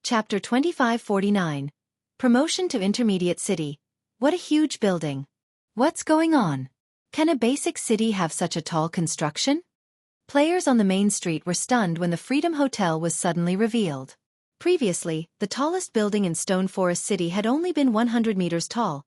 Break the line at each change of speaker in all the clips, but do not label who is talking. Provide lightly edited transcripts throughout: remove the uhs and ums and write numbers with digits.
Chapter 2549. Promotion to Intermediate City. What a huge building. What's going on? Can a basic city have such a tall construction? Players on the main street were stunned when the Freedom Hotel was suddenly revealed. Previously, the tallest building in Stone Forest City had only been 100 meters tall.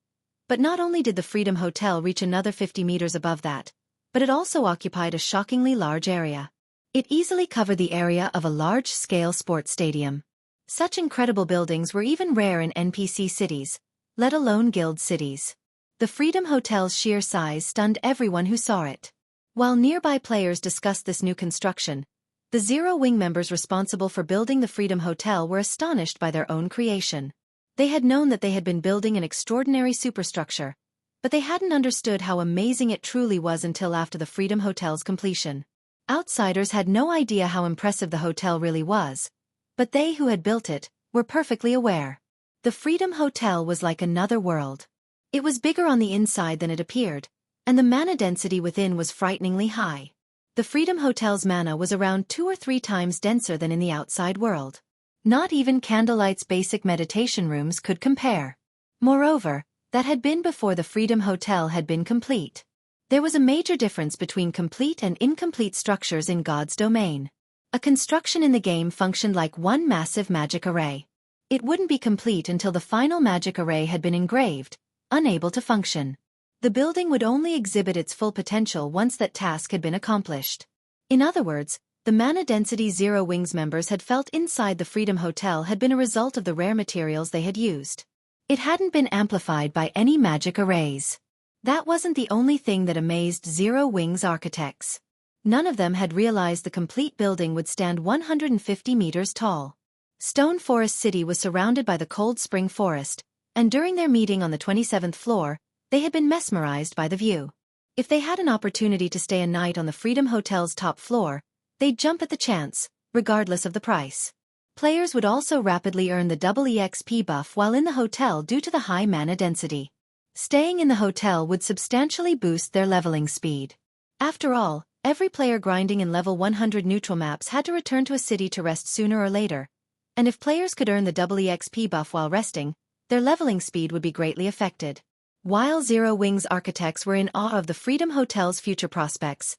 But not only did the Freedom Hotel reach another 50 meters above that, but it also occupied a shockingly large area. It easily covered the area of a large-scale sports stadium. Such incredible buildings were even rare in NPC cities, let alone guild cities. The Freedom Hotel's sheer size stunned everyone who saw it. While nearby players discussed this new construction, the Zero Wing members responsible for building the Freedom Hotel were astonished by their own creation. They had known that they had been building an extraordinary superstructure, but they hadn't understood how amazing it truly was until after the Freedom Hotel's completion. Outsiders had no idea how impressive the hotel really was, but they who had built it were perfectly aware. The Freedom Hotel was like another world. It was bigger on the inside than it appeared, and the mana density within was frighteningly high. The Freedom Hotel's mana was around 2 or 3 times denser than in the outside world. Not even Candlelight's basic meditation rooms could compare. Moreover, that had been before the Freedom Hotel had been complete. There was a major difference between complete and incomplete structures in God's domain. A construction in the game functioned like one massive magic array. It wouldn't be complete until the final magic array had been engraved, unable to function. The building would only exhibit its full potential once that task had been accomplished. In other words, the mana density Zero Wings members had felt inside the Freedom Hotel had been a result of the rare materials they had used. It hadn't been amplified by any magic arrays. That wasn't the only thing that amazed Zero Wings architects. None of them had realized the complete building would stand 150 meters tall. Stone Forest City was surrounded by the Cold Spring Forest, and during their meeting on the 27th floor, they had been mesmerized by the view. If they had an opportunity to stay a night on the Freedom Hotel's top floor, they'd jump at the chance, regardless of the price. Players would also rapidly earn the double EXP buff while in the hotel due to the high mana density. Staying in the hotel would substantially boost their leveling speed. After all, every player grinding in level 100 neutral maps had to return to a city to rest sooner or later, and if players could earn the double EXP buff while resting, their leveling speed would be greatly affected. While Zero Wings architects were in awe of the Freedom Hotel's future prospects,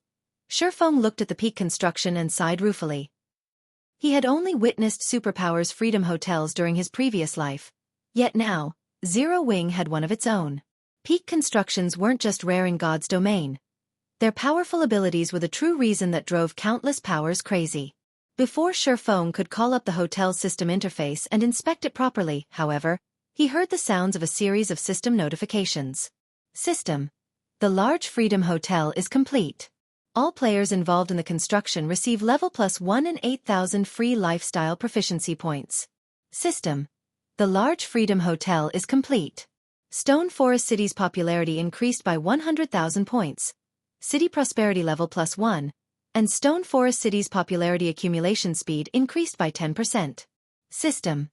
Xueqi looked at the peak construction and sighed ruefully. He had only witnessed Superpower's Freedom Hotels during his previous life, yet now, Zero Wing had one of its own. Peak constructions weren't just rare in God's domain. Their powerful abilities were the true reason that drove countless powers crazy. Before Xueqi could call up the hotel's system interface and inspect it properly, however, he heard the sounds of a series of system notifications. System. The large Freedom Hotel is complete. All players involved in the construction receive level +1 and 8,000 free lifestyle proficiency points. System. The large Freedom Hotel is complete. Stone Forest City's popularity increased by 100,000 points. City prosperity level +1, and Stone Forest City's popularity accumulation speed increased by 10%. System.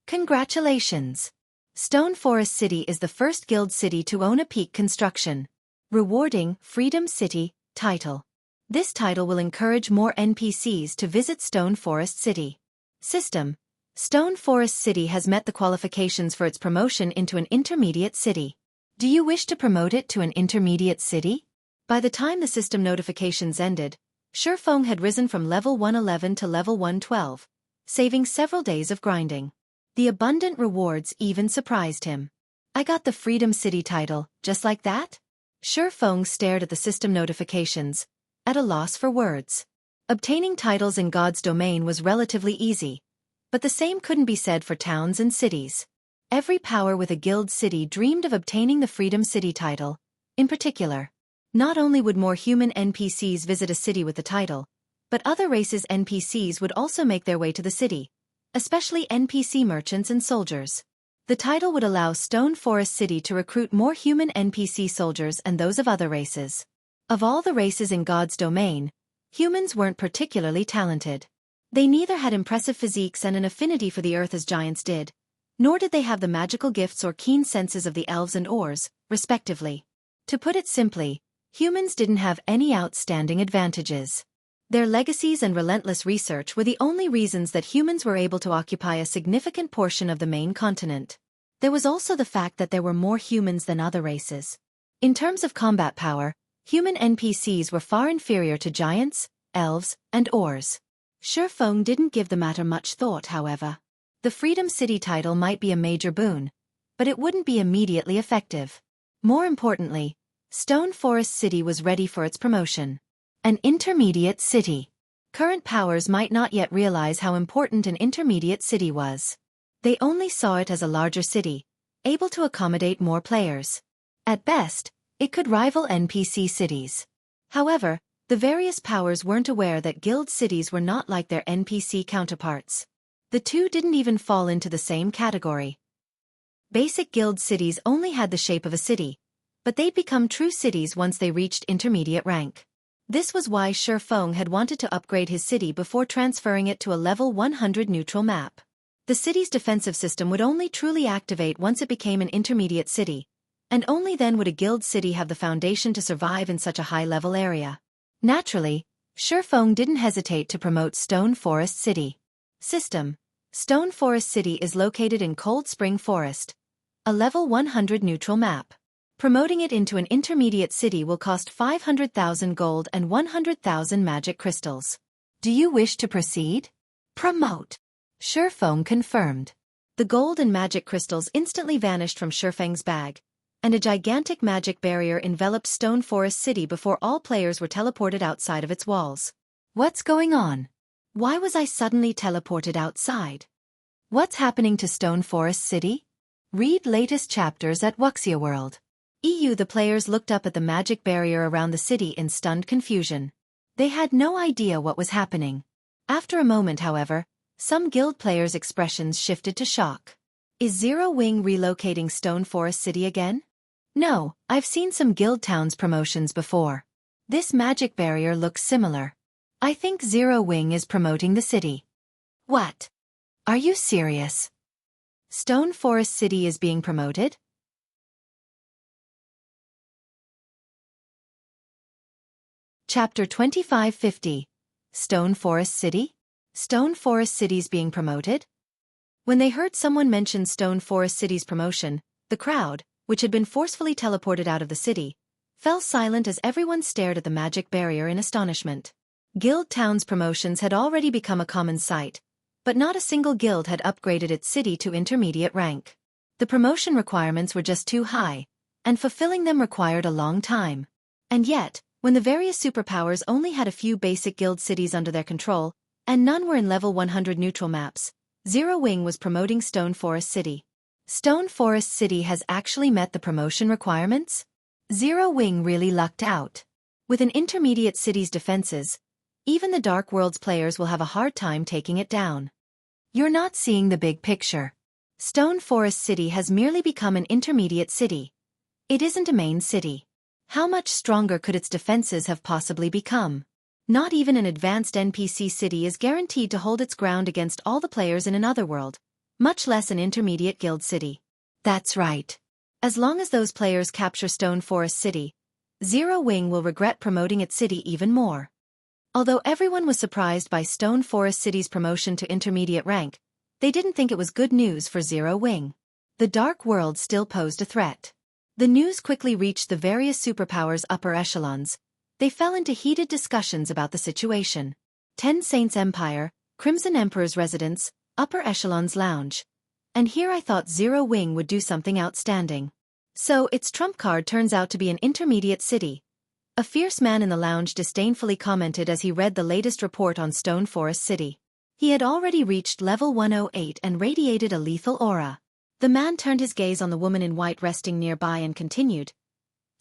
Congratulations! Stone Forest City is the first guild city to own a peak construction. Rewarding Freedom City title. This title will encourage more NPCs to visit Stone Forest City. System. Stone Forest City has met the qualifications for its promotion into an intermediate city. Do you wish to promote it to an intermediate city? By the time the system notifications ended, Xueqi had risen from level 111 to level 112, saving several days of grinding. The abundant rewards even surprised him. I got the Freedom City title, just like that? Xueqi stared at the system notifications, at a loss for words. Obtaining titles in God's domain was relatively easy, but the same couldn't be said for towns and cities. Every power with a guild city dreamed of obtaining the Freedom City title, in particular. Not only would more human NPCs visit a city with the title, but other races' NPCs would also make their way to the city, especially NPC merchants and soldiers. The title would allow Stone Forest City to recruit more human NPC soldiers and those of other races. Of all the races in God's domain, humans weren't particularly talented. They neither had impressive physiques and an affinity for the earth as giants did, nor did they have the magical gifts or keen senses of the elves and Ors, respectively. To put it simply, humans didn't have any outstanding advantages. Their legacies and relentless research were the only reasons that humans were able to occupy a significant portion of the main continent. There was also the fact that there were more humans than other races. In terms of combat power, human NPCs were far inferior to giants, elves, and Ors. Xueqi didn't give the matter much thought, however. The Freedom City title might be a major boon, but it wouldn't be immediately effective. More importantly, Stone Forest City was ready for its promotion. An intermediate city. Current powers might not yet realize how important an intermediate city was. They only saw it as a larger city, able to accommodate more players. At best, it could rival NPC cities. However, the various powers weren't aware that guild cities were not like their NPC counterparts. The two didn't even fall into the same category. Basic guild cities only had the shape of a city, but they'd become true cities once they reached intermediate rank. This was why Xueqi had wanted to upgrade his city before transferring it to a level 100 neutral map. The city's defensive system would only truly activate once it became an intermediate city, and only then would a guild city have the foundation to survive in such a high-level area. Naturally, Xueqi didn't hesitate to promote Stone Forest City. System: Stone Forest City is located in Cold Spring Forest, a level 100 neutral map. Promoting it into an intermediate city will cost 500,000 gold and 100,000 magic crystals. Do you wish to proceed? Promote. Xueqi confirmed. The gold and magic crystals instantly vanished from Xueqi's bag, and a gigantic magic barrier enveloped Stone Forest City before all players were teleported outside of its walls. What's going on? Why was I suddenly teleported outside? What's happening to Stone Forest City? Read latest chapters at Wuxia World. The players looked up at the magic barrier around the city in stunned confusion. They had no idea what was happening. After a moment, however, some guild players' expressions shifted to shock. Is Zero Wing relocating Stone Forest City again? No, I've seen some guild towns promotions before. This magic barrier looks similar. I think Zero Wing is promoting the city. What? Are you serious? Stone Forest City is being promoted? Chapter 2550. Stone Forest City? Stone Forest City's being promoted? When they heard someone mention Stone Forest City's promotion, the crowd, which had been forcefully teleported out of the city, fell silent as everyone stared at the magic barrier in astonishment. Guild towns promotions had already become a common sight, but not a single guild had upgraded its city to intermediate rank. The promotion requirements were just too high, and fulfilling them required a long time. And yet, when the various superpowers only had a few basic guild cities under their control, and none were in level 100 neutral maps, Zero Wing was promoting Stone Forest City. Stone Forest City has actually met the promotion requirements? Zero Wing really lucked out. With an intermediate city's defenses, even the Dark World's players will have a hard time taking it down. You're not seeing the big picture. Stone Forest City has merely become an intermediate city. It isn't a main city. How much stronger could its defenses have possibly become? Not even an advanced NPC city is guaranteed to hold its ground against all the players in another world, much less an intermediate guild city. That's right. As long as those players capture Stone Forest City, Zero Wing will regret promoting its city even more. Although everyone was surprised by Stone Forest City's promotion to intermediate rank, they didn't think it was good news for Zero Wing. The Dark World still posed a threat. The news quickly reached the various superpowers' upper echelons. They fell into heated discussions about the situation. Ten Saints Empire, Crimson Emperor's residence, Upper Echelon's lounge. And here I thought Zero Wing would do something outstanding. So its trump card turns out to be an intermediate city. A fierce man in the lounge disdainfully commented as he read the latest report on Stone Forest City. He had already reached level 108 and radiated a lethal aura. The man turned his gaze on the woman in white resting nearby and continued.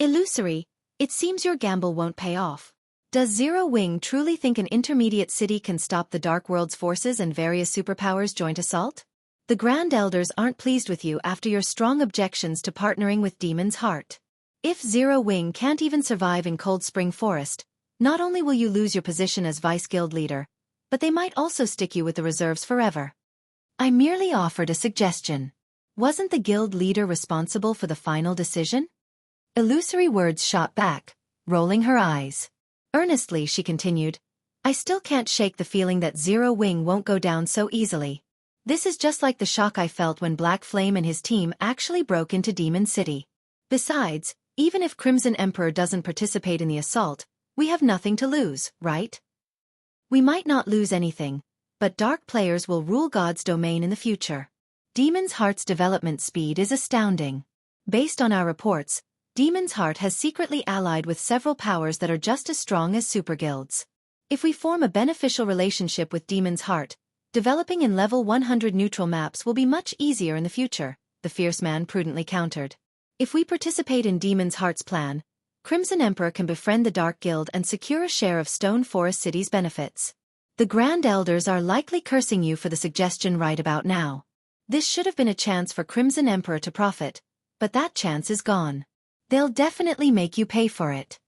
Illusory, it seems your gamble won't pay off. Does Zero Wing truly think an intermediate city can stop the Dark World's forces and various superpowers' joint assault? The Grand Elders aren't pleased with you after your strong objections to partnering with Demon's Heart. If Zero Wing can't even survive in Cold Spring Forest, not only will you lose your position as Vice Guild Leader, but they might also stick you with the reserves forever. I merely offered a suggestion. Wasn't the guild leader responsible for the final decision? Illusory words shot back, rolling her eyes. Earnestly she continued, I still can't shake the feeling that Zero Wing won't go down so easily. This is just like the shock I felt when Black Flame and his team actually broke into Demon City. Besides, even if Crimson Emperor doesn't participate in the assault, we have nothing to lose, right? We might not lose anything, but dark players will rule God's domain in the future. Demon's Heart's development speed is astounding. Based on our reports, Demon's Heart has secretly allied with several powers that are just as strong as super guilds. If we form a beneficial relationship with Demon's Heart, developing in level 100 neutral maps will be much easier in the future, the fierce man prudently countered. If we participate in Demon's Heart's plan, Crimson Emperor can befriend the Dark Guild and secure a share of Stone Forest City's benefits. The Grand Elders are likely cursing you for the suggestion right about now. This should have been a chance for Crimson Emperor to profit, but that chance is gone. They'll definitely make you pay for it.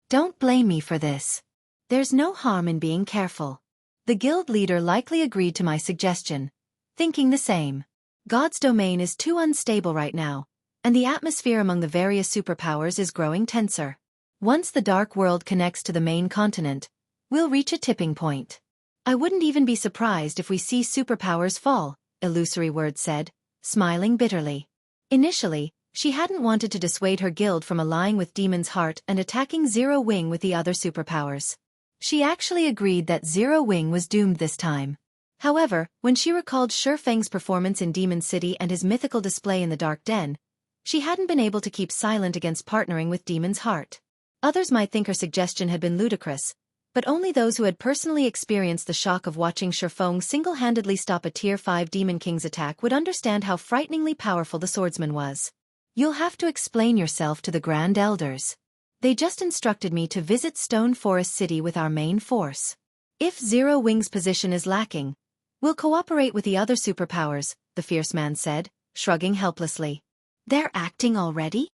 Don't blame me for this. There's no harm in being careful. The guild leader likely agreed to my suggestion, thinking the same. God's domain is too unstable right now, and the atmosphere among the various superpowers is growing tenser. Once the dark world connects to the main continent, we'll reach a tipping point. I wouldn't even be surprised if we see superpowers fall, Illusory Word said, smiling bitterly. Initially, she hadn't wanted to dissuade her guild from allying with Demon's Heart and attacking Zero Wing with the other superpowers. She actually agreed that Zero Wing was doomed this time. However, when she recalled Shifeng's performance in Demon City and his mythical display in the Dark Den, she hadn't been able to keep silent against partnering with Demon's Heart. Others might think her suggestion had been ludicrous, but only those who had personally experienced the shock of watching Shifeng single-handedly stop a Tier 5 Demon King's attack would understand how frighteningly powerful the swordsman was. You'll have to explain yourself to the Grand Elders. They just instructed me to visit Stone Forest City with our main force. If Zero Wing's position is lacking, we'll cooperate with the other superpowers, the fierce man said, shrugging helplessly. They're acting already?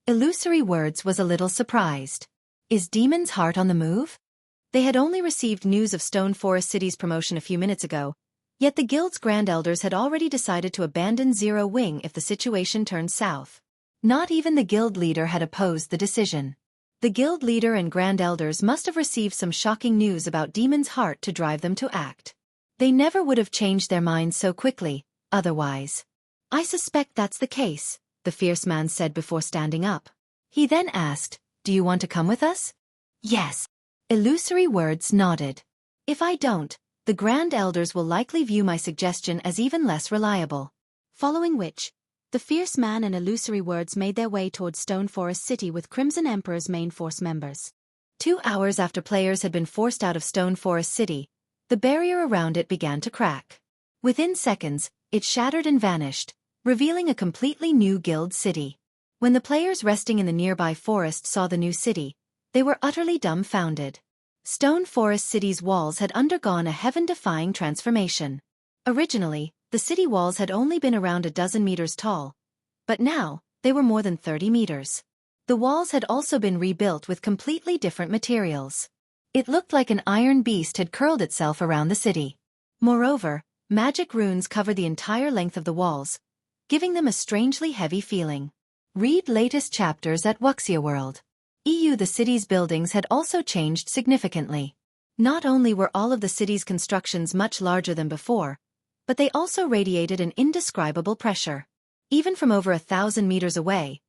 Illusory Words was a little surprised. Is Demon's Heart on the move? They had only received news of Stone Forest City's promotion a few minutes ago, yet the guild's Grand Elders had already decided to abandon Zero Wing if the situation turned south. Not even the guild leader had opposed the decision. The guild leader and Grand Elders must have received some shocking news about Demon's Heart to drive them to act. They never would have changed their minds so quickly, otherwise. I suspect that's the case, the fierce man said before standing up. He then asked, do you want to come with us? Yes. Illusory Words nodded. If I don't, the Grand Elders will likely view my suggestion as even less reliable. Following which, the fierce man and Illusory Words made their way towards Stone Forest City with Crimson Emperor's main force members. 2 hours after players had been forced out of Stone Forest City, the barrier around it began to crack. Within seconds, it shattered and vanished, revealing a completely new guild city. When the players resting in the nearby forest saw the new city, they were utterly dumbfounded. Stone Forest City's walls had undergone a heaven-defying transformation. Originally, the city walls had only been around a dozen meters tall, but now, they were more than 30 meters. The walls had also been rebuilt with completely different materials. It looked like an iron beast had curled itself around the city. Moreover, magic runes covered the entire length of the walls, giving them a strangely heavy feeling. Read latest chapters at Wuxia World. The city's buildings had also changed significantly. Not only were all of the city's constructions much larger than before, but they also radiated an indescribable pressure. Even from over 1,000 meters away,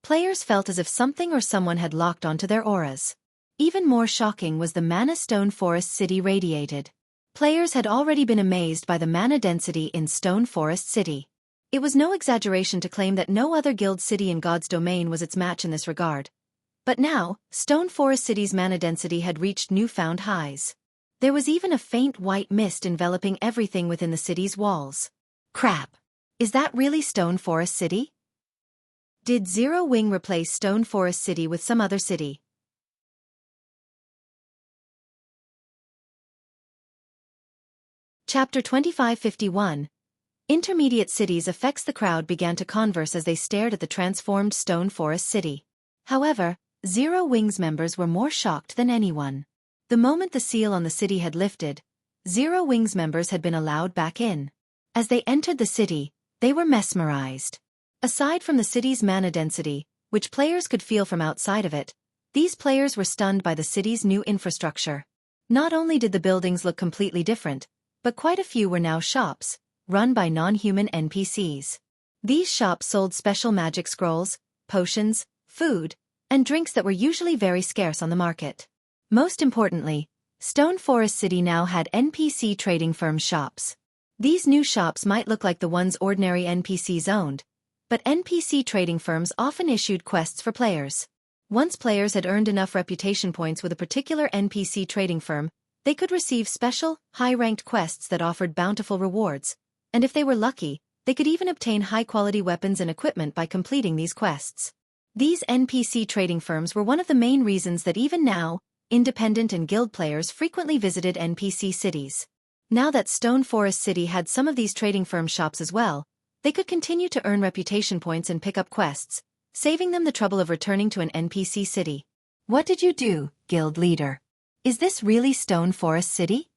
players felt as if something or someone had locked onto their auras. Even more shocking was the mana Stone Forest City radiated. Players had already been amazed by the mana density in Stone Forest City. It was no exaggeration to claim that no other guild city in God's domain was its match in this regard. But now, Stone Forest City's mana density had reached newfound highs. There was even a faint white mist enveloping everything within the city's walls. Crap! Is that really Stone Forest City? Did Zero Wing replace Stone Forest City with some other city? Chapter 2551. Intermediate Cities affects. The crowd began to converse as they stared at the transformed Stone Forest City. However, Zero Wing's members were more shocked than anyone. The moment the seal on the city had lifted, Zero Wing's members had been allowed back in. As they entered the city, they were mesmerized. Aside from the city's mana density, which players could feel from outside of it, these players were stunned by the city's new infrastructure. Not only did the buildings look completely different, but quite a few were now shops, run by non-human NPCs. These shops sold special magic scrolls, potions, food, and drinks that were usually very scarce on the market. Most importantly, Stone Forest City now had NPC trading firm shops. These new shops might look like the ones ordinary NPCs owned, but NPC trading firms often issued quests for players. Once players had earned enough reputation points with a particular NPC trading firm, they could receive special, high-ranked quests that offered bountiful rewards, and if they were lucky, they could even obtain high-quality weapons and equipment by completing these quests. These NPC trading firms were one of the main reasons that even now, independent and guild players frequently visited NPC cities. Now that Stone Forest City had some of these trading firm shops as well, they could continue to earn reputation points and pick up quests, saving them the trouble of returning to an NPC city. What did you do, guild leader? Is this really Stone Forest City?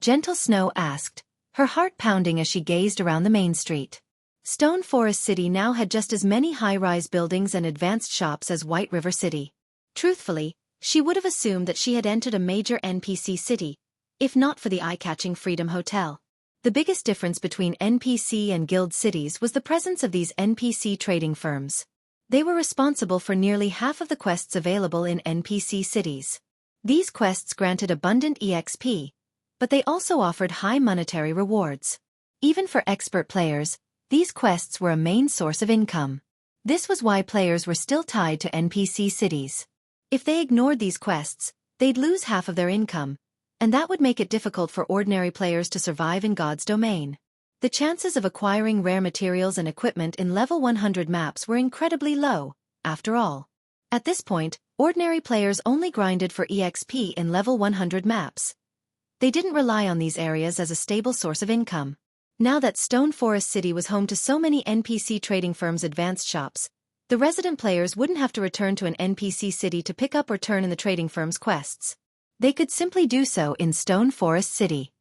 Gentle Snow asked, her heart pounding as she gazed around the main street. Stone Forest City now had just as many high-rise buildings and advanced shops as White River City. Truthfully, she would have assumed that she had entered a major NPC city, if not for the eye-catching Freedom Hotel. The biggest difference between NPC and guild cities was the presence of these NPC trading firms. They were responsible for nearly half of the quests available in NPC cities. These quests granted abundant EXP, but they also offered high monetary rewards. Even for expert players, these quests were a main source of income. This was why players were still tied to NPC cities. If they ignored these quests, they'd lose half of their income, and that would make it difficult for ordinary players to survive in God's domain. The chances of acquiring rare materials and equipment in level 100 maps were incredibly low, after all. At this point, ordinary players only grinded for EXP in level 100 maps. They didn't rely on these areas as a stable source of income. Now that Stone Forest City was home to so many NPC trading firms' advanced shops, the resident players wouldn't have to return to an NPC city to pick up or turn in the trading firm's quests. They could simply do so in Stone Forest City.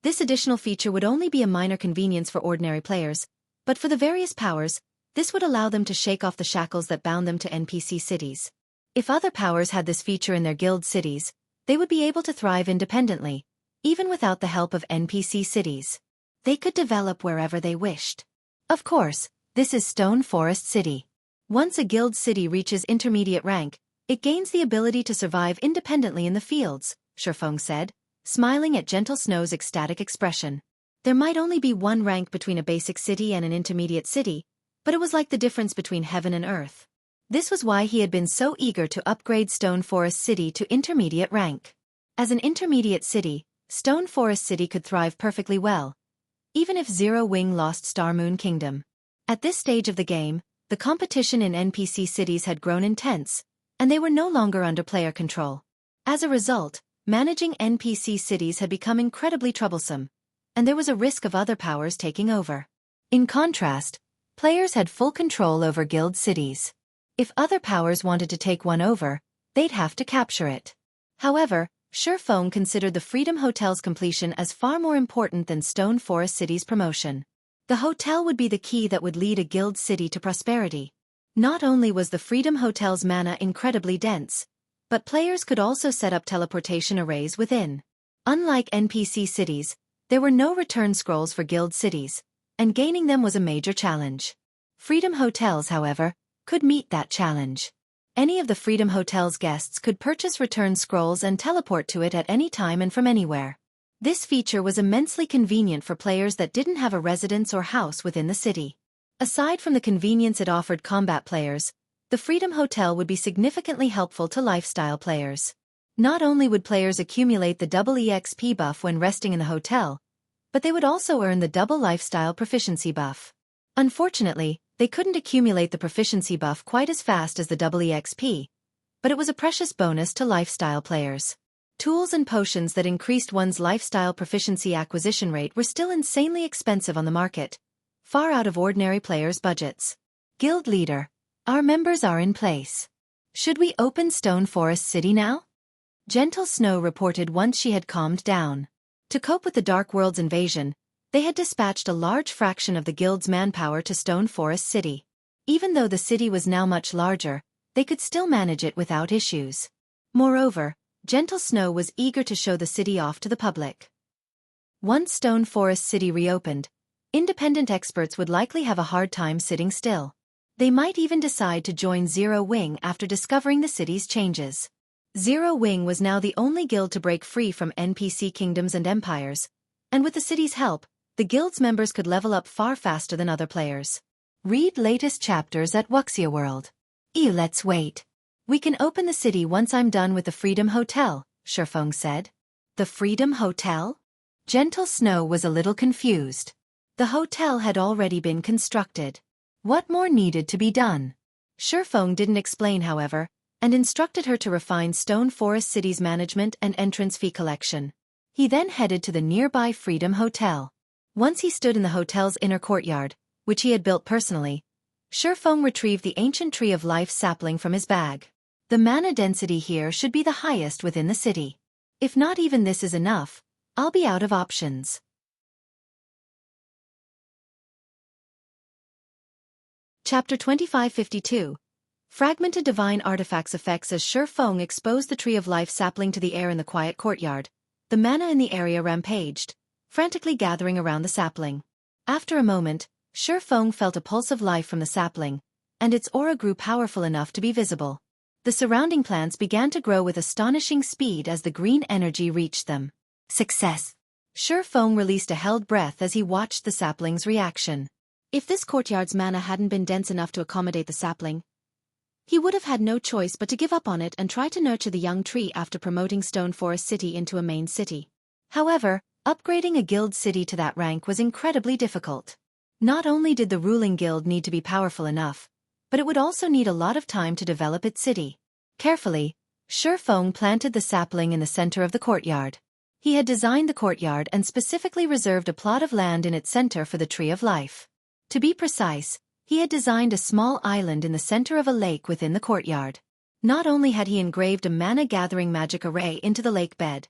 This additional feature would only be a minor convenience for ordinary players, but for the various powers, this would allow them to shake off the shackles that bound them to NPC cities. If other powers had this feature in their guild cities, they would be able to thrive independently, even without the help of NPC cities. They could develop wherever they wished. Of course, this is Stone Forest City. Once a guild city reaches intermediate rank, it gains the ability to survive independently in the fields, Xueqi said, smiling at Gentle Snow's ecstatic expression. There might only be one rank between a basic city and an intermediate city, but it was like the difference between heaven and earth. This was why he had been so eager to upgrade Stone Forest City to intermediate rank. As an intermediate city, Stone Forest City could thrive perfectly well, even if Zero Wing lost Star Moon Kingdom. At this stage of the game, the competition in NPC cities had grown intense, and they were no longer under player control. As a result, managing NPC cities had become incredibly troublesome, and there was a risk of other powers taking over. In contrast, players had full control over guild cities. If other powers wanted to take one over, they'd have to capture it. However, Xueqi considered the Freedom Hotel's completion as far more important than Stone Forest City's promotion. The hotel would be the key that would lead a guild city to prosperity. Not only was the Freedom Hotel's mana incredibly dense, but players could also set up teleportation arrays within. Unlike NPC cities, there were no return scrolls for guild cities, and gaining them was a major challenge. Freedom Hotels, however, could meet that challenge. Any of the Freedom Hotel's guests could purchase return scrolls and teleport to it at any time and from anywhere. This feature was immensely convenient for players that didn't have a residence or house within the city. Aside from the convenience it offered combat players, the Freedom Hotel would be significantly helpful to lifestyle players. Not only would players accumulate the double EXP buff when resting in the hotel, but they would also earn the double lifestyle proficiency buff. Unfortunately, they couldn't accumulate the proficiency buff quite as fast as the double EXP, but it was a precious bonus to lifestyle players. Tools and potions that increased one's lifestyle proficiency acquisition rate were still insanely expensive on the market, far out of ordinary players' budgets. Guild leader, our members are in place. Should we open Stone Forest City now? Gentle Snow reported once she had calmed down. To cope with the Dark World's invasion, they had dispatched a large fraction of the guild's manpower to Stone Forest City. Even though the city was now much larger, they could still manage it without issues. Moreover, Gentle Snow was eager to show the city off to the public. Once Stone Forest City reopened, independent experts would likely have a hard time sitting still. They might even decide to join Zero Wing after discovering the city's changes. Zero Wing was now the only guild to break free from NPC kingdoms and empires, and with the city's help, the guild's members could level up far faster than other players. Read latest chapters at Wuxia World. Let's wait. We can open the city once I'm done with the Freedom Hotel, Xueqi said. The Freedom Hotel? Gentle Snow was a little confused. The hotel had already been constructed. What more needed to be done? Xueqi didn't explain, however, and instructed her to refine Stone Forest City's management and entrance fee collection. He then headed to the nearby Freedom Hotel. Once he stood in the hotel's inner courtyard, which he had built personally, Xueqi retrieved the ancient Tree of Life sapling from his bag. The mana density here should be the highest within the city. If not even this is enough, I'll be out of options. Chapter 2552. Fragmented Divine Artifacts effects. As Xueqi exposed the Tree of Life sapling to the air in the quiet courtyard, the mana in the area rampaged, frantically gathering around the sapling. After a moment, Xueqi felt a pulse of life from the sapling, and its aura grew powerful enough to be visible. The surrounding plants began to grow with astonishing speed as the green energy reached them. Success! Xueqi released a held breath as he watched the sapling's reaction. If this courtyard's mana hadn't been dense enough to accommodate the sapling, he would have had no choice but to give up on it and try to nurture the young tree after promoting Stone Forest City into a main city. However, upgrading a guild city to that rank was incredibly difficult. Not only did the ruling guild need to be powerful enough, but it would also need a lot of time to develop its city. Carefully, Xueqi planted the sapling in the center of the courtyard. He had designed the courtyard and specifically reserved a plot of land in its center for the Tree of Life. To be precise, he had designed a small island in the center of a lake within the courtyard. Not only had he engraved a mana-gathering magic array into the lake bed,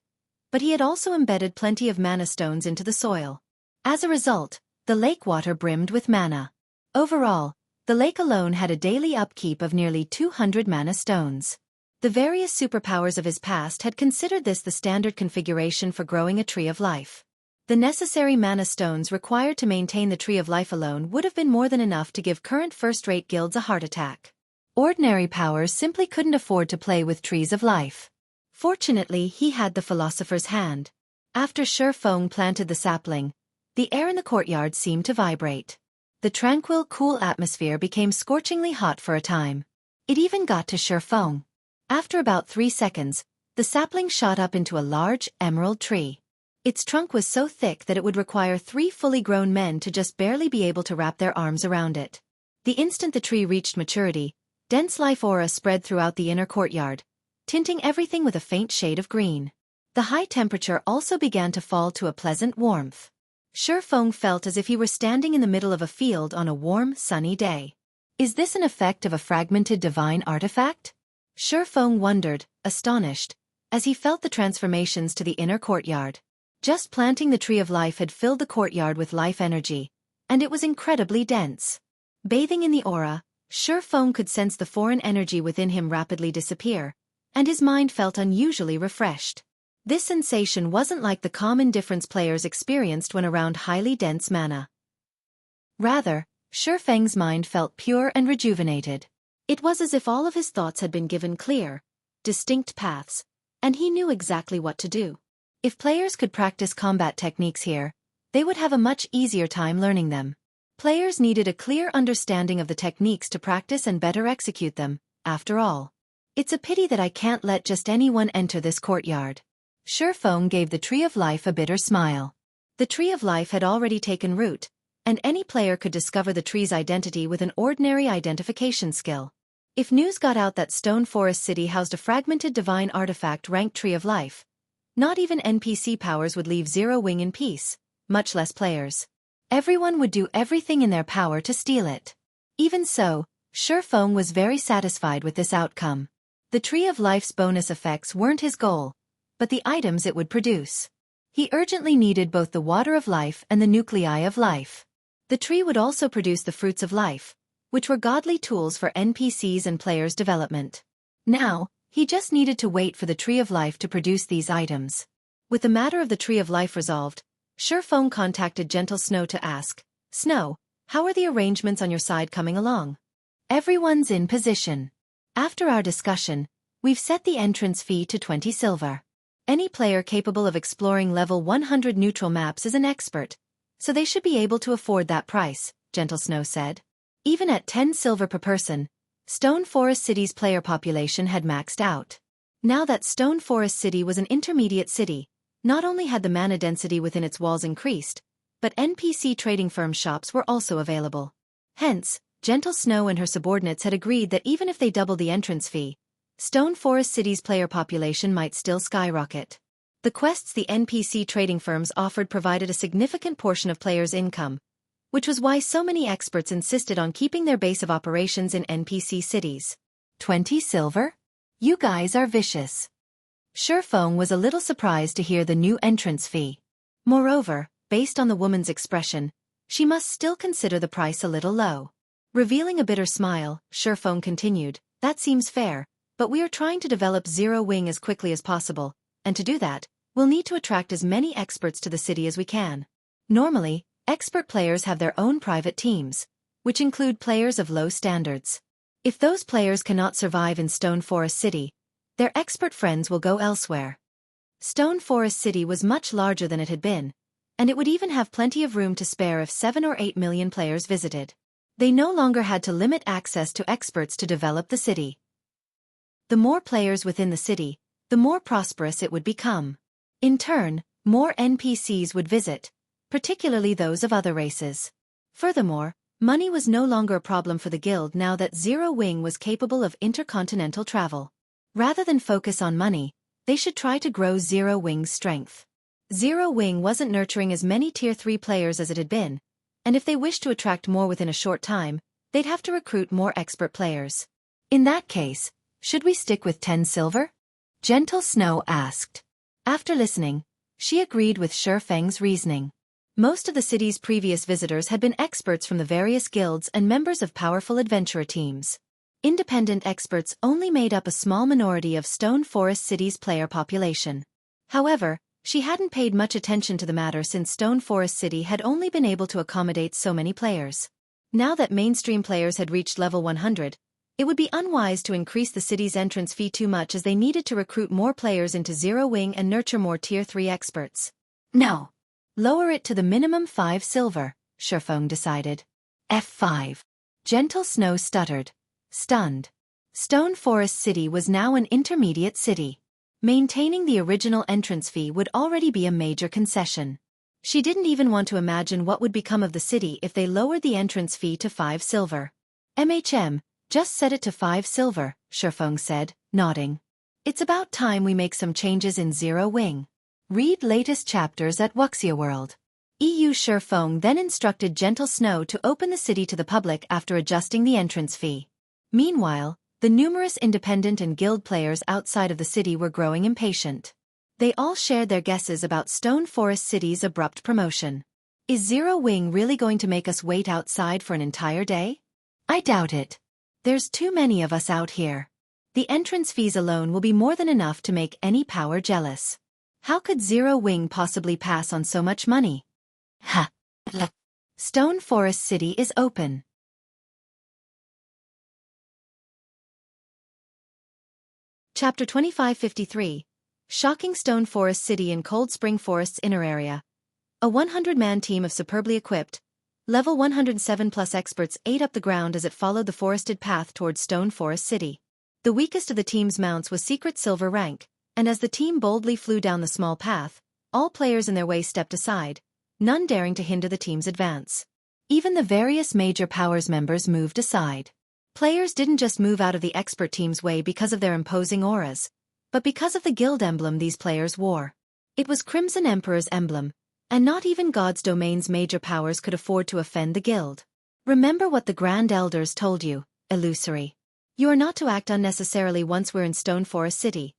but he had also embedded plenty of mana stones into the soil. As a result, the lake water brimmed with mana. Overall, the lake alone had a daily upkeep of nearly 200 mana stones. The various superpowers of his past had considered this the standard configuration for growing a Tree of Life. The necessary mana stones required to maintain the Tree of Life alone would have been more than enough to give current first-rate guilds a heart attack. Ordinary powers simply couldn't afford to play with Trees of Life. Fortunately, he had the Philosopher's Hand. After Xueqi planted the sapling, the air in the courtyard seemed to vibrate. The tranquil, cool atmosphere became scorchingly hot for a time. It even got to Xueqi. After about 3 seconds, the sapling shot up into a large, emerald tree. Its trunk was so thick that it would require 3 fully grown men to just barely be able to wrap their arms around it. The instant the tree reached maturity, dense life aura spread throughout the inner courtyard, tinting everything with a faint shade of green. The high temperature also began to fall to a pleasant warmth. Xueqi felt as if he were standing in the middle of a field on a warm, sunny day. Is this an effect of a fragmented divine artifact? Xueqi wondered, astonished, as he felt the transformations to the inner courtyard. Just planting the Tree of Life had filled the courtyard with life energy, and it was incredibly dense. Bathing in the aura, Xueqi could sense the foreign energy within him rapidly disappear, and his mind felt unusually refreshed. This sensation wasn't like the calm indifference players experienced when around highly dense mana. Rather, Xueqi's mind felt pure and rejuvenated. It was as if all of his thoughts had been given clear, distinct paths, and he knew exactly what to do. If players could practice combat techniques here, they would have a much easier time learning them. Players needed a clear understanding of the techniques to practice and better execute them, after all. It's a pity that I can't let just anyone enter this courtyard. Xueqi gave the Tree of Life a bitter smile. The Tree of Life had already taken root, and any player could discover the tree's identity with an ordinary identification skill. If news got out that Stone Forest City housed a fragmented divine artifact ranked Tree of Life, not even NPC powers would leave Zero Wing in peace, much less players. Everyone would do everything in their power to steal it. Even so, Xueqi was very satisfied with this outcome. The Tree of Life's bonus effects weren't his goal, but the items it would produce. He urgently needed both the Water of Life and the Nuclei of Life. The tree would also produce the Fruits of Life, which were godly tools for NPCs and players' development. Now, He just needed to wait for the Tree of Life to produce these items. With the matter of the Tree of Life resolved, Xueqi contacted Gentle Snow to ask, "Snow, how are the arrangements on your side coming along?" "Everyone's in position. After our discussion, we've set the entrance fee to 20 silver. Any player capable of exploring level 100 neutral maps is an expert, so they should be able to afford that price," Gentle Snow said. Even at 10 silver per person, Stone Forest City's player population had maxed out. Now that Stone Forest City was an intermediate city, not only had the mana density within its walls increased, but NPC trading firm shops were also available. Hence, Gentle Snow and her subordinates had agreed that even if they doubled the entrance fee, Stone Forest City's player population might still skyrocket. The quests the NPC trading firms offered provided a significant portion of players' income, which was why so many experts insisted on keeping their base of operations in NPC cities. 20 silver? You guys are vicious. Xueqi was a little surprised to hear the new entrance fee. Moreover, based on the woman's expression, she must still consider the price a little low. Revealing a bitter smile, Xueqi continued, "That seems fair, but we are trying to develop Zero Wing as quickly as possible, and to do that, we'll need to attract as many experts to the city as we can. Normally, expert players have their own private teams, which include players of low standards. If those players cannot survive in Stone Forest City, their expert friends will go elsewhere." Stone Forest City was much larger than it had been, and it would even have plenty of room to spare if 7 or 8 million players visited. They no longer had to limit access to experts to develop the city. The more players within the city, the more prosperous it would become. In turn, more NPCs would visit, particularly those of other races. Furthermore, money was no longer a problem for the guild now that Zero Wing was capable of intercontinental travel. Rather than focus on money, they should try to grow Zero Wing's strength. Zero Wing wasn't nurturing as many Tier 3 players as it had been, and if they wished to attract more within a short time, they'd have to recruit more expert players. "In that case, should we stick with 10 silver?" Gentle Snow asked. After listening, she agreed with Xueqi's reasoning. Most of the city's previous visitors had been experts from the various guilds and members of powerful adventurer teams. Independent experts only made up a small minority of Stone Forest City's player population. However, she hadn't paid much attention to the matter since Stone Forest City had only been able to accommodate so many players. Now that mainstream players had reached level 100, it would be unwise to increase the city's entrance fee too much as they needed to recruit more players into Zero Wing and nurture more Tier 3 experts. "No. Lower it to the minimum 5 silver, Xueqi decided. "F5. Gentle Snow stuttered, stunned. Stone Forest City was now an intermediate city. Maintaining the original entrance fee would already be a major concession. She didn't even want to imagine what would become of the city if they lowered the entrance fee to 5 silver. Just set it to 5 silver, Xueqi said, nodding. "It's about time we make some changes in Zero Wing. Read latest chapters at Wuxia World." Xueqi then instructed Gentle Snow to open the city to the public after adjusting the entrance fee. Meanwhile, the numerous independent and guild players outside of the city were growing impatient. They all shared their guesses about Stone Forest City's abrupt promotion. "Is Zero Wing really going to make us wait outside for an entire day? I doubt it. There's too many of us out here. The entrance fees alone will be more than enough to make any power jealous. How could Zero Wing possibly pass on so much money?" Ha! Stone Forest City is open. Chapter 2553. Shocking Stone Forest City in Cold Spring Forest's inner area. A 100-man team of superbly equipped, level 107+ experts ate up the ground as it followed the forested path towards Stone Forest City. The weakest of the team's mounts was secret silver rank, and as the team boldly flew down the small path, all players in their way stepped aside, none daring to hinder the team's advance. Even the various major powers members moved aside. Players didn't just move out of the expert team's way because of their imposing auras, but because of the guild emblem these players wore. It was Crimson Emperor's emblem, and not even God's domain's major powers could afford to offend the guild. "Remember what the Grand Elders told you, Illusory. You are not to act unnecessarily once we're in Stone Forest City."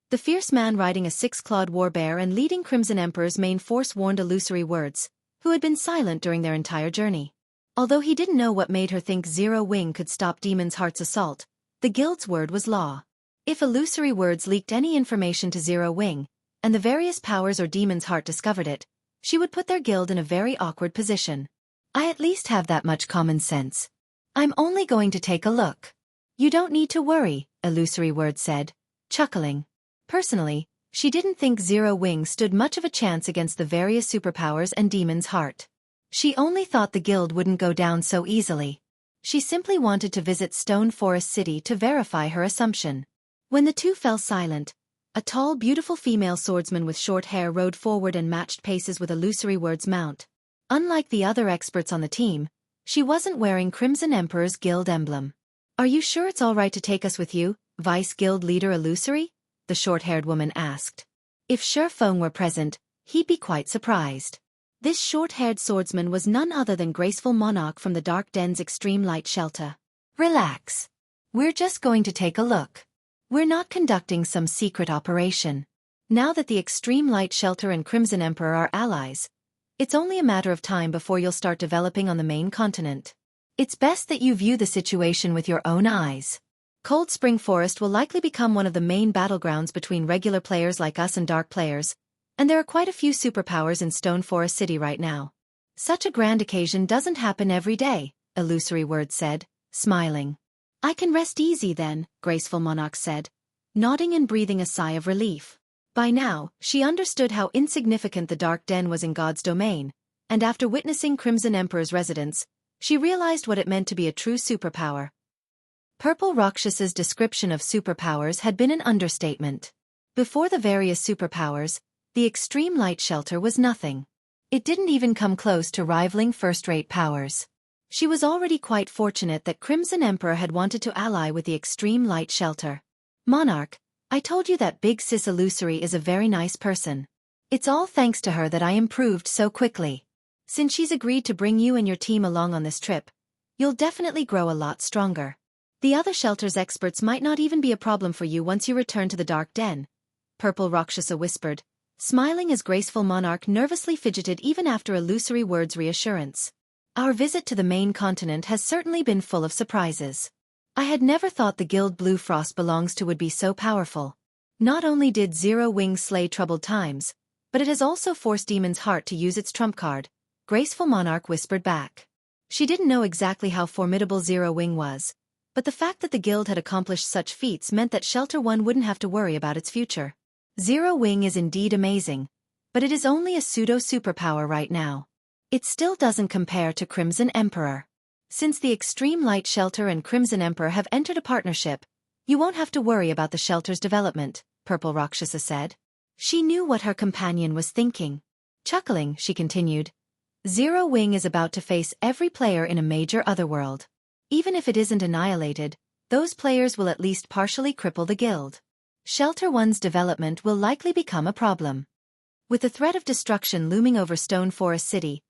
The fierce man riding a 6-clawed warbear and leading Crimson Emperor's main force warned Illusory words, who had been silent during their entire journey. Although he didn't know what made her think Zero Wing could stop Demon's Heart's assault, the guild's word was law. If illusory words leaked any information to Zero Wing, and the various powers or demon's heart discovered it, she would put their guild in a very awkward position. I at least have that much common sense. I'm only going to take a look. You don't need to worry, Illusory Word said, chuckling. Personally, she didn't think Zero Wing stood much of a chance against the various superpowers and demon's heart. She only thought the guild wouldn't go down so easily. She simply wanted to visit Stone Forest City to verify her assumption. When the two fell silent, a tall, beautiful female swordsman with short hair rode forward and matched paces with Illusory Word's mount. Unlike the other experts on the team, she wasn't wearing Crimson Emperor's guild emblem. Are you sure it's all right to take us with you, Vice Guild Leader Illusory? The short-haired woman asked. If Xueqi were present, he'd be quite surprised. This short-haired swordsman was none other than Graceful Monarch from the Dark Den's Extreme Light Shelter. Relax. We're just going to take a look. We're not conducting some secret operation. Now that the Extreme Light Shelter and Crimson Emperor are allies, it's only a matter of time before you'll start developing on the main continent. It's best that you view the situation with your own eyes. Cold Spring Forest will likely become one of the main battlegrounds between regular players like us and dark players, and there are quite a few superpowers in Stone Forest City right now. Such a grand occasion doesn't happen every day, Illusory Word said, smiling. I can rest easy then, Graceful Monarch said, nodding and breathing a sigh of relief. By now, she understood how insignificant the Dark Den was in God's domain, and after witnessing Crimson Emperor's residence, she realized what it meant to be a true superpower. Purple Rakshasa's description of superpowers had been an understatement. Before the various superpowers, the Extreme Light Shelter was nothing. It didn't even come close to rivaling first-rate powers. She was already quite fortunate that Crimson Emperor had wanted to ally with the Extreme Light Shelter. Monarch, I told you that Big Sis Illusory is a very nice person. It's all thanks to her that I improved so quickly. Since she's agreed to bring you and your team along on this trip, you'll definitely grow a lot stronger. The other shelter's experts might not even be a problem for you once you return to the Dark Den, Purple Rakshasa whispered, smiling as Graceful Monarch nervously fidgeted even after Illusory Word's reassurance. Our visit to the main continent has certainly been full of surprises. I had never thought the guild Blue Frost belongs to would be so powerful. Not only did Zero Wing slay troubled times, but it has also forced Demon's Heart to use its trump card, Graceful Monarch whispered back. She didn't know exactly how formidable Zero Wing was, but the fact that the guild had accomplished such feats meant that Shelter 1 wouldn't have to worry about its future. Zero Wing is indeed amazing, but it is only a pseudo-superpower right now. It still doesn't compare to Crimson Emperor. Since the Extreme Light Shelter and Crimson Emperor have entered a partnership, you won't have to worry about the shelter's development, Purple Rakshasa said. She knew what her companion was thinking. Chuckling, she continued, Zero Wing is about to face every player in a major otherworld. Even if it isn't annihilated, those players will at least partially cripple the guild. Shelter 1's development will likely become a problem. With the threat of destruction looming over Stone Forest City,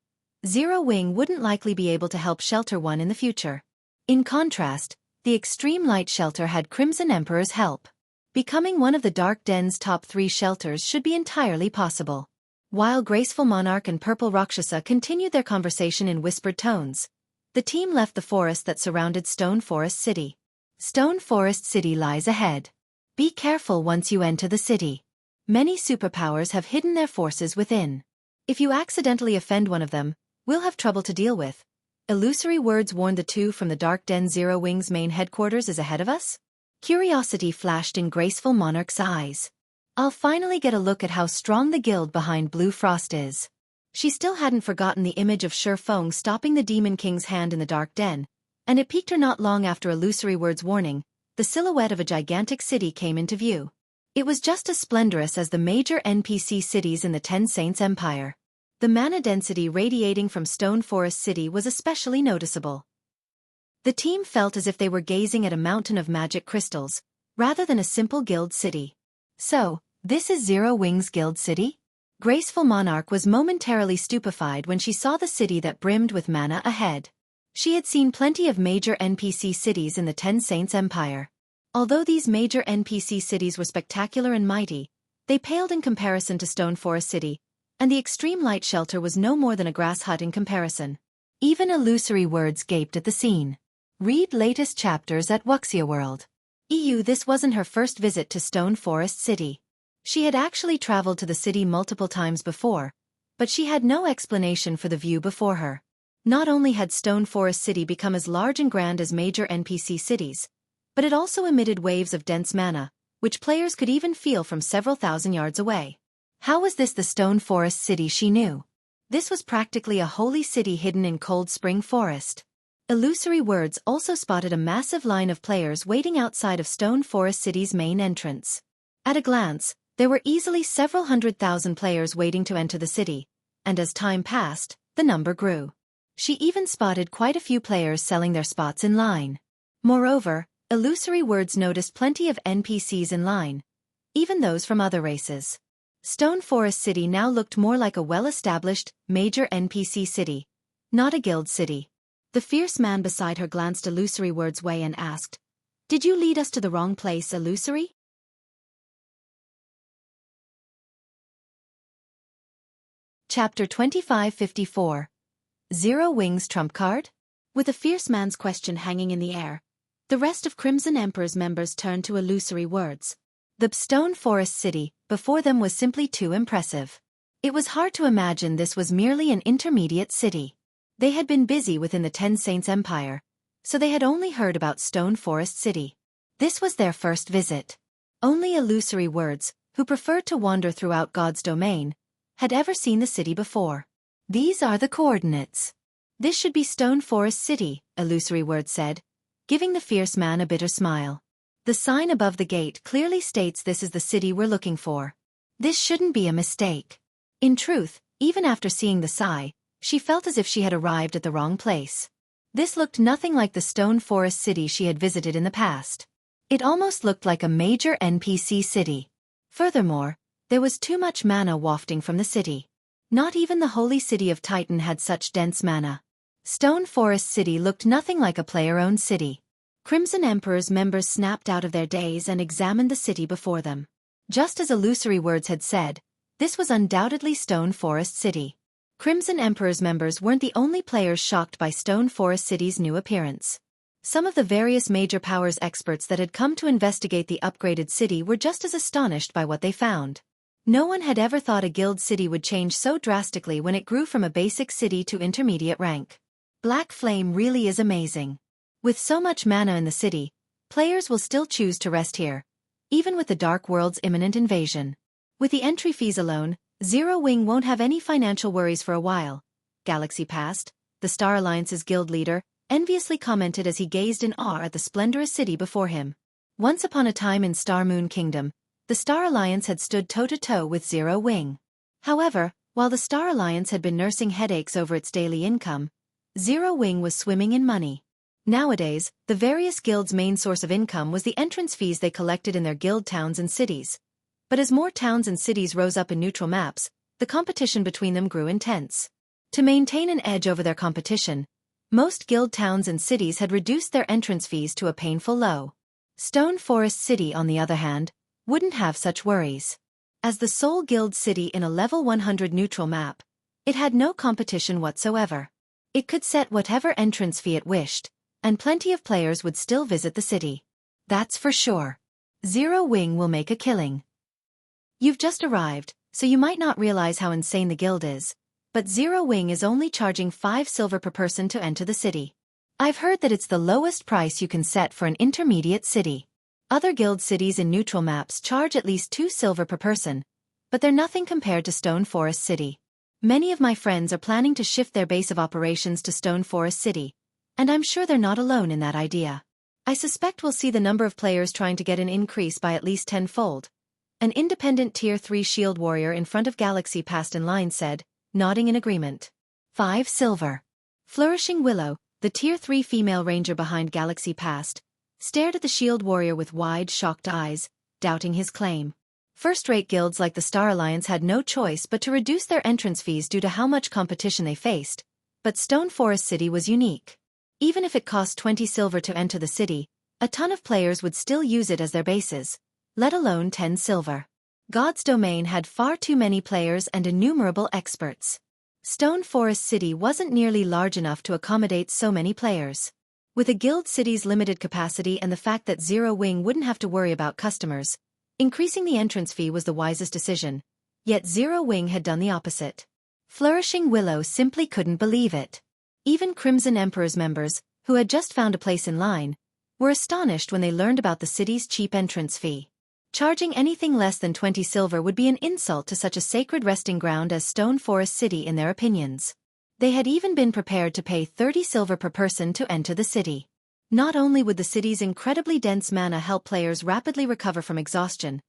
Zero Wing wouldn't likely be able to help Shelter 1 in the future. In contrast, the Extreme Light Shelter had Crimson Emperor's help. Becoming one of the Dark Den's top 3 shelters should be entirely possible. While Graceful Monarch and Purple Rakshasa continued their conversation in whispered tones, the team left the forest that surrounded Stone Forest City. Stone Forest City lies ahead. Be careful once you enter the city. Many superpowers have hidden their forces within. If you accidentally offend one of them, we'll have trouble to deal with. Illusory Words warned the two from the Dark Den. Zero Wing's main headquarters is ahead of us? Curiosity flashed in Graceful Monarch's eyes. I'll finally get a look at how strong the guild behind Blue Frost is. She still hadn't forgotten the image of Xueqi stopping the Demon King's hand in the Dark Den, and it piqued her not long after Illusory Words' warning. The silhouette of a gigantic city came into view. It was just as splendorous as the major NPC cities in the Ten Saints Empire. The mana density radiating from Stone Forest City was especially noticeable. The team felt as if they were gazing at a mountain of magic crystals, rather than a simple guild city. So, this is Zero Wing's guild city? Graceful Monarch was momentarily stupefied when she saw the city that brimmed with mana ahead. She had seen plenty of major NPC cities in the Ten Saints Empire. Although these major NPC cities were spectacular and mighty, they paled in comparison to Stone Forest City, and the Extreme Light Shelter was no more than a grass hut in comparison. Even Illusory Words gaped at the scene. Read latest chapters at Wuxia World. This wasn't her first visit to Stone Forest City. She had actually traveled to the city multiple times before, but she had no explanation for the view before her. Not only had Stone Forest City become as large and grand as major NPC cities, but it also emitted waves of dense mana, which players could even feel from several thousand yards away. How was this the Stone Forest City she knew? This was practically a holy city hidden in Cold Spring Forest. Illusory Words also spotted a massive line of players waiting outside of Stone Forest City's main entrance. At a glance, there were easily several 100,000 players waiting to enter the city, and as time passed, the number grew. She even spotted quite a few players selling their spots in line. Moreover, Illusory Words noticed plenty of NPCs in line, even those from other races. Stone Forest City now looked more like a well-established, major NPC city, not a guild city. The fierce man beside her glanced Illusory Words' way and asked, "Did you lead us to the wrong place, Illusory?" Chapter 2554. Zero Wings Trump Card? With the fierce man's question hanging in the air, the rest of Crimson Emperor's members turned to Illusory Words. The Stone Forest City, before them, was simply too impressive. It was hard to imagine this was merely an intermediate city. They had been busy within the Ten Saints Empire, so they had only heard about Stone Forest City. This was their first visit. Only Illusory Words, who preferred to wander throughout God's domain, had ever seen the city before. These are the coordinates. This should be Stone Forest City, Illusory Words said, giving the fierce man a bitter smile. The sign above the gate clearly states this is the city we're looking for. This shouldn't be a mistake. In truth, even after seeing the sign, she felt as if she had arrived at the wrong place. This looked nothing like the Stone Forest City she had visited in the past. It almost looked like a major NPC city. Furthermore, there was too much mana wafting from the city. Not even the holy city of Titan had such dense mana. Stone Forest City looked nothing like a player-owned city. Crimson Emperor's members snapped out of their daze and examined the city before them. Just as Illusory Words had said, this was undoubtedly Stone Forest City. Crimson Emperor's members weren't the only players shocked by Stone Forest City's new appearance. Some of the various major powers experts that had come to investigate the upgraded city were just as astonished by what they found. No one had ever thought a guild city would change so drastically when it grew from a basic city to intermediate rank. Black Flame really is amazing. With so much mana in the city, players will still choose to rest here, even with the Dark World's imminent invasion. With the entry fees alone, Zero Wing won't have any financial worries for a while. Galaxy Past, the Star Alliance's guild leader, enviously commented as he gazed in awe at the splendorous city before him. Once upon a time in Star Moon Kingdom, the Star Alliance had stood toe-to-toe with Zero Wing. However, while the Star Alliance had been nursing headaches over its daily income, Zero Wing was swimming in money. Nowadays, the various guilds' main source of income was the entrance fees they collected in their guild towns and cities. But as more towns and cities rose up in neutral maps, the competition between them grew intense. To maintain an edge over their competition, most guild towns and cities had reduced their entrance fees to a painful low. Stone Forest City, on the other hand, wouldn't have such worries. As the sole guild city in a level 100 neutral map, it had no competition whatsoever. It could set whatever entrance fee it wished, and plenty of players would still visit the city. That's for sure. Zero Wing will make a killing. You've just arrived, so you might not realize how insane the guild is, but Zero Wing is only charging 5 silver per person to enter the city. I've heard that it's the lowest price you can set for an intermediate city. Other guild cities in neutral maps charge at least 2 silver per person, but they're nothing compared to Stone Forest City. Many of my friends are planning to shift their base of operations to Stone Forest City, and I'm sure they're not alone in that idea. I suspect we'll see the number of players trying to get an increase by at least 10-fold. An independent Tier 3 shield warrior in front of Galaxy Past in line said, nodding in agreement. 5 silver. Flourishing Willow, the Tier 3 female ranger behind Galaxy Past, stared at the shield warrior with wide, shocked eyes, doubting his claim. First-rate guilds like the Star Alliance had no choice but to reduce their entrance fees due to how much competition they faced, but Stone Forest City was unique. Even if it cost 20 silver to enter the city, a ton of players would still use it as their bases, let alone 10 silver. God's domain had far too many players and innumerable experts. Stone Forest City wasn't nearly large enough to accommodate so many players. With a guild city's limited capacity and the fact that Zero Wing wouldn't have to worry about customers, increasing the entrance fee was the wisest decision. Yet Zero Wing had done the opposite. Flourishing Willow simply couldn't believe it. Even Crimson Emperor's members, who had just found a place in line, were astonished when they learned about the city's cheap entrance fee. Charging anything less than 20 silver would be an insult to such a sacred resting ground as Stone Forest City in their opinions. They had even been prepared to pay 30 silver per person to enter the city. Not only would the city's incredibly dense mana help players rapidly recover from exhaustion,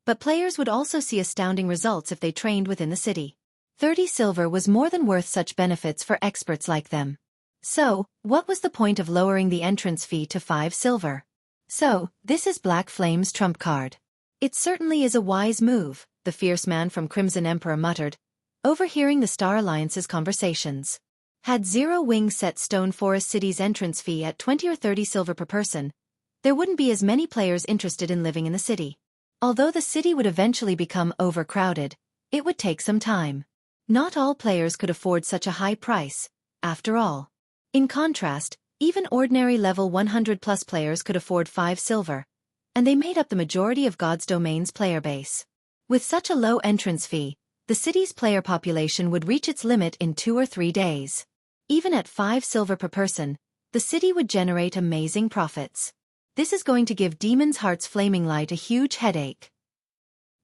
but players would also see astounding results if they trained within the city. 30 silver was more than worth such benefits for experts like them. So, what was the point of lowering the entrance fee to 5 silver? So, this is Black Flame's trump card. It certainly is a wise move, the fierce man from Crimson Emperor muttered, overhearing the Star Alliance's conversations. Had Zero Wing set Stone Forest City's entrance fee at 20 or 30 silver per person, there wouldn't be as many players interested in living in the city. Although the city would eventually become overcrowded, it would take some time. Not all players could afford such a high price, after all. In contrast, even ordinary level 100+ players could afford 5 silver, and they made up the majority of God's Domain's player base. With such a low entrance fee, the city's player population would reach its limit in 2 or 3 days. Even at 5 silver per person, the city would generate amazing profits. This is going to give Demon's Heart's Flaming Light a huge headache.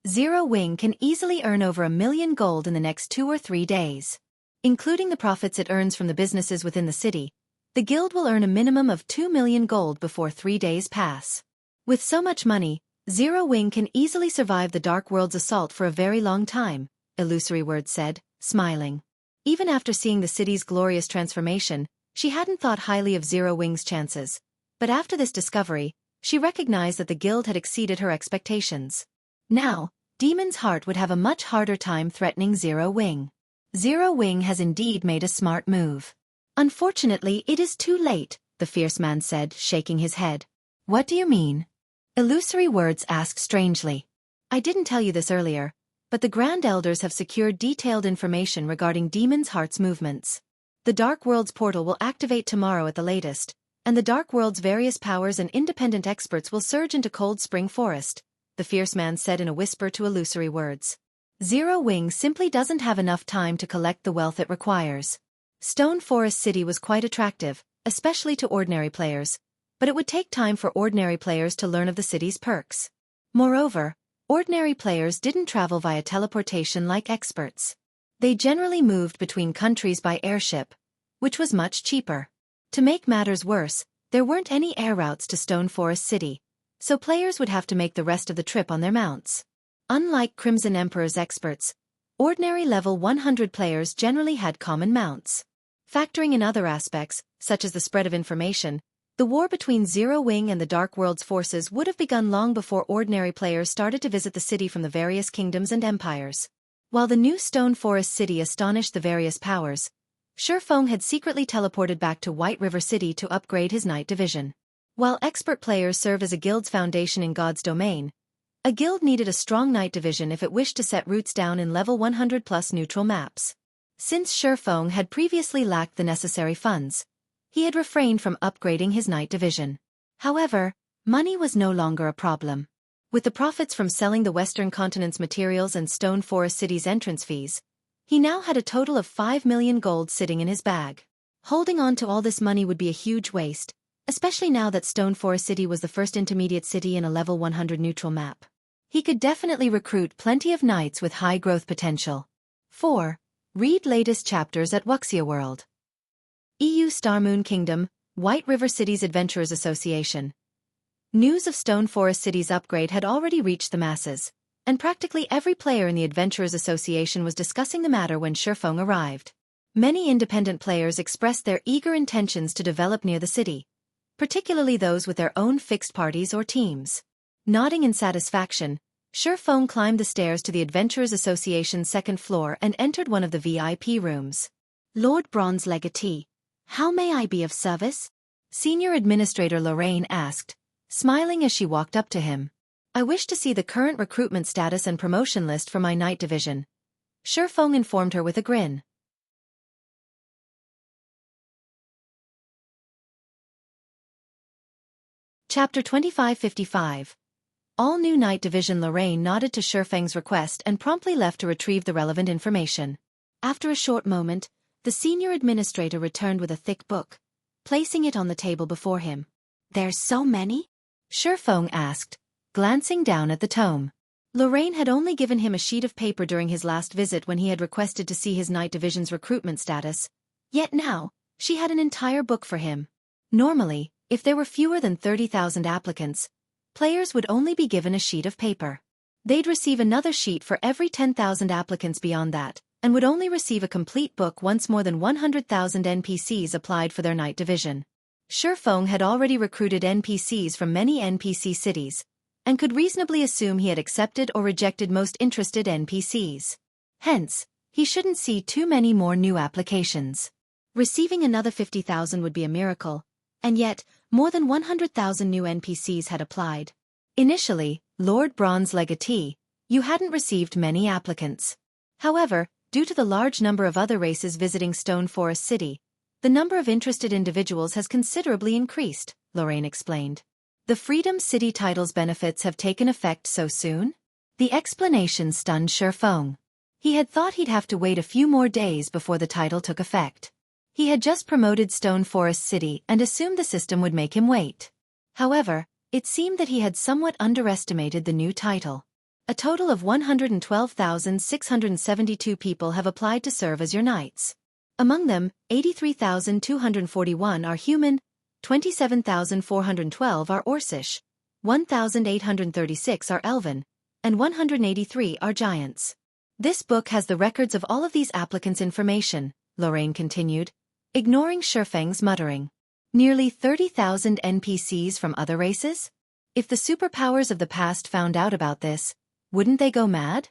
Zero Wing can easily earn over 1 million gold in the next 2 or 3 days. Including the profits it earns from the businesses within the city, the guild will earn a minimum of 2 million gold before 3 days pass. With so much money, Zero Wing can easily survive the Dark World's assault for a very long time, Illusory Word said, smiling. Even after seeing the city's glorious transformation, she hadn't thought highly of Zero Wing's chances. But after this discovery, she recognized that the guild had exceeded her expectations. Now, Demon's Heart would have a much harder time threatening Zero Wing. Zero Wing has indeed made a smart move. Unfortunately, it is too late, the fierce man said, shaking his head. What do you mean? Illusory Words asked strangely. I didn't tell you this earlier, but the Grand Elders have secured detailed information regarding Demon's Heart's movements. The Dark World's portal will activate tomorrow at the latest, and the Dark World's various powers and independent experts will surge into Cold Spring Forest, the fierce man said in a whisper to Illusory Words. Zero Wing simply doesn't have enough time to collect the wealth it requires. Stone Forest City was quite attractive, especially to ordinary players, but it would take time for ordinary players to learn of the city's perks. Moreover, ordinary players didn't travel via teleportation like experts. They generally moved between countries by airship, which was much cheaper. To make matters worse, there weren't any air routes to Stone Forest City, so players would have to make the rest of the trip on their mounts. Unlike Crimson Emperor's experts, ordinary level 100 players generally had common mounts. Factoring in other aspects, such as the spread of information, the war between Zero Wing and the Dark World's forces would have begun long before ordinary players started to visit the city from the various kingdoms and empires. While the new Stone Forest City astonished the various powers, Xueqi had secretly teleported back to White River City to upgrade his night division. While expert players served as a guild's foundation in God's Domain, a guild needed a strong night division if it wished to set roots down in level 100+ neutral maps. Since Xueqi had previously lacked the necessary funds, he had refrained from upgrading his night division. However, money was no longer a problem. With the profits from selling the Western Continent's materials and Stone Forest City's entrance fees, he now had a total of 5 million gold sitting in his bag. Holding on to all this money would be a huge waste, especially now that Stone Forest City was the first intermediate city in a level 100 neutral map. He could definitely recruit plenty of knights with high growth potential. 4. Read latest chapters at Wuxia World. EU Starmoon Kingdom, White River Cities Adventurers Association. News of Stone Forest City's upgrade had already reached the masses, and practically every player in the Adventurers Association was discussing the matter when Xueqi arrived. Many independent players expressed their eager intentions to develop near the city, particularly those with their own fixed parties or teams. Nodding in satisfaction, Xueqi climbed the stairs to the Adventurers Association's second floor and entered one of the VIP rooms. Lord Bronze Legatee, how may I be of service? Senior Administrator Lorraine asked, smiling as she walked up to him. I wish to see the current recruitment status and promotion list for my night division. Xueqi informed her with a grin. Chapter 2555. All new Night Division. Lorraine nodded to Xueqi's request and promptly left to retrieve the relevant information. After a short moment, the senior administrator returned with a thick book, placing it on the table before him. "There's so many?" Xueqi asked, glancing down at the tome. Lorraine had only given him a sheet of paper during his last visit when he had requested to see his Night Division's recruitment status, yet now, she had an entire book for him. Normally, if there were fewer than 30,000 applicants, players would only be given a sheet of paper. They'd receive another sheet for every 10,000 applicants beyond that, and would only receive a complete book once more than 100,000 NPCs applied for their Night Division. Xueqi had already recruited NPCs from many NPC cities, and could reasonably assume he had accepted or rejected most interested NPCs. Hence, he shouldn't see too many more new applications. Receiving another 50,000 would be a miracle, and yet, more than 100,000 new NPCs had applied. Initially, Lord Bronze Legatee, you hadn't received many applicants. However, due to the large number of other races visiting Stone Forest City, the number of interested individuals has considerably increased, Lorraine explained. The Freedom City title's benefits have taken effect so soon? The explanation stunned Xueqi. He had thought he'd have to wait a few more days before the title took effect. He had just promoted Stone Forest City and assumed the system would make him wait. However, it seemed that he had somewhat underestimated the new title. A total of 112,672 people have applied to serve as your knights. Among them, 83,241 are human, 27,412 are Orcish, 1,836 are Elven, and 183 are Giants. This book has the records of all of these applicants' information, Lorraine continued, ignoring Xueqi's muttering. Nearly 30,000 NPCs from other races? If the superpowers of the past found out about this, wouldn't they go mad?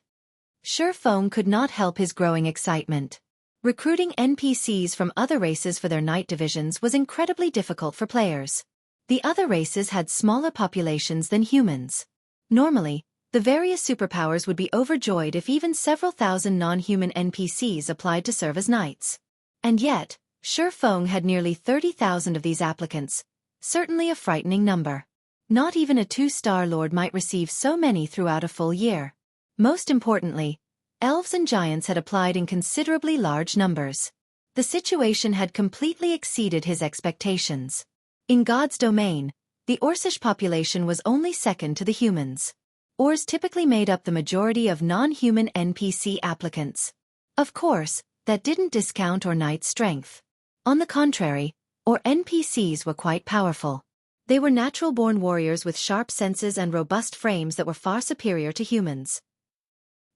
Xueqi could not help his growing excitement. Recruiting NPCs from other races for their Night Divisions was incredibly difficult for players. The other races had smaller populations than humans. Normally, the various superpowers would be overjoyed if even several thousand non-human NPCs applied to serve as knights. And yet, Xueqi had nearly 30,000 of these applicants, certainly a frightening number. Not even a 2-star lord might receive so many throughout a full year. Most importantly, elves and giants had applied in considerably large numbers. The situation had completely exceeded his expectations. In God's domain, the Orcish population was only second to the humans. Ors typically made up the majority of non-human NPC applicants. Of course, that didn't discount Or Knight's strength. On the contrary, Or NPCs were quite powerful. They were natural-born warriors with sharp senses and robust frames that were far superior to humans.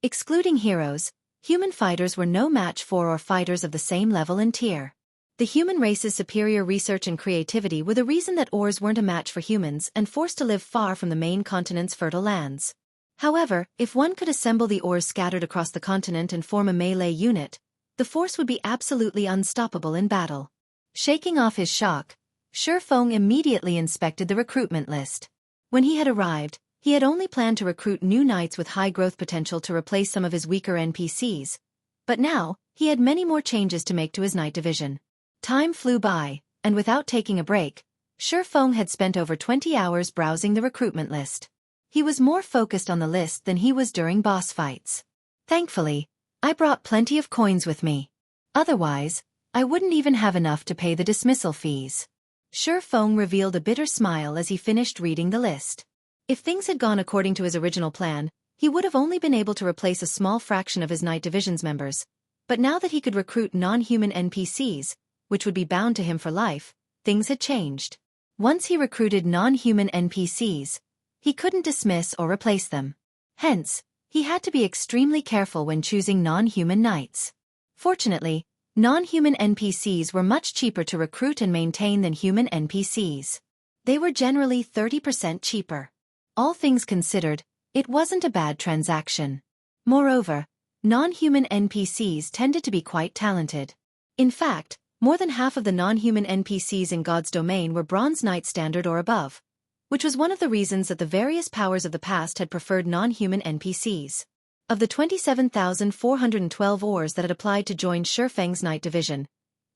Excluding heroes, human fighters were no match for Or fighters of the same level and tier. The human race's superior research and creativity were the reason that Ors weren't a match for humans and forced to live far from the main continent's fertile lands. However, if one could assemble the Ors scattered across the continent and form a melee unit, the force would be absolutely unstoppable in battle. Shaking off his shock, Xueqi immediately inspected the recruitment list. When he had arrived, he had only planned to recruit new knights with high growth potential to replace some of his weaker NPCs. But now, he had many more changes to make to his Night Division. Time flew by, and without taking a break, Xueqi had spent over 20 hours browsing the recruitment list. He was more focused on the list than he was during boss fights. Thankfully, I brought plenty of coins with me. Otherwise, I wouldn't even have enough to pay the dismissal fees. Xueqi revealed a bitter smile as he finished reading the list. If things had gone according to his original plan, he would have only been able to replace a small fraction of his Night Division's members. But now that he could recruit non-human NPCs, which would be bound to him for life, things had changed. Once he recruited non-human NPCs, he couldn't dismiss or replace them. Hence, he had to be extremely careful when choosing non-human knights. Fortunately, non-human NPCs were much cheaper to recruit and maintain than human NPCs. They were generally 30% cheaper. All things considered, it wasn't a bad transaction. Moreover, non-human NPCs tended to be quite talented. In fact, more than half of the non-human NPCs in God's domain were Bronze Knight standard or above, which was one of the reasons that the various powers of the past had preferred non-human NPCs. Of the 27,412 Ors that had applied to join Xueqi's Night Division,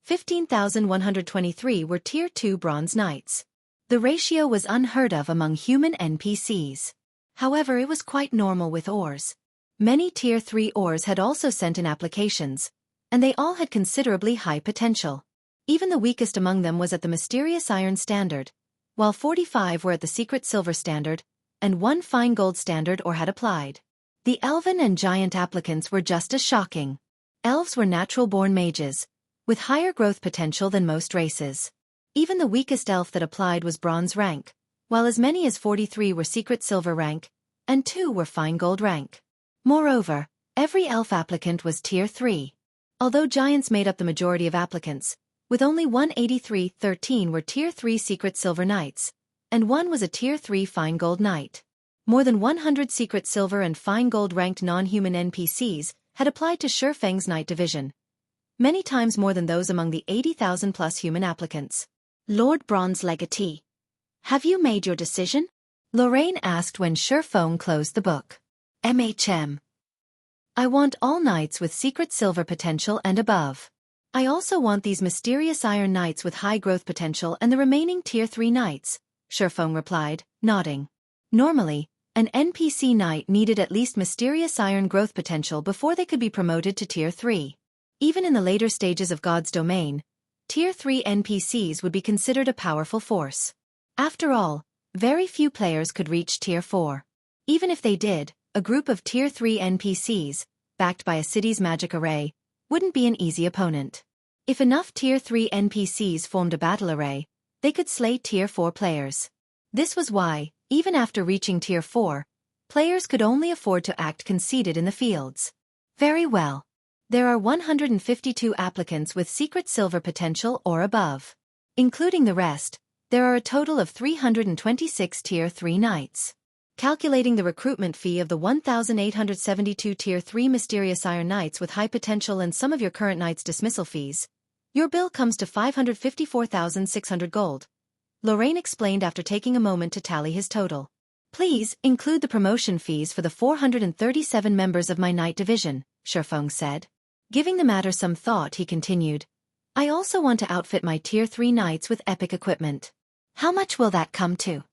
15,123 were Tier 2 Bronze Knights. The ratio was unheard of among human NPCs. However, it was quite normal with ores. Many Tier 3 ores had also sent in applications, and they all had considerably high potential. Even the weakest among them was at the mysterious iron standard, while 45 were at the secret silver standard, and 1 fine gold standard ore had applied. The elven and giant applicants were just as shocking. Elves were natural-born mages, with higher growth potential than most races. Even the weakest elf that applied was bronze rank, while as many as 43 were secret silver rank, and 2 were fine gold rank. Moreover, every elf applicant was Tier 3. Although giants made up the majority of applicants, with only 183, 13 were Tier 3 secret silver knights, and 1 was a Tier 3 fine gold knight. More than 100 secret silver and fine gold ranked non-human NPCs had applied to Xueqi's knight division, many times more than those among the 80,000 plus human applicants. Lord Bronze Legatee, have you made your decision? Lorraine asked when Xueqi closed the book. I want all knights with secret silver potential and above. I also want these mysterious iron knights with high growth potential and the remaining Tier 3 knights, Xueqi replied, nodding. Normally, an NPC knight needed at least mysterious iron growth potential before they could be promoted to Tier 3. Even in the later stages of God's domain, Tier 3 NPCs would be considered a powerful force. After all, very few players could reach Tier 4. Even if they did, a group of Tier 3 NPCs, backed by a city's magic array, wouldn't be an easy opponent. If enough Tier 3 NPCs formed a battle array, they could slay Tier 4 players. This was why, even after reaching Tier 4, players could only afford to act conceited in the fields. Very well. There are 152 applicants with secret silver potential or above. Including the rest, there are a total of 326 Tier 3 knights. Calculating the recruitment fee of the 1,872 Tier 3 mysterious iron knights with high potential and some of your current knights' dismissal fees, your bill comes to 554,600 gold. Lorraine explained after taking a moment to tally his total. Please include the promotion fees for the 437 members of my knight division, Xueqi said. Giving the matter some thought, he continued. I also want to outfit my Tier 3 knights with epic equipment. How much will that come to?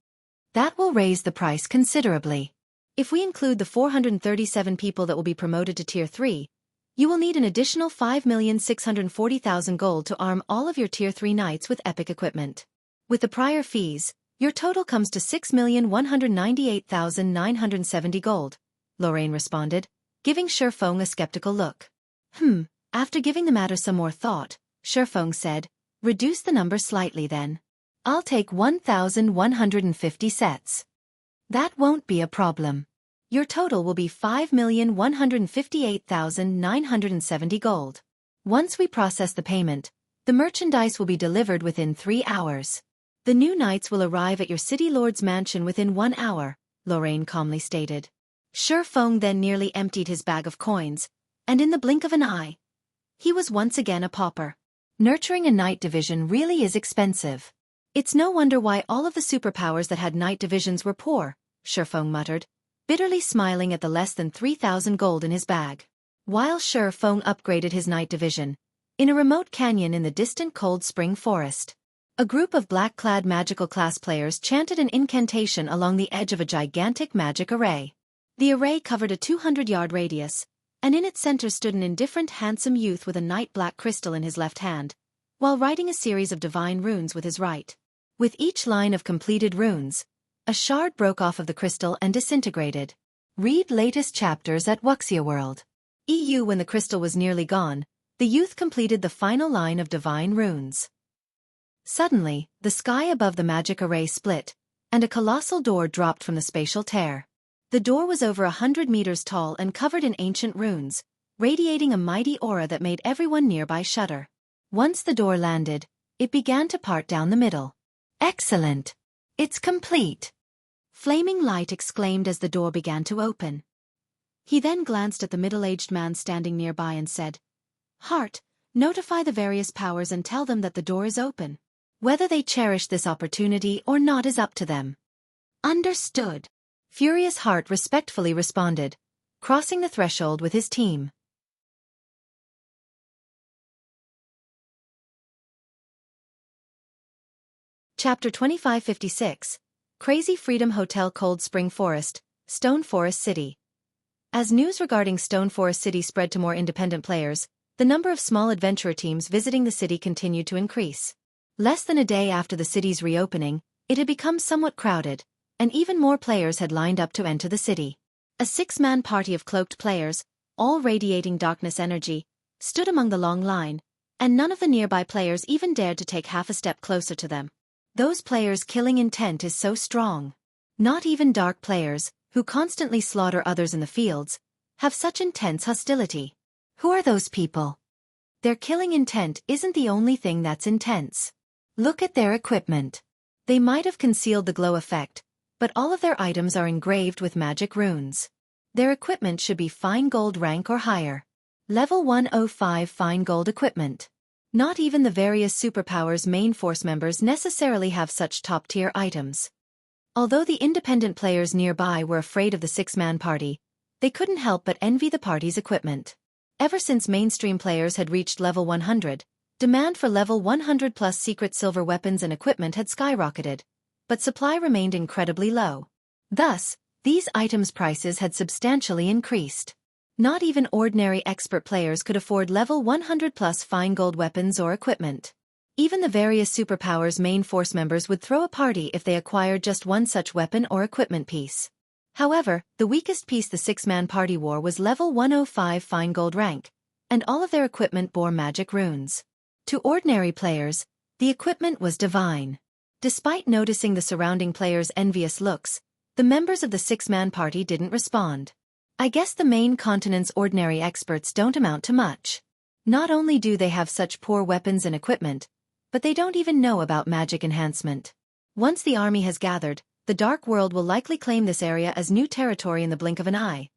That will raise the price considerably. If we include the 437 people that will be promoted to Tier 3, you will need an additional 5,640,000 gold to arm all of your Tier 3 knights with epic equipment. With the prior fees, your total comes to 6,198,970 gold, Lorraine responded, giving Xueqi a skeptical look. After giving the matter some more thought, Xueqi said, reduce the number slightly then. I'll take 1,150 sets. That won't be a problem. Your total will be 5,158,970 gold. Once we process the payment, the merchandise will be delivered within 3 hours. The new knights will arrive at your city lord's mansion within 1 hour, Lorraine calmly stated. Xueqi then nearly emptied his bag of coins, and in the blink of an eye, he was once again a pauper. Nurturing a knight division really is expensive. It's no wonder why all of the superpowers that had knight divisions were poor, Xueqi muttered, bitterly smiling at the less than 3,000 gold in his bag. While Xueqi upgraded his knight division, in a remote canyon in the distant Cold Spring Forest, a group of black-clad magical class players chanted an incantation along the edge of a gigantic magic array. The array covered a 200-yard radius, and in its center stood an indifferent handsome youth with a night-black crystal in his left hand, while writing a series of divine runes with his right. With each line of completed runes, a shard broke off of the crystal and disintegrated. Read latest chapters at Xueqi World. EU. When the crystal was nearly gone, the youth completed the final line of divine runes. Suddenly, the sky above the magic array split, and a colossal door dropped from the spatial tear. The door was over 100 meters tall and covered in ancient runes, radiating a mighty aura that made everyone nearby shudder. Once the door landed, it began to part down the middle. Excellent! It's complete! Flaming Light exclaimed as the door began to open. He then glanced at the middle-aged man standing nearby and said, Heart, notify the various powers and tell them that the door is open. Whether they cherish this opportunity or not is up to them. Understood. Furious Heart respectfully responded, crossing the threshold with his team. Chapter 2556, Crazy Freedom Hotel Cold Spring Forest, Stone Forest City. As news regarding Stone Forest City spread to more independent players, the number of small adventurer teams visiting the city continued to increase. Less than a day after the city's reopening, it had become somewhat crowded, and even more players had lined up to enter the city. A six-man party of cloaked players, all radiating darkness energy, stood among the long line, and none of the nearby players even dared to take half a step closer to them. Those players' killing intent is so strong. Not even dark players, who constantly slaughter others in the fields, have such intense hostility. Who are those people? Their killing intent isn't the only thing that's intense. Look at their equipment. They might have concealed the glow effect, but all of their items are engraved with magic runes. Their equipment should be fine gold rank or higher. Level 105 fine gold equipment. Not even the various superpowers main force members necessarily have such top-tier items. Although the independent players nearby were afraid of the six-man party, they couldn't help but envy the party's equipment. Ever since mainstream players had reached level 100, demand for level 100+ secret silver weapons and equipment had skyrocketed, but supply remained incredibly low. Thus, these items' prices had substantially increased. Not even ordinary expert players could afford level 100+ fine gold weapons or equipment. Even the various superpowers main force members would throw a party if they acquired just one such weapon or equipment piece. However, the weakest piece the six-man party wore was level 105 fine gold rank, and all of their equipment bore magic runes. To ordinary players, the equipment was divine. Despite noticing the surrounding players' envious looks, the members of the six-man party didn't respond. I guess the main continent's ordinary experts don't amount to much. Not only do they have such poor weapons and equipment, but they don't even know about magic enhancement. Once the army has gathered, the Dark World will likely claim this area as new territory in the blink of an eye.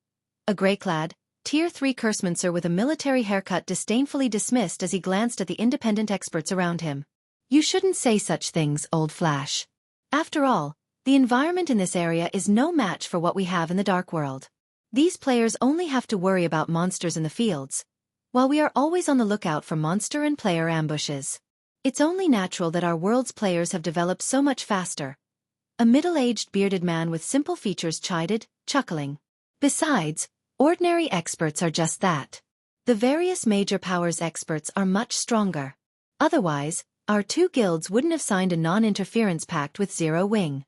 A gray-clad, Tier 3 cursemancer with a military haircut disdainfully dismissed as he glanced at the independent experts around him. You shouldn't say such things, old Flash. After all, the environment in this area is no match for what we have in the Dark World. These players only have to worry about monsters in the fields, while we are always on the lookout for monster and player ambushes. It's only natural that our world's players have developed so much faster. A middle-aged bearded man with simple features chided, chuckling. Besides, ordinary experts are just that. The various major powers experts are much stronger. Otherwise, our two guilds wouldn't have signed a non-interference pact with Zero Wing.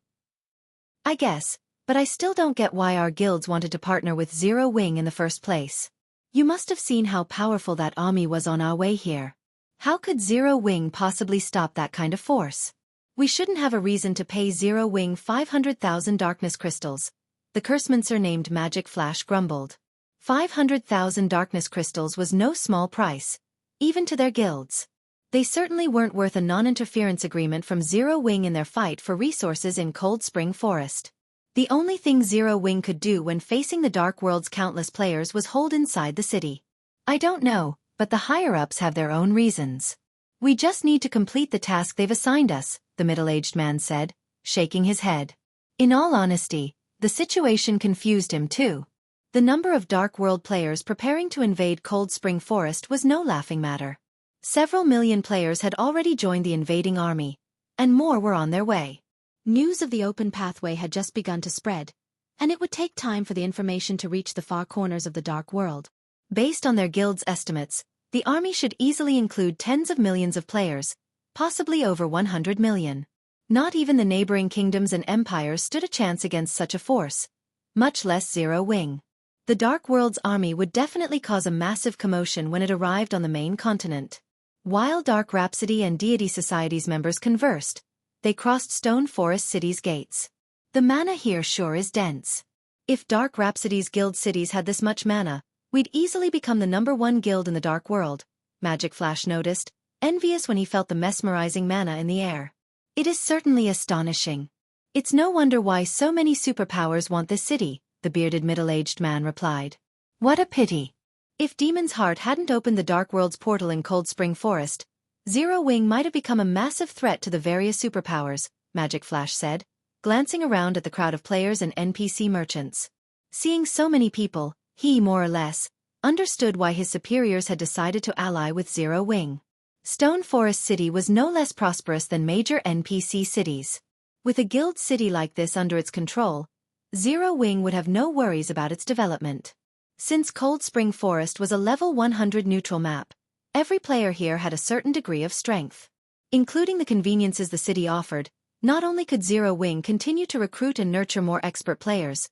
I guess, but I still don't get why our guilds wanted to partner with Zero Wing in the first place. You must have seen how powerful that army was on our way here. How could Zero Wing possibly stop that kind of force? We shouldn't have a reason to pay Zero Wing 500,000 darkness crystals, the cursemancer named Magic Flash grumbled. 500,000 darkness crystals was no small price, even to their guilds. They certainly weren't worth a non-interference agreement from Zero Wing in their fight for resources in Cold Spring Forest. The only thing Zero Wing could do when facing the Dark World's countless players was hold inside the city. I don't know, but the higher-ups have their own reasons. We just need to complete the task they've assigned us, the middle-aged man said, shaking his head. In all honesty, the situation confused him too. The number of Dark World players preparing to invade Cold Spring Forest was no laughing matter. Several million players had already joined the invading army, and more were on their way. News of the open pathway had just begun to spread, and it would take time for the information to reach the far corners of the Dark World. Based on their guild's estimates, the army should easily include tens of millions of players, possibly over 100 million. Not even the neighboring kingdoms and empires stood a chance against such a force, much less Zero Wing. The Dark World's army would definitely cause a massive commotion when it arrived on the main continent. While Dark Rhapsody and Deity Society's members conversed, they crossed Stone Forest City's gates. The mana here sure is dense. If Dark Rhapsody's guild cities had this much mana, we'd easily become the #1 guild in the Dark World, Magic Flash noticed, envious when he felt the mesmerizing mana in the air. It is certainly astonishing. It's no wonder why so many superpowers want this city, the bearded middle-aged man replied. What a pity. If Demon's Heart hadn't opened the Dark World's portal in Cold Spring Forest, Zero Wing might have become a massive threat to the various superpowers, Magic Flash said, glancing around at the crowd of players and NPC merchants. Seeing so many people, he, more or less, understood why his superiors had decided to ally with Zero Wing. Stone Forest City was no less prosperous than major NPC cities. With a guild city like this under its control, Zero Wing would have no worries about its development. Since Cold Spring Forest was a level 100 neutral map, every player here had a certain degree of strength. Including the conveniences the city offered, not only could Zero Wing continue to recruit and nurture more expert players,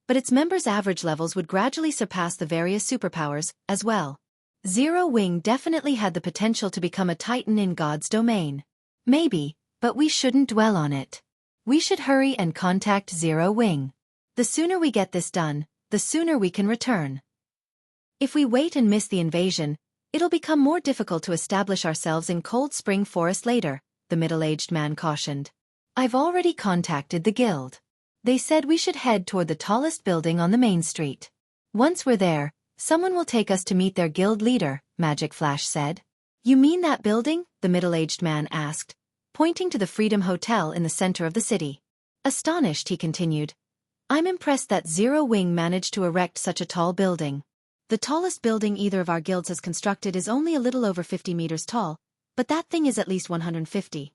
but its members' average levels would gradually surpass the various superpowers, as well. Zero Wing definitely had the potential to become a titan in God's domain. Maybe, but we shouldn't dwell on it. We should hurry and contact Zero Wing. The sooner we get this done, the sooner we can return. If we wait and miss the invasion, it'll become more difficult to establish ourselves in Cold Spring Forest later, the middle-aged man cautioned. I've already contacted the guild. They said we should head toward the tallest building on the main street. Once we're there, someone will take us to meet their guild leader, Magic Flash said. You mean that building? The middle-aged man asked, pointing to the Freedom Hotel in the center of the city. Astonished, he continued. I'm impressed that Zero Wing managed to erect such a tall building. The tallest building either of our guilds has constructed is only a little over 50 meters tall, but that thing is at least 150.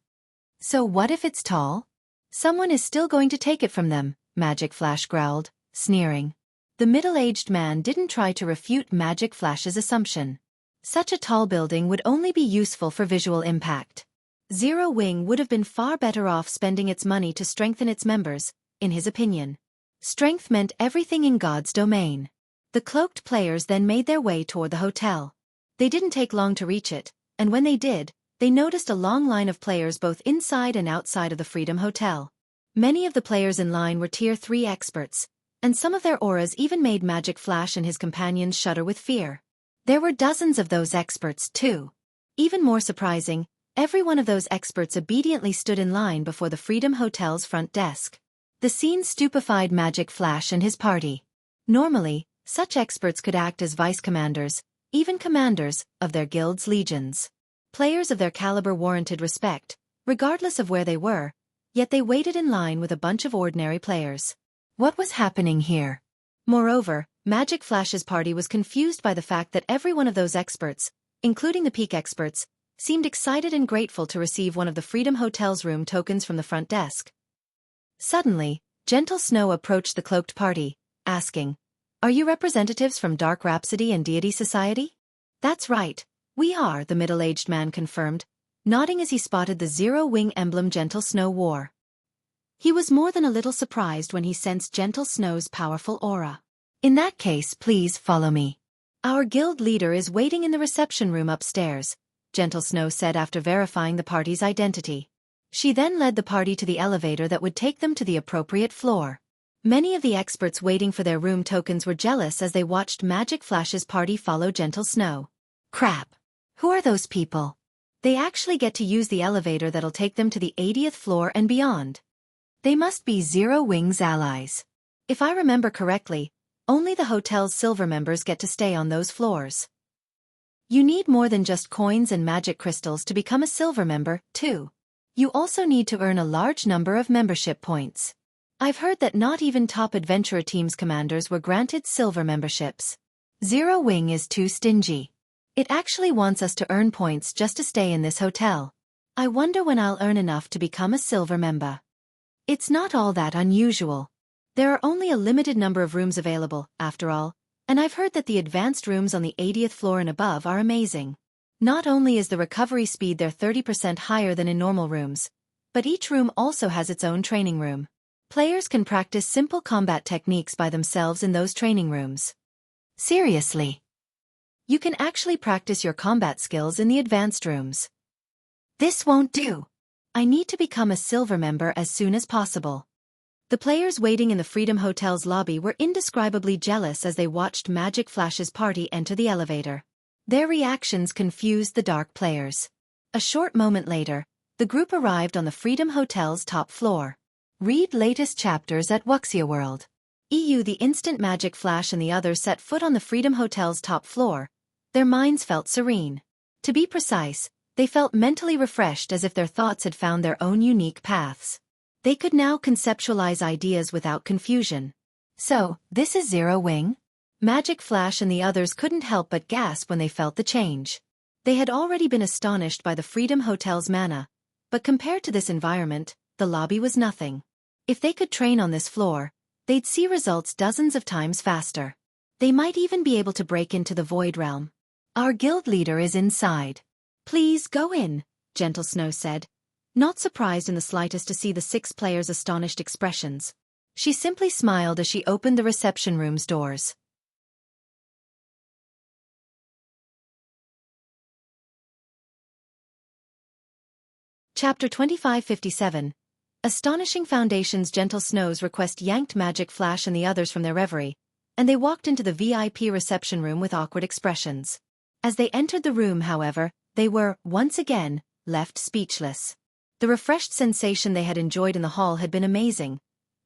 So what if it's tall? Someone is still going to take it from them, Magic Flash growled, sneering. The middle-aged man didn't try to refute Magic Flash's assumption. Such a tall building would only be useful for visual impact. Zero Wing would have been far better off spending its money to strengthen its members, in his opinion. Strength meant everything in God's domain. The cloaked players then made their way toward the hotel. They didn't take long to reach it, and when they did, they noticed a long line of players both inside and outside of the Freedom Hotel. Many of the players in line were Tier 3 experts, and some of their auras even made Magic Flash and his companions shudder with fear. There were dozens of those experts, too. Even more surprising, every one of those experts obediently stood in line before the Freedom Hotel's front desk. The scene stupefied Magic Flash and his party. Normally, such experts could act as vice-commanders, even commanders, of their guild's legions. Players of their caliber warranted respect, regardless of where they were, yet they waited in line with a bunch of ordinary players. What was happening here? Moreover, Magic Flash's party was confused by the fact that every one of those experts, including the peak experts, seemed excited and grateful to receive one of the Freedom Hotel's room tokens from the front desk. Suddenly, Gentle Snow approached the cloaked party, asking, "Are you representatives from Dark Rhapsody and Deity Society?" "That's right, we are," the middle-aged man confirmed, nodding as he spotted the Zero Wing emblem Gentle Snow wore. He was more than a little surprised when he sensed Gentle Snow's powerful aura. "In that case, please follow me. Our guild leader is waiting in the reception room upstairs," Gentle Snow said after verifying the party's identity. She then led the party to the elevator that would take them to the appropriate floor. Many of the experts waiting for their room tokens were jealous as they watched Magic Flash's party follow Gentle Snow. Crap! Who are those people? They actually get to use the elevator that'll take them to the 80th floor and beyond. They must be Zero Wing's allies. If I remember correctly, only the hotel's silver members get to stay on those floors. You need more than just coins and magic crystals to become a silver member, too. You also need to earn a large number of membership points. I've heard that not even top adventurer teams commanders were granted silver memberships. Zero Wing is too stingy. It actually wants us to earn points just to stay in this hotel. I wonder when I'll earn enough to become a silver member. It's not all that unusual. There are only a limited number of rooms available, after all, and I've heard that the advanced rooms on the 80th floor and above are amazing. Not only is the recovery speed there 30% higher than in normal rooms, but each room also has its own training room. Players can practice simple combat techniques by themselves in those training rooms. Seriously. You can actually practice your combat skills in the advanced rooms. This won't do. I need to become a silver member as soon as possible. The players waiting in the Freedom Hotel's lobby were indescribably jealous as they watched Magic Flash's party enter the elevator. Their reactions confused the dark players. A short moment later, the group arrived on the Freedom Hotel's top floor. Read latest chapters at Wuxia World. EU. The instant Magic Flash and the others set foot on the Freedom Hotel's top floor, their minds felt serene. To be precise, they felt mentally refreshed as if their thoughts had found their own unique paths. They could now conceptualize ideas without confusion. So, this is Zero Wing? Magic Flash and the others couldn't help but gasp when they felt the change. They had already been astonished by the Freedom Hotel's manna, but compared to this environment, the lobby was nothing. If they could train on this floor, they'd see results dozens of times faster. They might even be able to break into the Void Realm. Our guild leader is inside. Please go in, Gentle Snow said, not surprised in the slightest to see the 6 players' astonished expressions. She simply smiled as she opened the reception room's doors. Chapter 2557. Astonishing Foundation's Gentle Snow's request yanked Magic Flash and the others from their reverie, and they walked into the VIP reception room with awkward expressions. As they entered the room, however, they were, once again, left speechless. The refreshed sensation they had enjoyed in the hall had been amazing,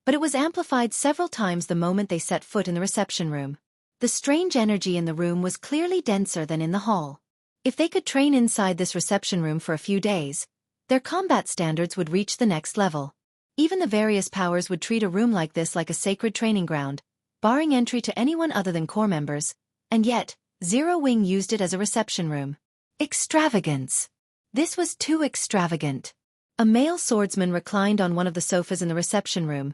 but it was amplified several times the moment they set foot in the reception room. The strange energy in the room was clearly denser than in the hall. If they could train inside this reception room for a few days, their combat standards would reach the next level. Even the various powers would treat a room like this like a sacred training ground, barring entry to anyone other than core members, and yet, Zero Wing used it as a reception room. Extravagance. This was too extravagant. A male swordsman reclined on one of the sofas in the reception room,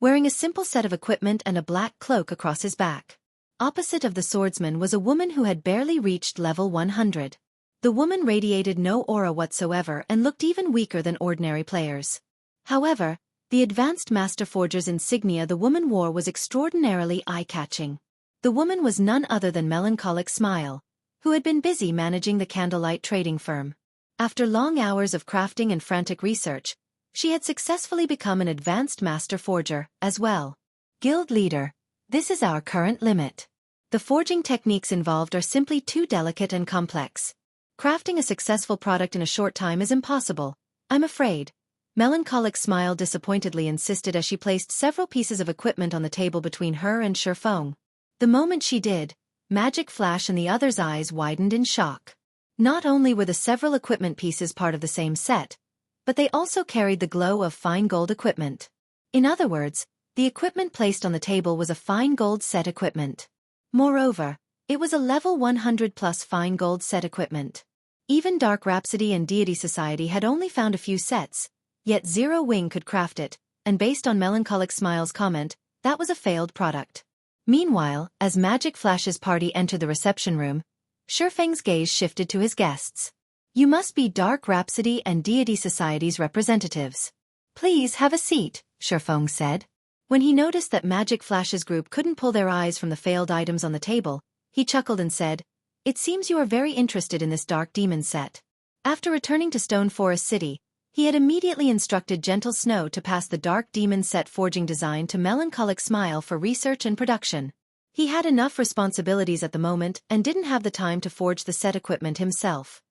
wearing a simple set of equipment and a black cloak across his back. Opposite of the swordsman was a woman who had barely reached level 100. The woman radiated no aura whatsoever and looked even weaker than ordinary players. However, the advanced Master Forger's insignia the woman wore was extraordinarily eye-catching. The woman was none other than Melancholic Smile, who had been busy managing the Candlelight trading firm. After long hours of crafting and frantic research, she had successfully become an advanced Master Forger, as well. Guild leader, this is our current limit. The forging techniques involved are simply too delicate and complex. Crafting a successful product in a short time is impossible, I'm afraid. Melancholic Smile disappointedly insisted as she placed several pieces of equipment on the table between her and Xueqi. The moment she did, Magic Flash and the others' eyes widened in shock. Not only were the several equipment pieces part of the same set, but they also carried the glow of fine gold equipment. In other words, the equipment placed on the table was a fine gold set equipment. Moreover, it was a level 100 plus fine gold set equipment. Even Dark Rhapsody and Deity Society had only found a few sets, yet Zero Wing could craft it, and based on Melancholic Smile's comment, that was a failed product. Meanwhile, as Magic Flash's party entered the reception room, Xueqi's gaze shifted to his guests. You must be Dark Rhapsody and Deity Society's representatives. Please have a seat, Xueqi said. When he noticed that Magic Flash's group couldn't pull their eyes from the failed items on the table, he chuckled and said, It seems you are very interested in this Dark Demon set. After returning to Stone Forest City, he had immediately instructed Gentle Snow to pass the Dark Demon set forging design to Melancholic Smile for research and production. He had enough responsibilities at the moment and didn't have the time to forge the set equipment himself.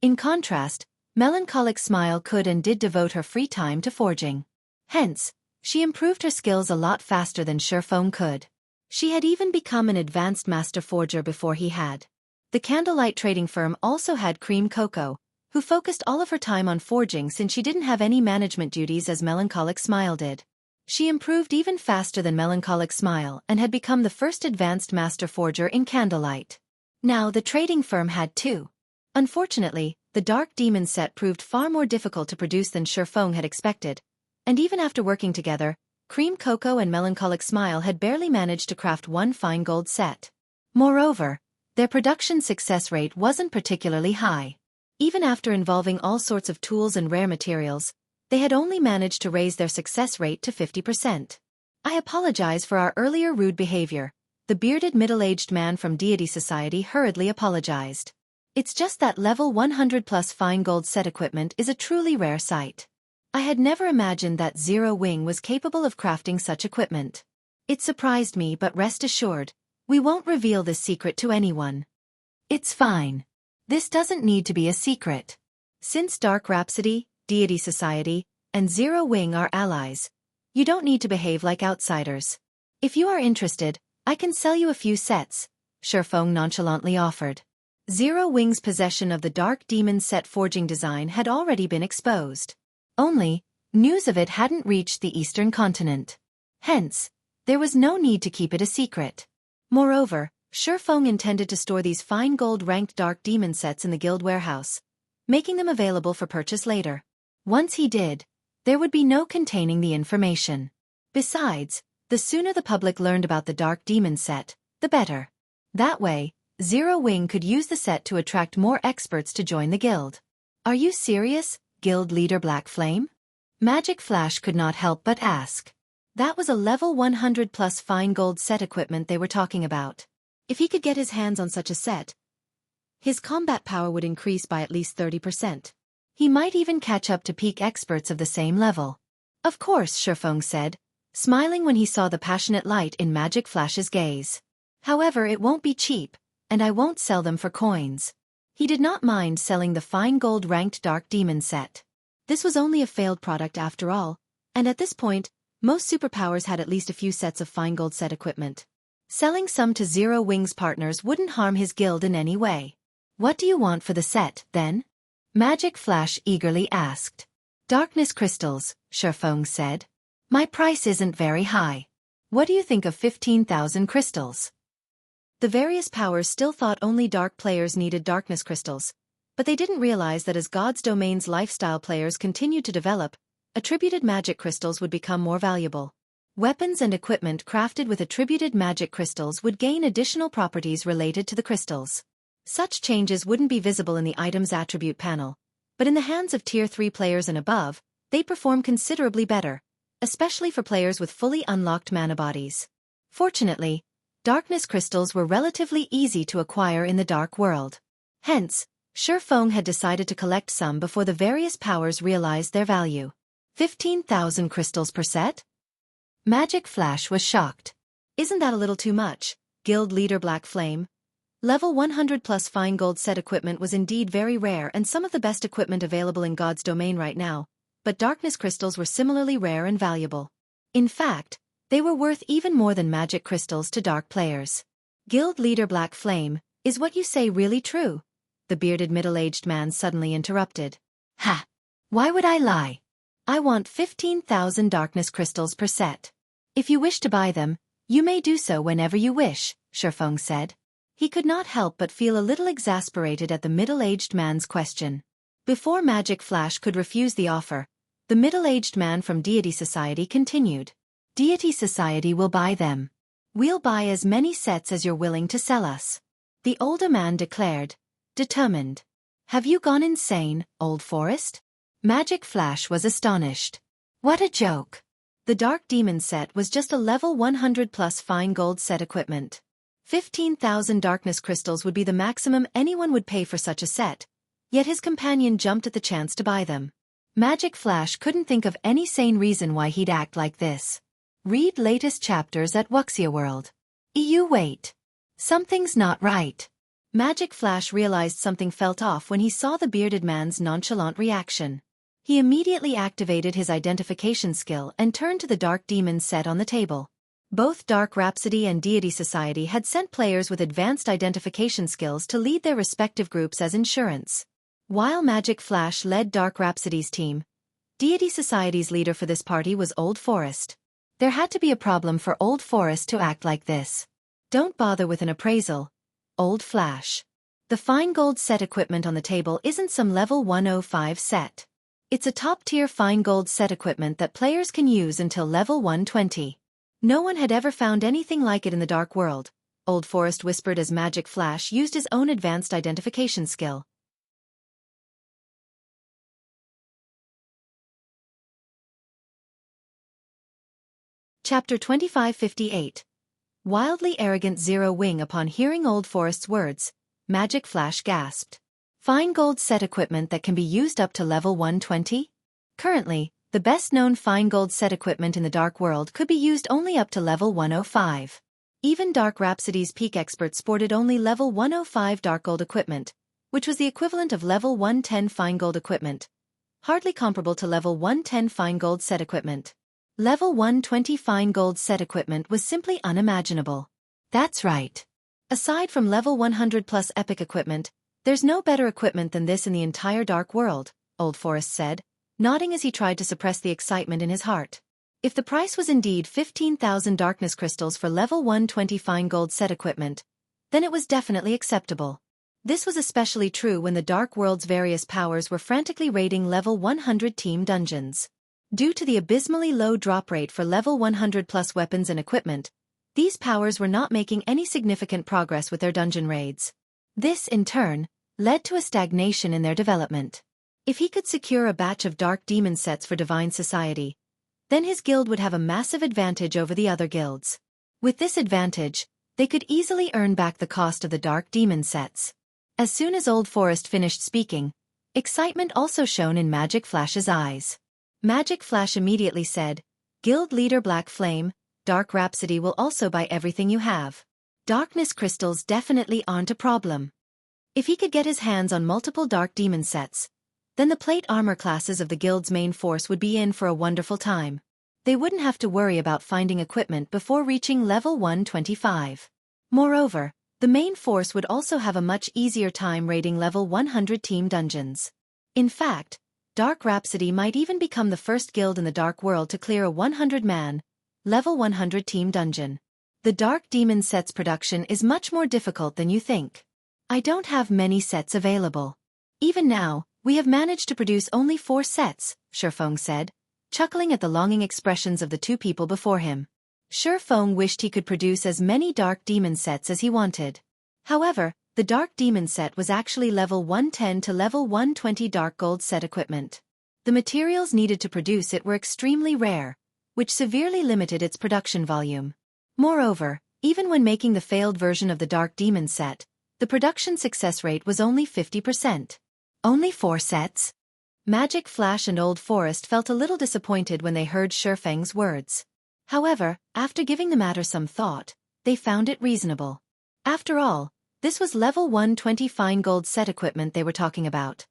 In contrast, Melancholic Smile could and did devote her free time to forging. Hence, she improved her skills a lot faster than Xueqi could. She had even become an advanced Master Forger before he had. The Candlelight trading firm also had Cream Cocoa, who focused all of her time on forging since she didn't have any management duties as Melancholic Smile did. She improved even faster than Melancholic Smile and had become the first advanced Master Forger in Candlelight. Now the trading firm had two. Unfortunately, the Dark Demon set proved far more difficult to produce than Xueqi had expected, and even after working together, Cream Cocoa and Melancholic Smile had barely managed to craft one fine gold set. Moreover, their production success rate wasn't particularly high. Even after involving all sorts of tools and rare materials, they had only managed to raise their success rate to 50%. I apologize for our earlier rude behavior, the bearded middle-aged man from Deity Society hurriedly apologized. It's just that level 100 plus fine gold set equipment is a truly rare sight. I had never imagined that Zero Wing was capable of crafting such equipment. It surprised me, but rest assured, we won't reveal this secret to anyone. It's fine. This doesn't need to be a secret. Since Dark Rhapsody, Deity Society, and Zero Wing are allies, you don't need to behave like outsiders. If you are interested, I can sell you a few sets, Xueqi nonchalantly offered. Zero Wing's possession of the Dark Demon set forging design had already been exposed. Only, news of it hadn't reached the Eastern continent. Hence, there was no need to keep it a secret. Moreover, Xueqi intended to store these fine gold-ranked dark demon sets in the guild warehouse, making them available for purchase later. Once he did, there would be no containing the information. Besides, the sooner the public learned about the dark demon set, the better. That way, Zero Wing could use the set to attract more experts to join the guild. Are you serious, guild leader Black Flame? Magic Flash could not help but ask. That was a level 100 plus fine gold set equipment they were talking about. If he could get his hands on such a set, his combat power would increase by at least 30%. He might even catch up to peak experts of the same level. Of course, Xueqi said, smiling when he saw the passionate light in Magic Flash's gaze. However, it won't be cheap, and I won't sell them for coins. He did not mind selling the fine gold-ranked Dark Demon set. This was only a failed product after all, and at this point, most superpowers had at least a few sets of fine gold set equipment. Selling some to Zero Wing's partners wouldn't harm his guild in any way. What do you want for the set, then? Magic Flash eagerly asked. Darkness crystals, Xueqi said. My price isn't very high. What do you think of 15,000 crystals? The various powers still thought only dark players needed darkness crystals, but they didn't realize that as God's Domain's lifestyle players continued to develop, attributed magic crystals would become more valuable. Weapons and equipment crafted with attributed magic crystals would gain additional properties related to the crystals. Such changes wouldn't be visible in the item's attribute panel, but in the hands of Tier 3 players and above, they perform considerably better, especially for players with fully unlocked mana bodies. Fortunately, darkness crystals were relatively easy to acquire in the dark world. Hence, Xueqi had decided to collect some before the various powers realized their value. 15,000 crystals per set? Magic Flash was shocked. Isn't that a little too much, Guild Leader Black Flame? Level 100 plus fine gold set equipment was indeed very rare and some of the best equipment available in God's Domain right now, but darkness crystals were similarly rare and valuable. In fact, they were worth even more than magic crystals to dark players. Guild Leader Black Flame, is what you say really true? The bearded middle-aged man suddenly interrupted. Ha! Why would I lie? I want 15,000 darkness crystals per set. If you wish to buy them, you may do so whenever you wish, Xueqi said. He could not help but feel a little exasperated at the middle-aged man's question. Before Magic Flash could refuse the offer, the middle-aged man from Deity Society continued. Deity Society will buy them. We'll buy as many sets as you're willing to sell us. The older man declared, determined. Have you gone insane, Old Forest? Magic Flash was astonished. What a joke. The Dark Demon set was just a level 100 plus fine gold set equipment. 15,000 darkness crystals would be the maximum anyone would pay for such a set, yet his companion jumped at the chance to buy them. Magic Flash couldn't think of any sane reason why he'd act like this. Read latest chapters at Xueqi World. Wait. Something's not right. Magic Flash realized something felt off when he saw the bearded man's nonchalant reaction. He immediately activated his identification skill and turned to the Dark Demon set on the table. Both Dark Rhapsody and Deity Society had sent players with advanced identification skills to lead their respective groups as insurance. While Magic Flash led Dark Rhapsody's team, Deity Society's leader for this party was Old Forest. There had to be a problem for Old Forest to act like this. Don't bother with an appraisal, Old Flash. The fine gold set equipment on the table isn't some level 105 set. It's a top-tier fine gold set equipment that players can use until level 120. No one had ever found anything like it in the dark world, Old Forest whispered as Magic Flash used his own advanced identification skill. Chapter 2558. Wildly arrogant Zero Wing. Upon hearing Old Forest's words, Magic Flash gasped. Fine gold set equipment that can be used up to level 120? Currently, the best-known fine gold set equipment in the dark world could be used only up to level 105. Even Dark Rhapsody's peak expert sported only level 105 dark gold equipment, which was the equivalent of level 110 fine gold equipment, hardly comparable to level 110 fine gold set equipment. Level 120 fine gold set equipment was simply unimaginable. That's right. Aside from level 100 plus epic equipment, there's no better equipment than this in the entire dark world, Old Forest said, nodding as he tried to suppress the excitement in his heart. If the price was indeed 15,000 darkness crystals for level 120 fine gold set equipment, then it was definitely acceptable. This was especially true when the Dark World's various powers were frantically raiding level 100 team dungeons. Due to the abysmally low drop rate for level 100+ weapons and equipment, these powers were not making any significant progress with their dungeon raids. This, in turn, led to a stagnation in their development. If he could secure a batch of Dark Demon sets for Divine Society, then his guild would have a massive advantage over the other guilds. With this advantage, they could easily earn back the cost of the Dark Demon sets. As soon as Old Forest finished speaking, excitement also shone in Magic Flash's eyes. Magic Flash immediately said, "Guild leader Black Flame, Dark Rhapsody will also buy everything you have. Darkness crystals definitely aren't a problem." If he could get his hands on multiple Dark Demon sets, then the plate armor classes of the guild's main force would be in for a wonderful time. They wouldn't have to worry about finding equipment before reaching level 125. Moreover, the main force would also have a much easier time raiding level 100 team dungeons. In fact, Dark Rhapsody might even become the first guild in the Dark World to clear a 100-man, level 100 team dungeon. The Dark Demon sets production is much more difficult than you think. I don't have many sets available. Even now, we have managed to produce only 4 sets, Xueqi said, chuckling at the longing expressions of the two people before him. Xueqi wished he could produce as many Dark Demon sets as he wanted. However, the Dark Demon set was actually level 110 to level 120 Dark Gold set equipment. The materials needed to produce it were extremely rare, which severely limited its production volume. Moreover, even when making the failed version of the Dark Demon set, the production success rate was only 50%. Only 4 sets? Magic Flash and Old Forest felt a little disappointed when they heard Xueqi's words. However, after giving the matter some thought, they found it reasonable. After all, this was level 120 fine gold set equipment they were talking about.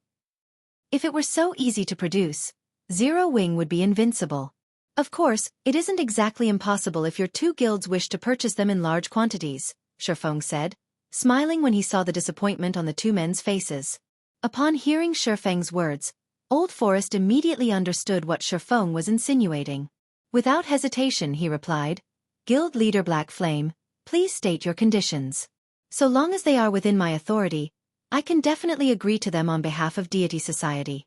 If it were so easy to produce, Zero Wing would be invincible. Of course, it isn't exactly impossible if your two guilds wish to purchase them in large quantities, Xueqi said, smiling when he saw the disappointment on the two men's faces. Upon hearing Xueqi's words, Old Forest immediately understood what Xueqi was insinuating. Without hesitation he replied, "Guild leader Black Flame, please state your conditions. So long as they are within my authority, I can definitely agree to them on behalf of Deity Society."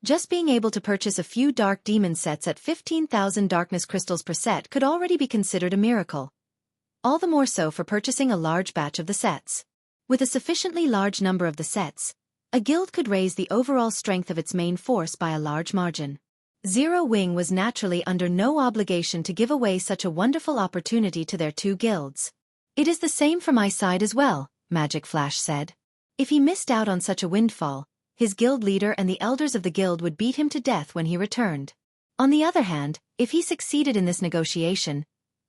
Just being able to purchase a few Dark Demon sets at 15,000 darkness crystals per set could already be considered a miracle. All the more so for purchasing a large batch of the sets. With a sufficiently large number of the sets, a guild could raise the overall strength of its main force by a large margin. Zero Wing was naturally under no obligation to give away such a wonderful opportunity to their two guilds. "It is the same for my side as well," Magic Flash said. If he missed out on such a windfall, his guild leader and the elders of the guild would beat him to death when he returned. On the other hand, if he succeeded in this negotiation,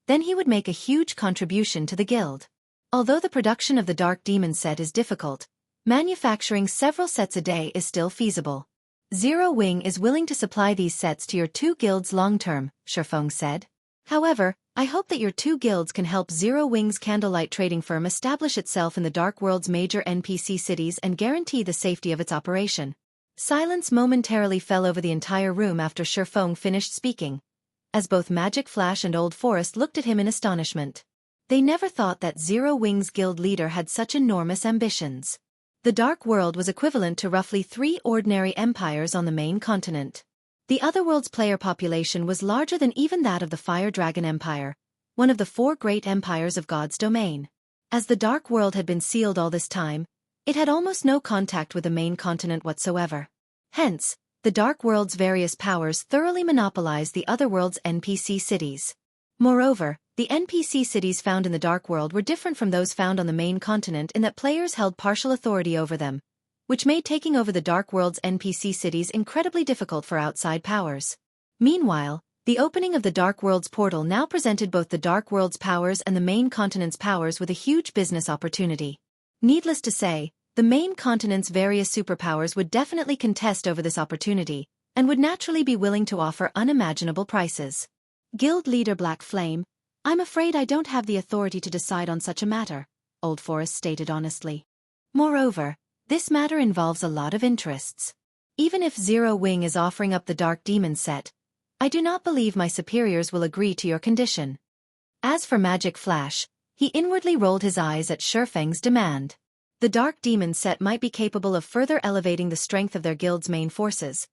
then he would make a huge contribution to the guild. Although the production of the Dark Demon set is difficult, manufacturing several sets a day is still feasible. Zero Wing is willing to supply these sets to your two guilds long-term, Xueqi said. However, I hope that your two guilds can help Zero Wing's candlelight trading firm establish itself in the Dark World's major NPC cities and guarantee the safety of its operation. Silence momentarily fell over the entire room after Xueqi finished speaking, as both Magic Flash and Old Forest looked at him in astonishment. They never thought that Zero Wing's guild leader had such enormous ambitions. The Dark World was equivalent to roughly 3 ordinary empires on the main continent. The Otherworld's player population was larger than even that of the Fire Dragon Empire, one of the 4 great empires of God's domain. As the Dark World had been sealed all this time, it had almost no contact with the main continent whatsoever. Hence, the Dark World's various powers thoroughly monopolized the Otherworld's NPC cities. Moreover, the NPC cities found in the Dark World were different from those found on the main continent in that players held partial authority over them, which made taking over the Dark World's NPC cities incredibly difficult for outside powers. Meanwhile, the opening of the Dark World's portal now presented both the Dark World's powers and the main continent's powers with a huge business opportunity. Needless to say, the main continent's various superpowers would definitely contest over this opportunity, and would naturally be willing to offer unimaginable prices. "Guild leader Black Flame, I'm afraid I don't have the authority to decide on such a matter," Old Forest stated honestly. "Moreover, this matter involves a lot of interests. Even if Zero Wing is offering up the Dark Demon set, I do not believe my superiors will agree to your condition." As for Magic Flash, He inwardly rolled his eyes at Shifeng's demand. The Dark Demon set might be capable of further elevating the strength of their guild's main forces,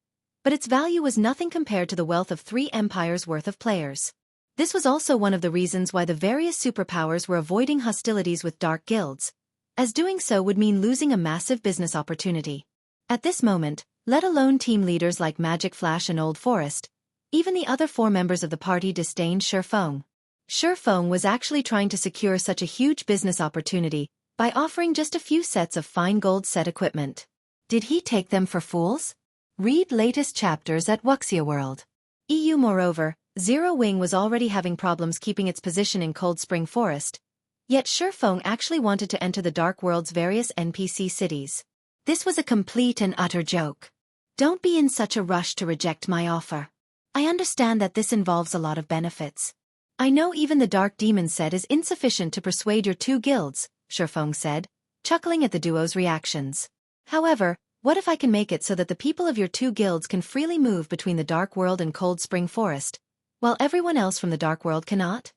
but its value was nothing compared to the wealth of 3 empires' worth of players. This was also one of the reasons why the various superpowers were avoiding hostilities with dark guilds, as doing so would mean losing a massive business opportunity. At this moment, let alone team leaders like Magic Flash and Old Forest, even the other 4 members of the party disdained Xueqi. Xueqi was actually trying to secure such a huge business opportunity by offering just a few sets of fine gold set equipment. Did he take them for fools? Read latest chapters at Wuxia World. Moreover, Zero Wing was already having problems keeping its position in Cold Spring Forest, yet Xueqi actually wanted to enter the Dark World's various NPC cities. This was a complete and utter joke. Don't be in such a rush to reject my offer. I understand that this involves a lot of benefits. I know even the Dark Demon set is insufficient to persuade your 2 guilds, Xueqi said, chuckling at the duo's reactions. However, what if I can make it so that the people of your 2 guilds can freely move between the Dark World and Cold Spring Forest, while everyone else from the Dark World cannot?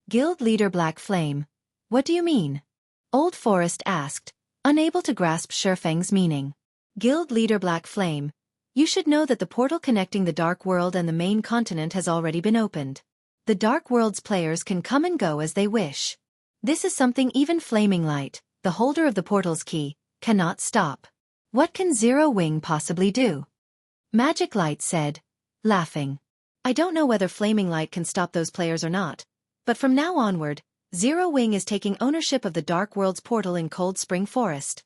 Guild leader Black Flame. What do you mean? Old Forest asked, unable to grasp Xueqi's meaning. Guild leader Black Flame, you should know that the portal connecting the Dark World and the main continent has already been opened. The Dark World's players can come and go as they wish. This is something even Flaming Light, the holder of the portal's key, cannot stop. What can Zero Wing possibly do? Magic Light said, laughing. I don't know whether Flaming Light can stop those players or not, but from now onward, Zero Wing is taking ownership of the Dark World's portal in Cold Spring Forest.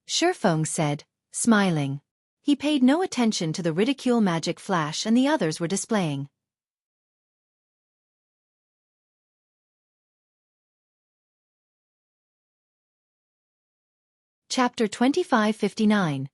Xueqi said, smiling. He paid no attention to the ridicule Magic Flash and the others were displaying. Chapter 2559.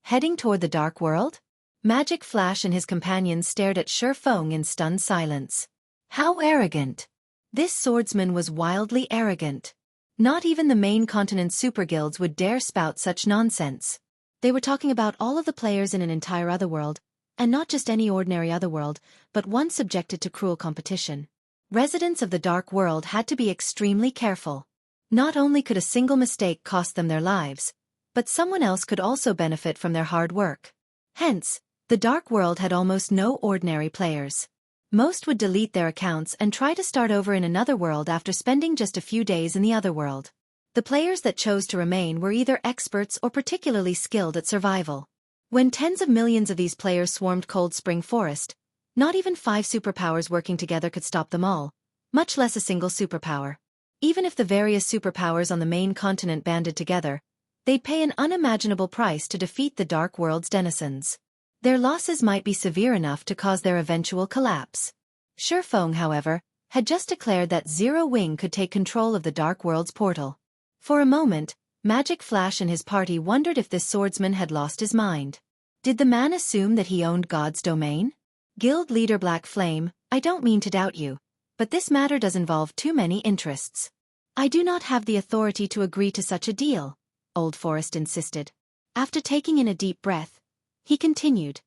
Heading toward the Dark World? Magic Flash and his companions stared at Xueqi in stunned silence. How arrogant! This swordsman was wildly arrogant. Not even the main continent's super guilds would dare spout such nonsense. They were talking about all of the players in an entire otherworld, and not just any ordinary otherworld, but one subjected to cruel competition. Residents of the Dark World had to be extremely careful. Not only could a single mistake cost them their lives, but someone else could also benefit from their hard work. Hence, the Dark World had almost no ordinary players. Most would delete their accounts and try to start over in another world after spending just a few days in the other world. The players that chose to remain were either experts or particularly skilled at survival. When tens of millions of these players swarmed Cold Spring Forest, not even 5 superpowers working together could stop them all, much less a single superpower. Even if the various superpowers on the main continent banded together, they'd pay an unimaginable price to defeat the Dark World's denizens. Their losses might be severe enough to cause their eventual collapse. Xueqi, however, had just declared that Zero Wing could take control of the Dark World's portal. For a moment, Magic Flash and his party wondered if this swordsman had lost his mind. Did the man assume that he owned God's domain? Guild leader Black Flame, I don't mean to doubt you, but this matter does involve too many interests. I do not have the authority to agree to such a deal, Old Forest insisted. After taking in a deep breath, he continued.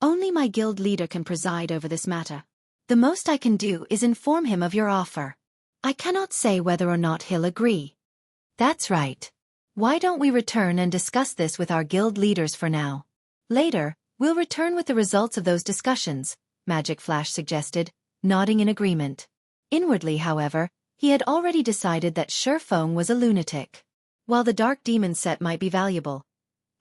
Only my guild leader can preside over this matter. The most I can do is inform him of your offer. I cannot say whether or not he'll agree. That's right. Why don't we return and discuss this with our guild leaders for now? Later, we'll return with the results of those discussions, Magic Flash suggested, nodding in agreement. Inwardly, however, he had already decided that Xueqi was a lunatic. While the Dark Demon set might be valuable,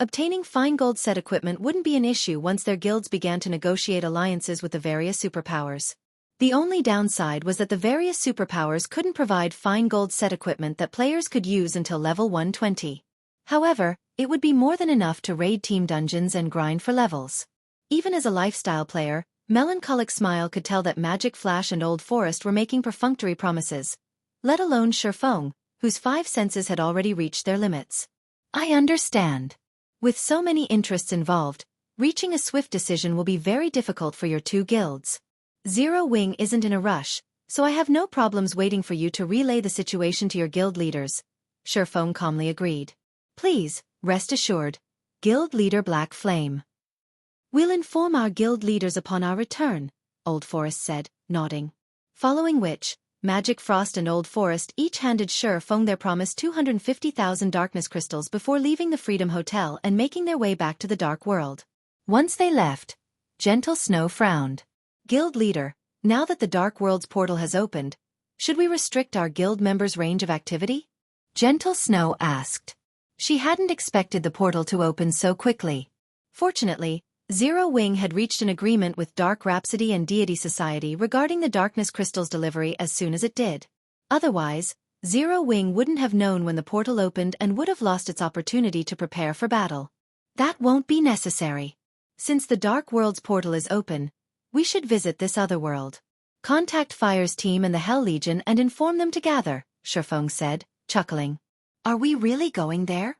obtaining fine gold set equipment wouldn't be an issue once their guilds began to negotiate alliances with the various superpowers. The only downside was that the various superpowers couldn't provide fine gold set equipment that players could use until level 120. However, it would be more than enough to raid team dungeons and grind for levels. Even as a lifestyle player, Melancholic Smile could tell that Magic Flash and Old Forest were making perfunctory promises, let alone Xueqi, whose 5 senses had already reached their limits. I understand. With so many interests involved, reaching a swift decision will be very difficult for your 2 guilds. Zero Wing isn't in a rush, so I have no problems waiting for you to relay the situation to your guild leaders, Xueqi calmly agreed. Please, rest assured, guild leader Black Flame. We'll inform our guild leaders upon our return, Old Forest said, nodding. Following which, Magic Frost and Old Forest each handed Xueqi their promised 250,000 darkness crystals before leaving the Freedom Hotel and making their way back to the Dark World. Once they left, Gentle Snow frowned. Guild leader, now that the Dark World's portal has opened, should we restrict our guild members' range of activity? Gentle Snow asked. She hadn't expected the portal to open so quickly. Fortunately, Zero Wing had reached an agreement with Dark Rhapsody and Deity Society regarding the Darkness Crystal's delivery as soon as it did. Otherwise, Zero Wing wouldn't have known when the portal opened and would have lost its opportunity to prepare for battle. That won't be necessary. Since the Dark World's portal is open, we should visit this other world. Contact Fire's team and the Hell Legion and inform them to gather, Xueqi said, chuckling. Are we really going there?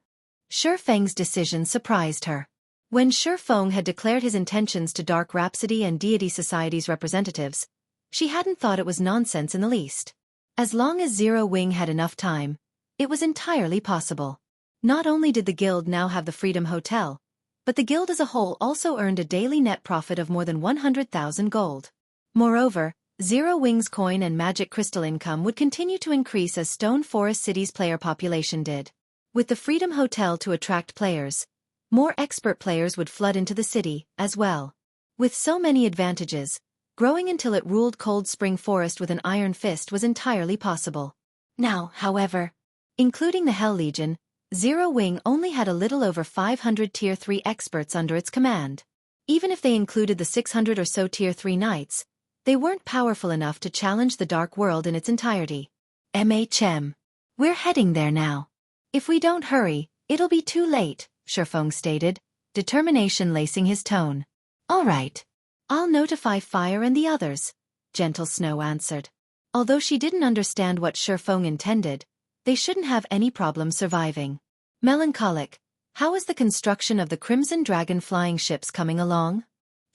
Xueqi's decision surprised her. When Xueqi had declared his intentions to Dark Rhapsody and Deity Society's representatives, she hadn't thought it was nonsense in the least. As long as Zero Wing had enough time, it was entirely possible. Not only did the guild now have the Freedom Hotel, but the guild as a whole also earned a daily net profit of more than 100,000 gold. Moreover, Zero Wing's coin and magic crystal income would continue to increase as Stone Forest City's player population did. With the Freedom Hotel to attract players, more expert players would flood into the city, as well. With so many advantages, growing until it ruled Cold Spring Forest with an iron fist was entirely possible. Now, however, including the Hell Legion, Zero Wing only had a little over 500 Tier 3 experts under its command. Even if they included the 600 or so Tier 3 knights, they weren't powerful enough to challenge the Dark World in its entirety. We're heading there now. If we don't hurry, it'll be too late, Xueqi stated, determination lacing his tone. All right. I'll notify Fire and the others, Gentle Snow answered. Although she didn't understand what Xueqi intended, they shouldn't have any problem surviving. Melancholic, how is the construction of the Crimson Dragon flying ships coming along?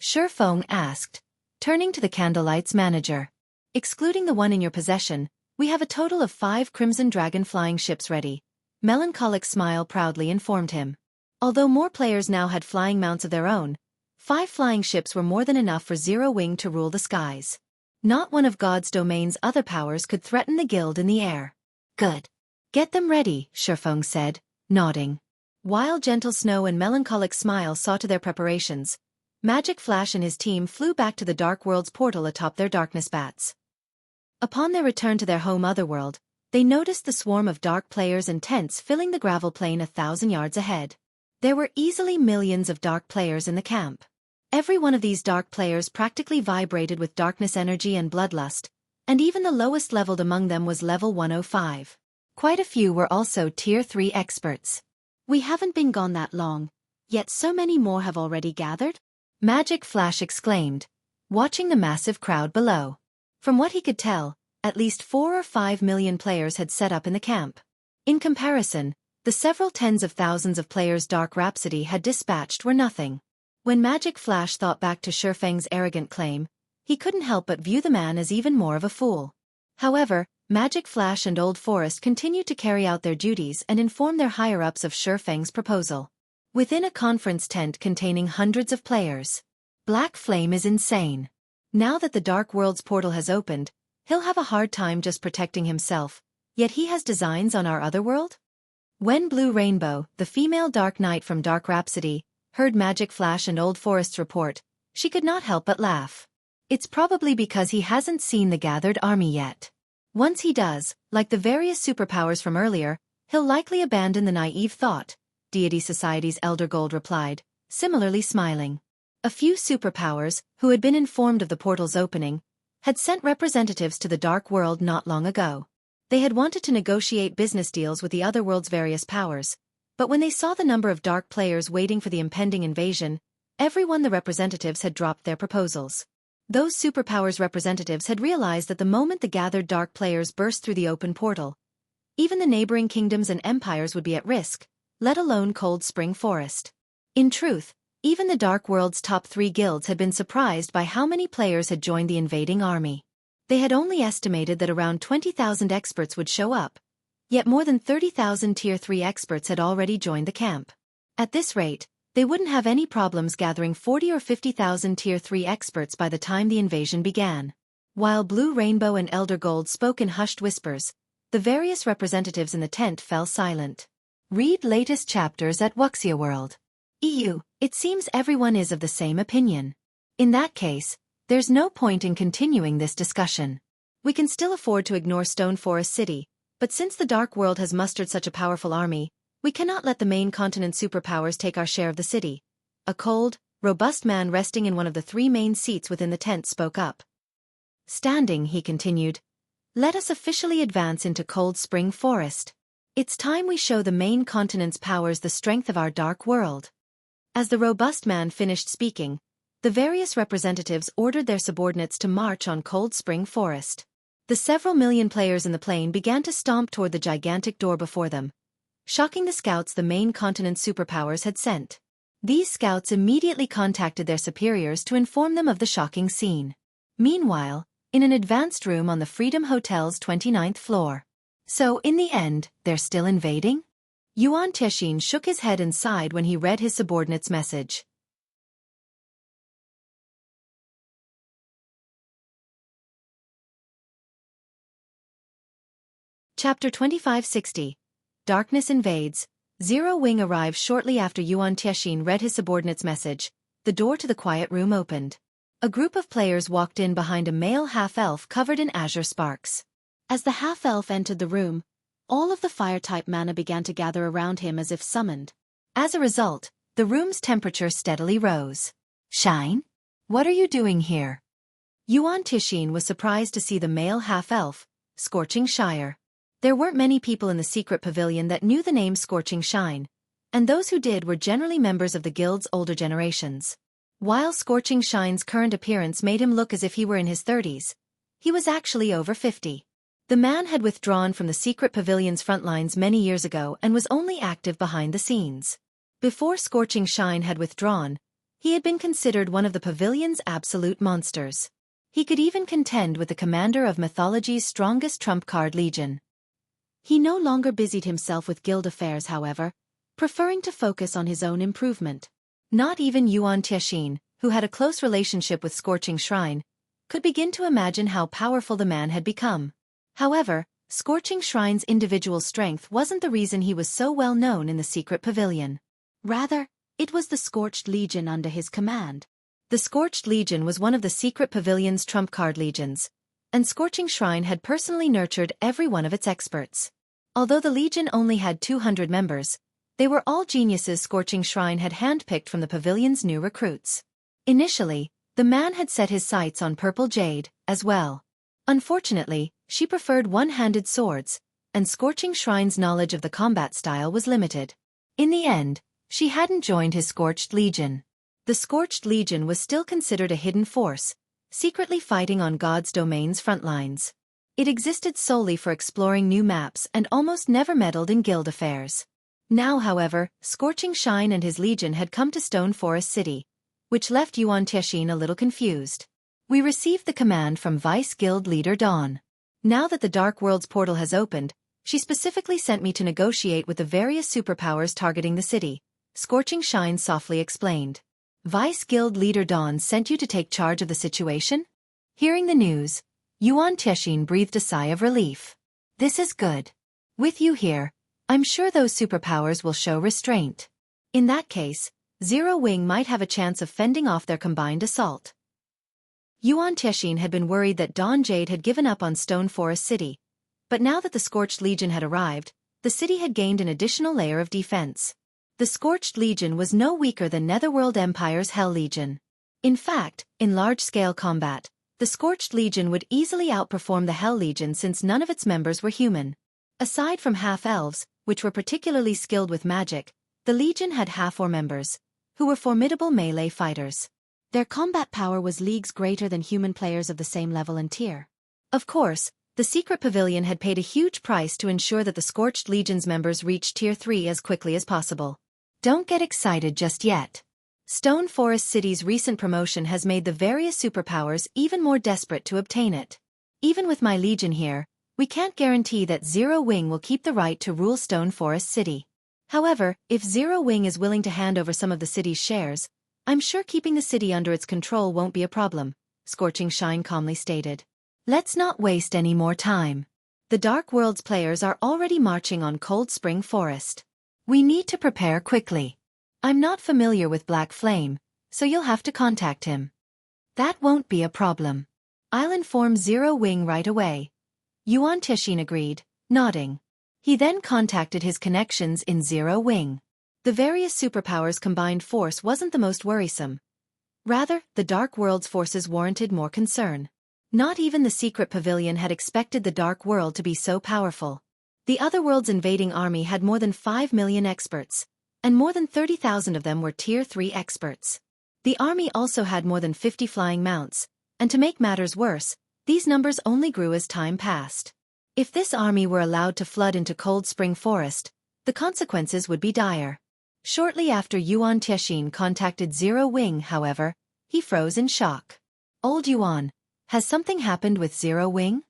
Xueqi asked, turning to the Candlelight's manager. Excluding the one in your possession, we have a total of 5 Crimson Dragon flying ships ready, Melancholic Smile proudly informed him. Although more players now had flying mounts of their own, 5 flying ships were more than enough for Zero Wing to rule the skies. Not one of God's domain's other powers could threaten the guild in the air. Good. Get them ready, Xueqi said, nodding. While Gentle Snow and Melancholic Smile saw to their preparations, Magic Flash and his team flew back to the Dark World's portal atop their darkness bats. Upon their return to their home Otherworld, they noticed the swarm of dark players and tents filling the gravel plain 1,000 yards ahead. There were easily millions of dark players in the camp. Every one of these dark players practically vibrated with darkness energy and bloodlust, and even the lowest leveled among them was level 105. Quite a few were also Tier 3 experts. We haven't been gone that long, yet so many more have already gathered? Magic Flash exclaimed, watching the massive crowd below. From what he could tell, at least 4 or 5 million players had set up in the camp. In comparison, the several tens of thousands of players Dark Rhapsody had dispatched were nothing. When Magic Flash thought back to Xueqi's arrogant claim, he couldn't help but view the man as even more of a fool. However, Magic Flash and Old Forest continued to carry out their duties and inform their higher-ups of Xueqi's proposal. Within a conference tent containing hundreds of players, Black Flame is insane. Now that the Dark World's portal has opened, he'll have a hard time just protecting himself, yet he has designs on our other world? When Blue Rainbow, the female Dark Knight from Dark Rhapsody, heard Magic Flash and Old Forest's report, she could not help but laugh. It's probably because he hasn't seen the gathered army yet. Once he does, like the various superpowers from earlier, he'll likely abandon the naive thought, Deity Society's Elder Gold replied, similarly smiling. A few superpowers, who had been informed of the portal's opening, had sent representatives to the Dark World not long ago. They had wanted to negotiate business deals with the other world's various powers, but when they saw the number of dark players waiting for the impending invasion, the representatives had dropped their proposals. Those superpowers representatives had realized that the moment the gathered dark players burst through the open portal, even the neighboring kingdoms and empires would be at risk, let alone Cold Spring Forest. In truth, even the Dark World's top 3 guilds had been surprised by how many players had joined the invading army. They had only estimated that around 20,000 experts would show up, yet more than 30,000 Tier 3 experts had already joined the camp. At this rate, they wouldn't have any problems gathering 40 or 50,000 Tier 3 experts by the time the invasion began. While Blue Rainbow and Elder Gold spoke in hushed whispers, the various representatives in the tent fell silent. Read latest chapters at Wuxia World. EU. It seems everyone is of the same opinion. In that case, there's no point in continuing this discussion. We can still afford to ignore Stone Forest City, but since the Dark World has mustered such a powerful army, we cannot let the main continent superpowers take our share of the city. A cold, robust man resting in one of the 3 main seats within the tent spoke up. Standing, he continued, "Let us officially advance into Cold Spring Forest. It's time we show the main continent's powers the strength of our Dark World." As the robust man finished speaking, the various representatives ordered their subordinates to march on Cold Spring Forest. The several million players in the plain began to stomp toward the gigantic door before them, shocking the scouts the main continent's superpowers had sent. These scouts immediately contacted their superiors to inform them of the shocking scene. Meanwhile, in an advanced room on the Freedom Hotel's 29th floor. So, in the end, they're still invading? Yuan Tiexian shook his head and sighed when he read his subordinate's message. Chapter 2560. Darkness Invades. Zero Wing arrived shortly after Yuan Tiexian read his subordinate's message. The door to the quiet room opened. A group of players walked in behind a male half-elf covered in azure sparks. As the half-elf entered the room, all of the fire-type mana began to gather around him as if summoned. As a result, the room's temperature steadily rose. "Shine? What are you doing here?" Yuan Tiexian was surprised to see the male half-elf, Scorching Shire. There weren't many people in the secret pavilion that knew the name Scorching Shine, and those who did were generally members of the guild's older generations. While Scorching Shine's current appearance made him look as if he were in his 30s, he was actually over 50. The man had withdrawn from the secret pavilion's front lines many years ago and was only active behind the scenes. Before Scorching Shine had withdrawn, he had been considered one of the pavilion's absolute monsters. He could even contend with the commander of mythology's strongest trump card legion. He no longer busied himself with guild affairs, however, preferring to focus on his own improvement. Not even Yuan Tiexian, who had a close relationship with Scorching Shrine, could begin to imagine how powerful the man had become. However, Scorching Shrine's individual strength wasn't the reason he was so well known in the secret pavilion. Rather, it was the Scorched Legion under his command. The Scorched Legion was one of the secret pavilion's trump card legions, and Scorching Shrine had personally nurtured every one of its experts. Although the legion only had 200 members, they were all geniuses Scorching Shrine had handpicked from the pavilion's new recruits. Initially, the man had set his sights on Purple Jade, as well. Unfortunately, she preferred one-handed swords, and Scorching Shrine's knowledge of the combat style was limited. In the end, she hadn't joined his Scorched Legion. The Scorched Legion was still considered a hidden force, secretly fighting on God's domain's front lines. It existed solely for exploring new maps and almost never meddled in guild affairs. Now, however, Scorching Shine and his legion had come to Stone Forest City, which left Yuan Tiexian a little confused. "We received the command from Vice Guild Leader Dawn. Now that the Dark World's portal has opened, she specifically sent me to negotiate with the various superpowers targeting the city," Scorching Shine softly explained. "Vice Guild Leader Dawn sent you to take charge of the situation?" Hearing the news, Yuan Tiexian breathed a sigh of relief. "This is good. With you here, I'm sure those superpowers will show restraint. In that case, Zero Wing might have a chance of fending off their combined assault." Yuan Tiexian had been worried that Dawn Jade had given up on Stone Forest City, but now that the Scorched Legion had arrived, the city had gained an additional layer of defense. The Scorched Legion was no weaker than Netherworld Empire's Hell Legion. In fact, in large-scale combat, the Scorched Legion would easily outperform the Hell Legion since none of its members were human. Aside from half-elves, which were particularly skilled with magic, the Legion had half-orc members, who were formidable melee fighters. Their combat power was leagues greater than human players of the same level and tier. Of course, the secret pavilion had paid a huge price to ensure that the Scorched Legion's members reached Tier 3 as quickly as possible. Don't get excited just yet. Stone Forest City's recent promotion has made the various superpowers even more desperate to obtain it. Even with my legion here, we can't guarantee that Zero Wing will keep the right to rule Stone Forest City. However, if Zero Wing is willing to hand over some of the city's shares, I'm sure keeping the city under its control won't be a problem, Scorching Shine calmly stated. Let's not waste any more time. The Dark Worlds players are already marching on Cold Spring Forest. We need to prepare quickly. I'm not familiar with Black Flame, so you'll have to contact him. That won't be a problem. I'll inform Zero Wing right away. Yuan Tixin agreed, nodding. He then contacted his connections in Zero Wing. The various superpowers' combined force wasn't the most worrisome. Rather, the Dark World's forces warranted more concern. Not even the secret pavilion had expected the Dark World to be so powerful. The Otherworld's invading army had more than 5 million experts, and more than 30,000 of them were Tier 3 experts. The army also had more than 50 flying mounts, and to make matters worse, these numbers only grew as time passed. If this army were allowed to flood into Cold Spring Forest, the consequences would be dire. Shortly after Yuan Tixin contacted Zero Wing, however, he froze in shock. Old Yuan, has something happened with Zero Wing?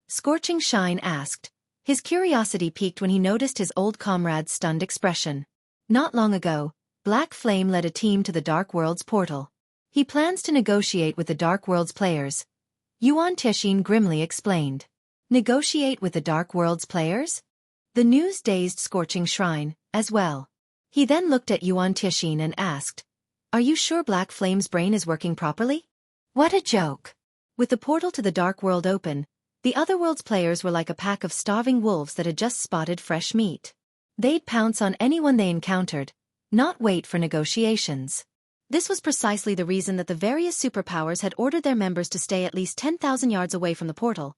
Scorching Shine asked. His curiosity piqued when he noticed his old comrade's stunned expression. Not long ago, Black Flame led a team to the Dark World's portal. He plans to negotiate with the Dark World's players. Yuan Tixin grimly explained. Negotiate with the Dark World's players? The news dazed Scorching Shrine, as well. He then looked at Yuan Tixin and asked, "Are you sure Black Flame's brain is working properly?" What a joke! With the portal to the Dark World open, the Otherworld's players were like a pack of starving wolves that had just spotted fresh meat. They'd pounce on anyone they encountered, not wait for negotiations. This was precisely the reason that the various superpowers had ordered their members to stay at least 10,000 yards away from the portal,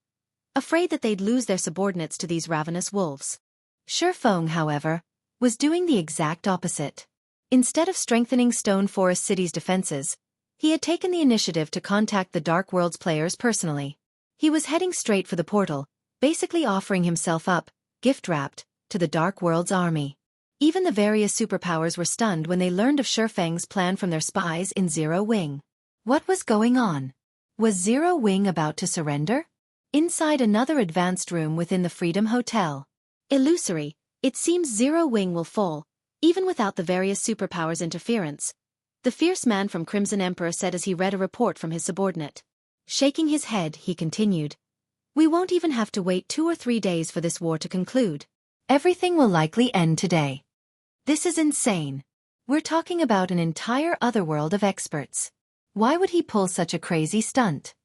afraid that they'd lose their subordinates to these ravenous wolves. Xueqi, however, was doing the exact opposite. Instead of strengthening Stone Forest City's defenses, he had taken the initiative to contact the Dark World's players personally. He was heading straight for the portal, basically offering himself up, gift-wrapped, to the Dark World's army. Even the various superpowers were stunned when they learned of Xueqi's plan from their spies in Zero Wing. What was going on? Was Zero Wing about to surrender? Inside another advanced room within the Freedom Hotel. Illusory, it seems Zero Wing will fall, even without the various superpowers' interference, the fierce man from Crimson Emperor said as he read a report from his subordinate. Shaking his head, he continued. We won't even have to wait 2 or 3 days for this war to conclude. Everything will likely end today. This is insane. We're talking about an entire otherworld of experts. Why would he pull such a crazy stunt?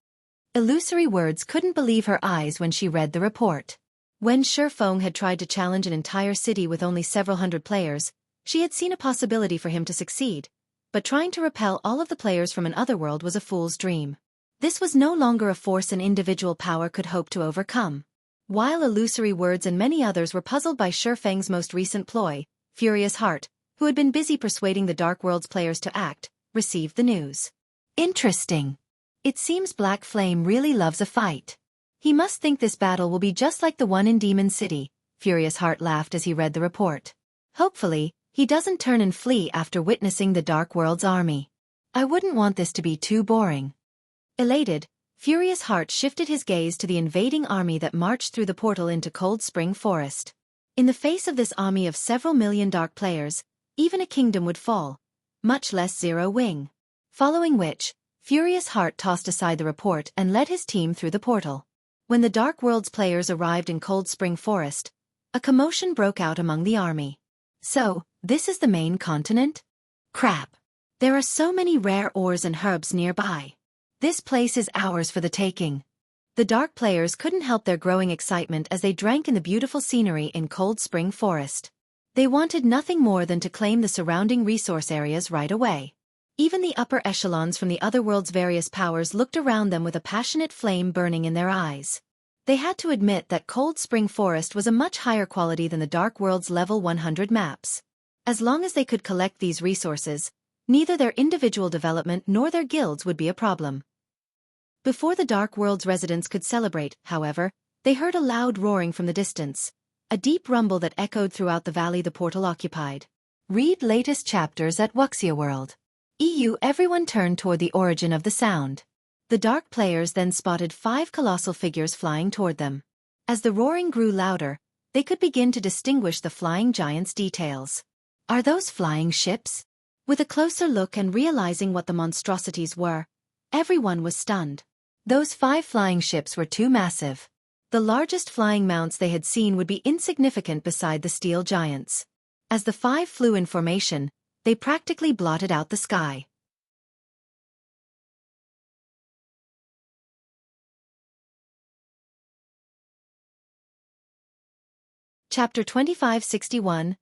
Illusory Words couldn't believe her eyes when she read the report. When Xueqi had tried to challenge an entire city with only several hundred players, she had seen a possibility for him to succeed, but trying to repel all of the players from an otherworld was a fool's dream. This was no longer a force an individual power could hope to overcome. While Illusory Words and many others were puzzled by Xueqi's most recent ploy, Furious Heart, who had been busy persuading the Dark World's players to act, received the news. Interesting. It seems Black Flame really loves a fight. He must think this battle will be just like the one in Demon City, Furious Heart laughed as he read the report. Hopefully, he doesn't turn and flee after witnessing the Dark World's army. I wouldn't want this to be too boring. Elated, Furious Heart shifted his gaze to the invading army that marched through the portal into Cold Spring Forest. In the face of this army of several million dark players, even a kingdom would fall, much less Zero Wing. Following which, Furious Heart tossed aside the report and led his team through the portal. When the Dark World's players arrived in Cold Spring Forest, a commotion broke out among the army. So, this is the main continent? Crap. There are so many rare ores and herbs nearby. This place is ours for the taking. The dark players couldn't help their growing excitement as they drank in the beautiful scenery in Cold Spring Forest. They wanted nothing more than to claim the surrounding resource areas right away. Even the upper echelons from the otherworld's various powers looked around them with a passionate flame burning in their eyes. They had to admit that Cold Spring Forest was a much higher quality than the Dark World's level 100 maps. As long as they could collect these resources, neither their individual development nor their guilds would be a problem. Before the Dark World's residents could celebrate, however, they heard a loud roaring from the distance, a deep rumble that echoed throughout the valley the portal occupied. Read latest chapters at Wuxia World. Everyone turned toward the origin of the sound. The dark players then spotted 5 colossal figures flying toward them. As the roaring grew louder, they could begin to distinguish the flying giants' details. Are those flying ships? With a closer look and realizing what the monstrosities were, everyone was stunned. Those 5 flying ships were too massive. The largest flying mounts they had seen would be insignificant beside the steel giants. As the 5 flew in formation, they practically blotted out the sky. Chapter 2561,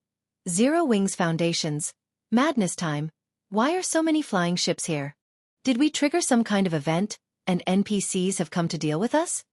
Zero Wings Foundations. Madness time. Why are so many flying ships here? Did we trigger some kind of event, and NPCs have come to deal with us?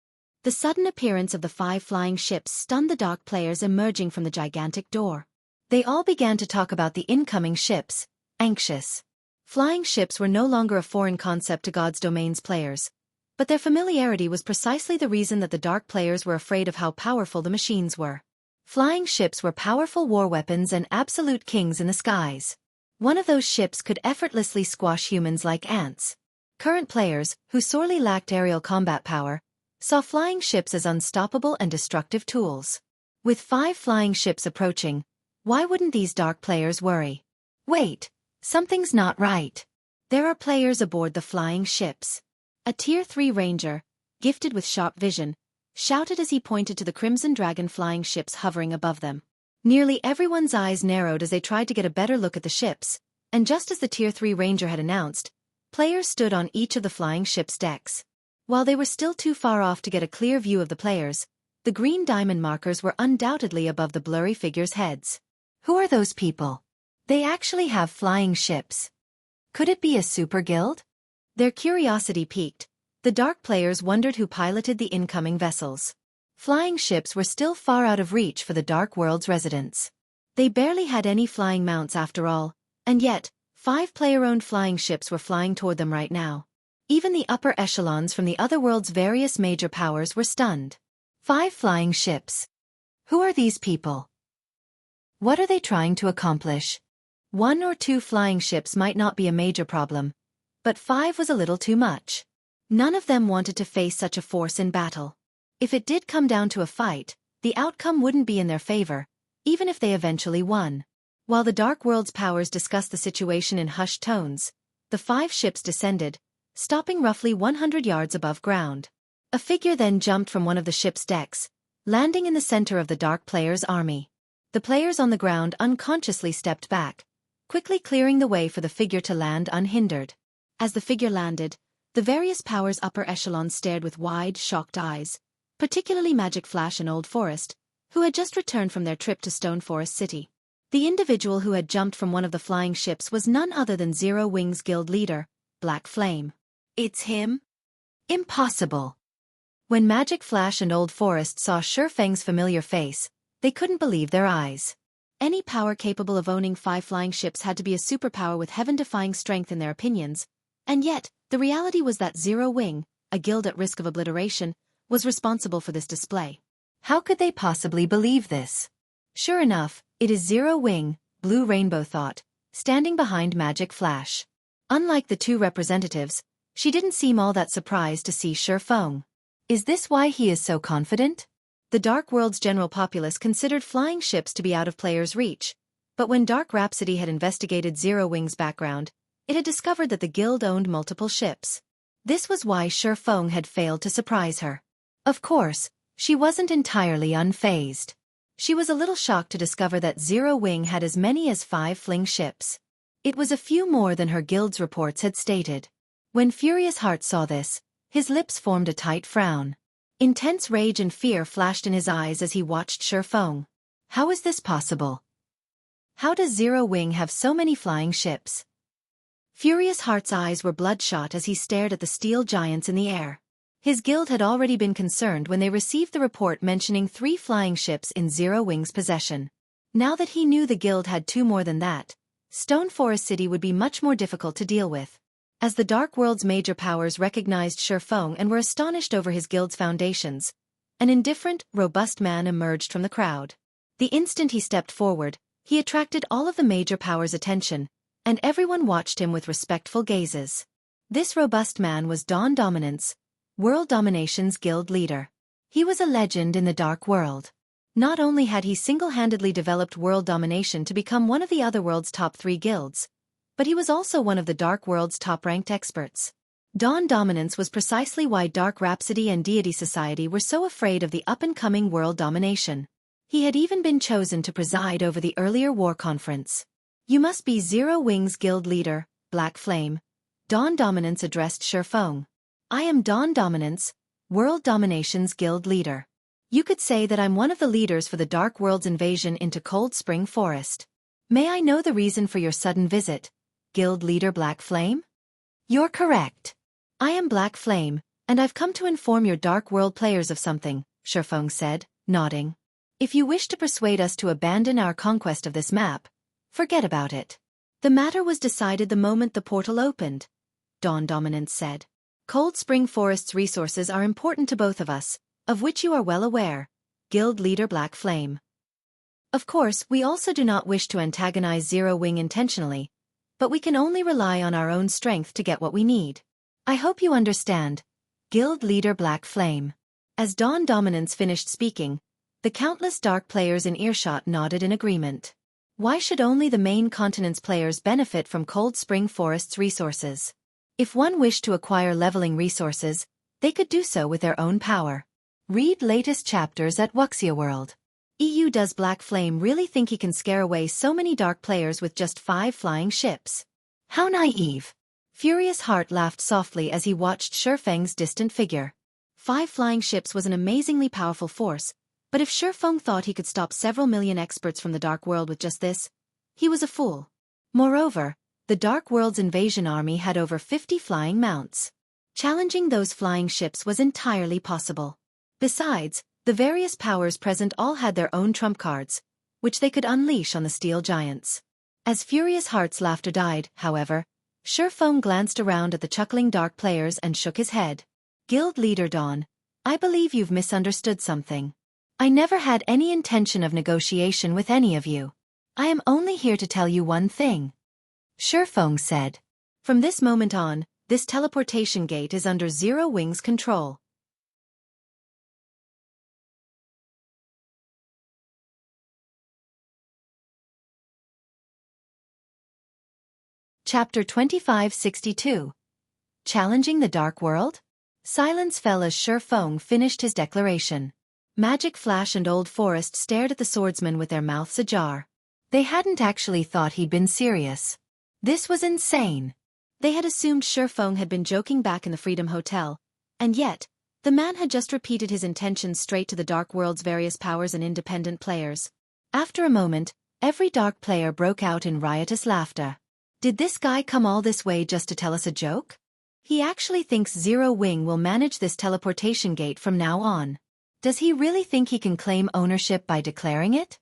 The sudden appearance of the 5 flying ships stunned the dark players emerging from the gigantic door. They all began to talk about the incoming ships, anxious. Flying ships were no longer a foreign concept to God's Domain's players, but their familiarity was precisely the reason that the dark players were afraid of how powerful the machines were. Flying ships were powerful war weapons and absolute kings in the skies. One of those ships could effortlessly squash humans like ants. Current players, who sorely lacked aerial combat power, saw flying ships as unstoppable and destructive tools. With 5 flying ships approaching, why wouldn't these dark players worry? Wait, something's not right. There are players aboard the flying ships. A Tier 3 ranger, gifted with sharp vision, shouted as he pointed to the Crimson Dragon flying ships hovering above them. Nearly everyone's eyes narrowed as they tried to get a better look at the ships, and just as the Tier 3 ranger had announced, players stood on each of the flying ships' decks. While they were still too far off to get a clear view of the players, the green diamond markers were undoubtedly above the blurry figures' heads. Who are those people? They actually have flying ships. Could it be a super guild? Their curiosity piqued. The dark players wondered who piloted the incoming vessels. Flying ships were still far out of reach for the Dark World's residents. They barely had any flying mounts after all, and yet, 5 player-owned flying ships were flying toward them right now. Even the upper echelons from the other world's various major powers were stunned. 5 flying ships. Who are these people? What are they trying to accomplish? 1 or 2 flying ships might not be a major problem, but 5 was a little too much. None of them wanted to face such a force in battle. If it did come down to a fight, the outcome wouldn't be in their favor, even if they eventually won. While the Dark World's powers discussed the situation in hushed tones, the 5 ships descended, stopping roughly 100 yards above ground. A figure then jumped from one of the ship's decks, landing in the center of the dark players' army. The players on the ground unconsciously stepped back, quickly clearing the way for the figure to land unhindered. As the figure landed, the various powers' upper echelons stared with wide, shocked eyes, particularly Magic Flash and Old Forest, who had just returned from their trip to Stone Forest City. The individual who had jumped from one of the flying ships was none other than Zero Wings Guild leader, Black Flame. It's him? Impossible. When Magic Flash and Old Forest saw Shurfeng's familiar face, they couldn't believe their eyes. Any power capable of owning 5 flying ships had to be a superpower with heaven-defying strength in their opinions, and yet, the reality was that Zero Wing, a guild at risk of obliteration, was responsible for this display. How could they possibly believe this? Sure enough, it is Zero Wing, Blue Rainbow thought, standing behind Magic Flash. Unlike the 2 representatives, she didn't seem all that surprised to see Shurfeng. Is this why he is so confident? The Dark World's general populace considered flying ships to be out of players' reach, but when Dark Rhapsody had investigated Zero Wing's background, it had discovered that the guild owned multiple ships. This was why Shurfeng had failed to surprise her. Of course, she wasn't entirely unfazed. She was a little shocked to discover that Zero Wing had as many as 5 fling ships. It was a few more than her guild's reports had stated. When Furious Heart saw this, his lips formed a tight frown. Intense rage and fear flashed in his eyes as he watched Shurfeng. How is this possible? How does Zero Wing have so many flying ships? Furious Heart's eyes were bloodshot as he stared at the steel giants in the air. His guild had already been concerned when they received the report mentioning 3 flying ships in Zero Wing's possession. Now that he knew the guild had 2 more than that, Stone Forest City would be much more difficult to deal with. As the Dark World's major powers recognized Shurfeng and were astonished over his guild's foundations, an indifferent, robust man emerged from the crowd. The instant he stepped forward, he attracted all of the major powers' attention, and everyone watched him with respectful gazes. This robust man was Dawn Dominance, World Domination's guild leader. He was a legend in the Dark World. Not only had he single-handedly developed World Domination to become one of the other world's top 3 guilds, but he was also one of the Dark World's top-ranked experts. Dawn dominance was precisely why Dark Rhapsody and Deity Society were so afraid of the up-and-coming world domination. He had even been chosen to preside over the earlier war conference. You must be Zero Wings Guild leader, Black Flame. Dawn Dominance addressed Xueqi. I am Dawn Dominance, World Domination's guild leader. You could say that I'm one of the leaders for the Dark World's invasion into Cold Spring Forest. May I know the reason for your sudden visit, guild leader Black Flame? You're correct. I am Black Flame, and I've come to inform your Dark World players of something, Xueqi said, nodding. If you wish to persuade us to abandon our conquest of this map, forget about it. The matter was decided the moment the portal opened, Dawn Dominance said. Cold Spring Forest's resources are important to both of us, of which you are well aware, guild leader Black Flame. Of course, we also do not wish to antagonize Zero Wing intentionally, but we can only rely on our own strength to get what we need. I hope you understand, guild leader Black Flame. As Dawn Dominance finished speaking, the countless Dark players in earshot nodded in agreement. Why should only the main continent's players benefit from Cold Spring Forest's resources? If one wished to acquire leveling resources, they could do so with their own power. Read latest chapters at Wuxia World. EU. Does Black Flame really think he can scare away so many Dark players with just 5 flying ships? How naive. Furious Heart laughed softly as he watched Xueqi's distant figure. 5 flying ships was an amazingly powerful force, but if Xueqi thought he could stop several million experts from the Dark World with just this, he was a fool. Moreover, the Dark World's invasion army had over 50 flying mounts. Challenging those flying ships was entirely possible. Besides, the various powers present all had their own trump cards, which they could unleash on the steel giants. As Furious Heart's laughter died, however, Xueqi glanced around at the chuckling Dark players and shook his head. Guild leader Dawn, I believe you've misunderstood something. I never had any intention of negotiation with any of you. I am only here to tell you one thing. Xueqi said. From this moment on, this teleportation gate is under Zero Wing's control. Chapter 2562. Challenging the Dark World? Silence fell as Xueqi finished his declaration. Magic Flash and Old Forest stared at the swordsman with their mouths ajar. They hadn't actually thought he'd been serious. This was insane. They had assumed Xueqi had been joking back in the Freedom Hotel, and yet, the man had just repeated his intentions straight to the Dark World's various powers and independent players. After a moment, every Dark player broke out in riotous laughter. Did this guy come all this way just to tell us a joke? He actually thinks Zero Wing will manage this teleportation gate from now on. Does he really think he can claim ownership by declaring it?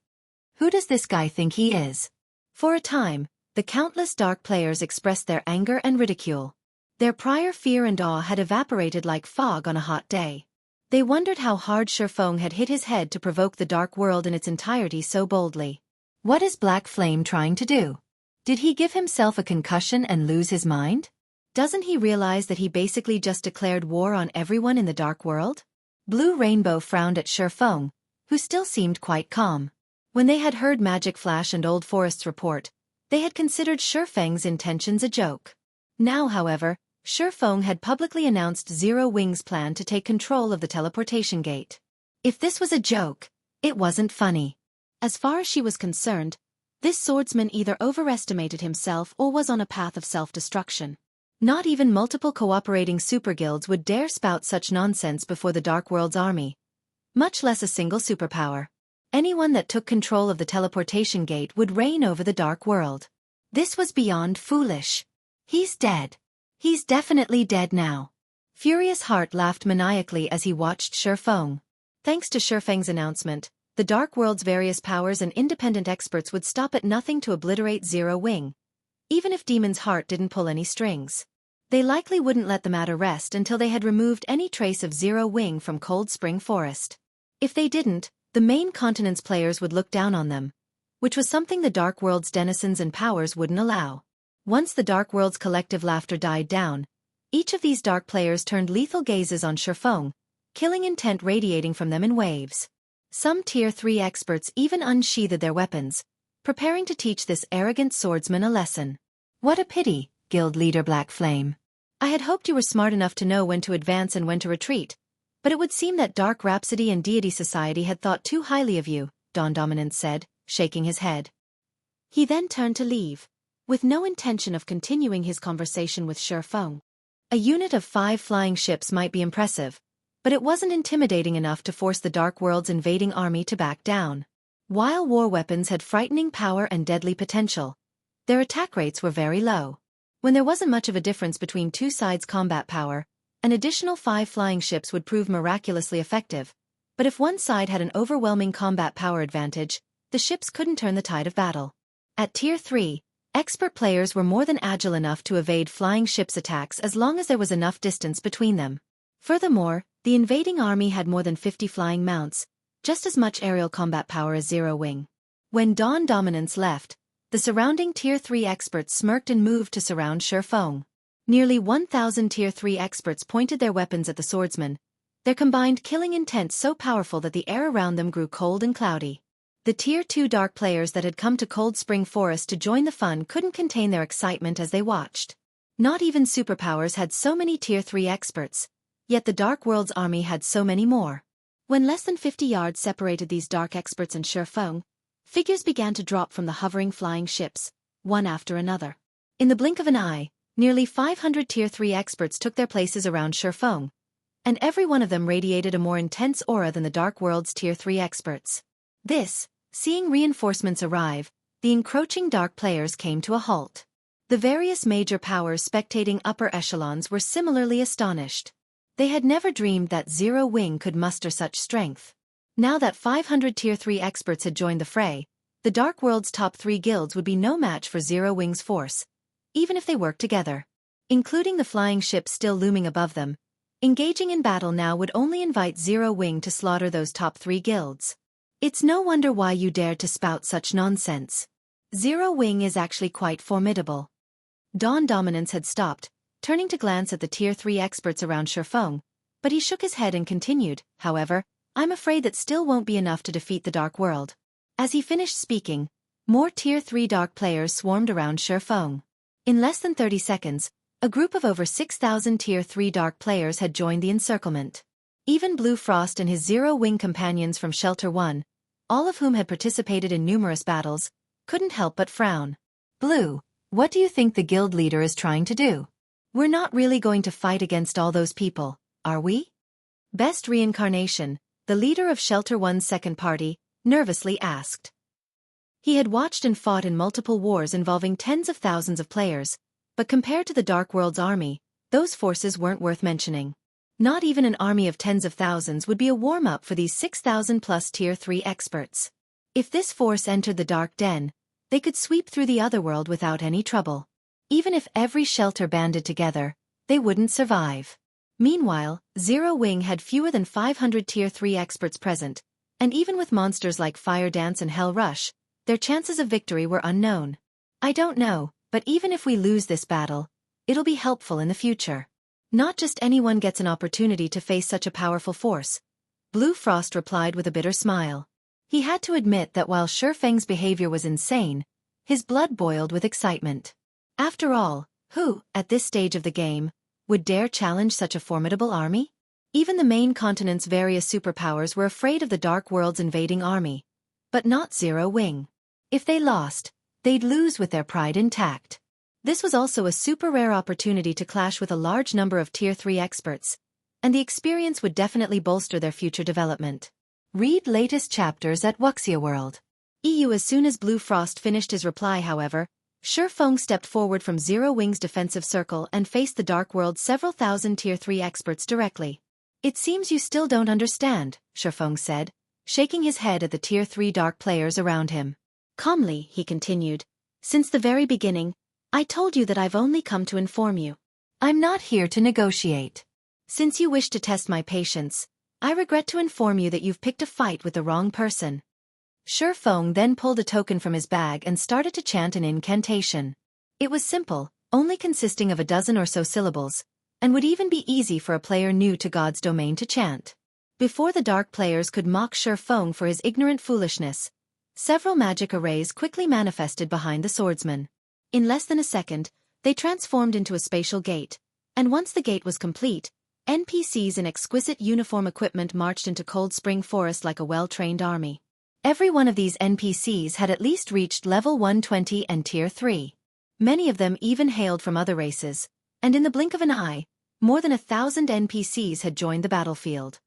Who does this guy think he is? For a time, the countless Dark players expressed their anger and ridicule. Their prior fear and awe had evaporated like fog on a hot day. They wondered how hard Xueqi had hit his head to provoke the Dark World in its entirety so boldly. What is Black Flame trying to do? Did he give himself a concussion and lose his mind? Doesn't he realize that he basically just declared war on everyone in the Dark World? Blue Rainbow frowned at Xueqi, who still seemed quite calm. When they had heard Magic Flash and Old Forest's report, they had considered Xueqi's intentions a joke. Now, however, Xueqi had publicly announced Zero Wing's plan to take control of the teleportation gate. If this was a joke, it wasn't funny. As far as she was concerned, this swordsman either overestimated himself or was on a path of self-destruction. Not even multiple cooperating superguilds would dare spout such nonsense before the Dark World's army, much less a single superpower. Anyone that took control of the teleportation gate would reign over the Dark World. This was beyond foolish. He's dead. He's definitely dead now. Furious Heart laughed maniacally as he watched Xueqi. Thanks to Xueqi's announcement, the Dark World's various powers and independent experts would stop at nothing to obliterate Zero Wing. Even if Demon's Heart didn't pull any strings. They likely wouldn't let the matter rest until they had removed any trace of Zero Wing from Cold Spring Forest. If they didn't, the main continent's players would look down on them, which was something the Dark World's denizens and powers wouldn't allow. Once the Dark World's collective laughter died down, each of these Dark players turned lethal gazes on Xueqi, killing intent radiating from them in waves. Some Tier 3 experts even unsheathed their weapons, preparing to teach this arrogant swordsman a lesson. What a pity, Guild Leader Black Flame. I had hoped you were smart enough to know when to advance and when to retreat, but it would seem that Dark Rhapsody and Deity Society had thought too highly of you, Dawn Dominance said, shaking his head. He then turned to leave, with no intention of continuing his conversation with Xueqi. A unit of 5 flying ships might be impressive, but it wasn't intimidating enough to force the Dark World's invading army to back down. While war weapons had frightening power and deadly potential, their attack rates were very low. When there wasn't much of a difference between two sides' combat power, an additional 5 flying ships would prove miraculously effective, but if one side had an overwhelming combat power advantage, the ships couldn't turn the tide of battle. At Tier 3, expert players were more than agile enough to evade flying ships' attacks as long as there was enough distance between them. Furthermore, the invading army had more than 50 flying mounts, just as much aerial combat power as Zero Wing. When Dawn Dominance left, the surrounding Tier 3 experts smirked and moved to surround Xueqi. Nearly 1,000 Tier 3 experts pointed their weapons at the swordsman, their combined killing intent so powerful that the air around them grew cold and cloudy. The Tier 2 dark players that had come to Cold Spring Forest to join the fun couldn't contain their excitement as they watched. Not even superpowers had so many Tier 3 experts, yet the Dark World's army had so many more. When less than 50 yards separated these dark experts and Xueqi, figures began to drop from the hovering flying ships, one after another. In the blink of an eye, nearly 500 Tier 3 experts took their places around Xueqi, and every one of them radiated a more intense aura than the Dark World's Tier 3 experts. Seeing reinforcements arrive, the encroaching dark players came to a halt. The various major powers spectating upper echelons were similarly astonished. They had never dreamed that Zero Wing could muster such strength. Now that 500 Tier 3 experts had joined the fray, the Dark World's top 3 guilds would be no match for Zero Wing's force, even if they worked together. Including the flying ships still looming above them, engaging in battle now would only invite Zero Wing to slaughter those top 3 guilds. It's no wonder why you dared to spout such nonsense. Zero Wing is actually quite formidable. Dawn Dominance had stopped, turning to glance at the Tier 3 experts around Xueqi, but he shook his head and continued, however, I'm afraid that still won't be enough to defeat the Dark World. As he finished speaking, more Tier 3 dark players swarmed around Xueqi. In less than 30 seconds, a group of over 6,000 Tier 3 dark players had joined the encirclement. Even Blue Frost and his Zero Wing companions from Shelter 1, all of whom had participated in numerous battles, couldn't help but frown. Blue, what do you think the guild leader is trying to do? We're not really going to fight against all those people, are we? Best Reincarnation, the leader of Shelter 1's second party, nervously asked. He had watched and fought in multiple wars involving tens of thousands of players, but compared to the Dark World's army, those forces weren't worth mentioning. Not even an army of tens of thousands would be a warm-up for these 6,000-plus Tier 3 experts. If this force entered the Dark Den, they could sweep through the Otherworld without any trouble. Even if every shelter banded together, they wouldn't survive. Meanwhile, Zero Wing had fewer than 500 Tier 3 experts present, and even with monsters like Fire Dance and Hell Rush, their chances of victory were unknown. I don't know, but even if we lose this battle, it'll be helpful in the future. Not just anyone gets an opportunity to face such a powerful force. Blue Frost replied with a bitter smile. He had to admit that while Xueqi's behavior was insane, his blood boiled with excitement. After all, who, at this stage of the game, would dare challenge such a formidable army? Even the main continent's various superpowers were afraid of the Dark World's invading army. But not Zero Wing. If they lost, they'd lose with their pride intact. This was also a super rare opportunity to clash with a large number of Tier 3 experts, and the experience would definitely bolster their future development. Read latest chapters at Wuxia World. EU. As soon as Blue Frost finished his reply, however, Xueqi stepped forward from Zero Wing's defensive circle and faced the Dark World's several thousand Tier 3 experts directly. It seems you still don't understand, Xueqi said, shaking his head at the Tier 3 dark players around him. Calmly, he continued, since the very beginning, I told you that I've only come to inform you. I'm not here to negotiate. Since you wish to test my patience, I regret to inform you that you've picked a fight with the wrong person. Xueqi then pulled a token from his bag and started to chant an incantation. It was simple, only consisting of a dozen or so syllables, and would even be easy for a player new to God's domain to chant. Before the dark players could mock Xueqi for his ignorant foolishness, several magic arrays quickly manifested behind the swordsman. In less than a second, they transformed into a spatial gate, And once the gate was complete, NPCs in exquisite uniform equipment marched into Cold Spring Forest like a well-trained army. Every one of these NPCs had at least reached level 120 and Tier 3. Many of them even hailed from other races, and in the blink of an eye, more than 1,000 NPCs had joined the battlefield.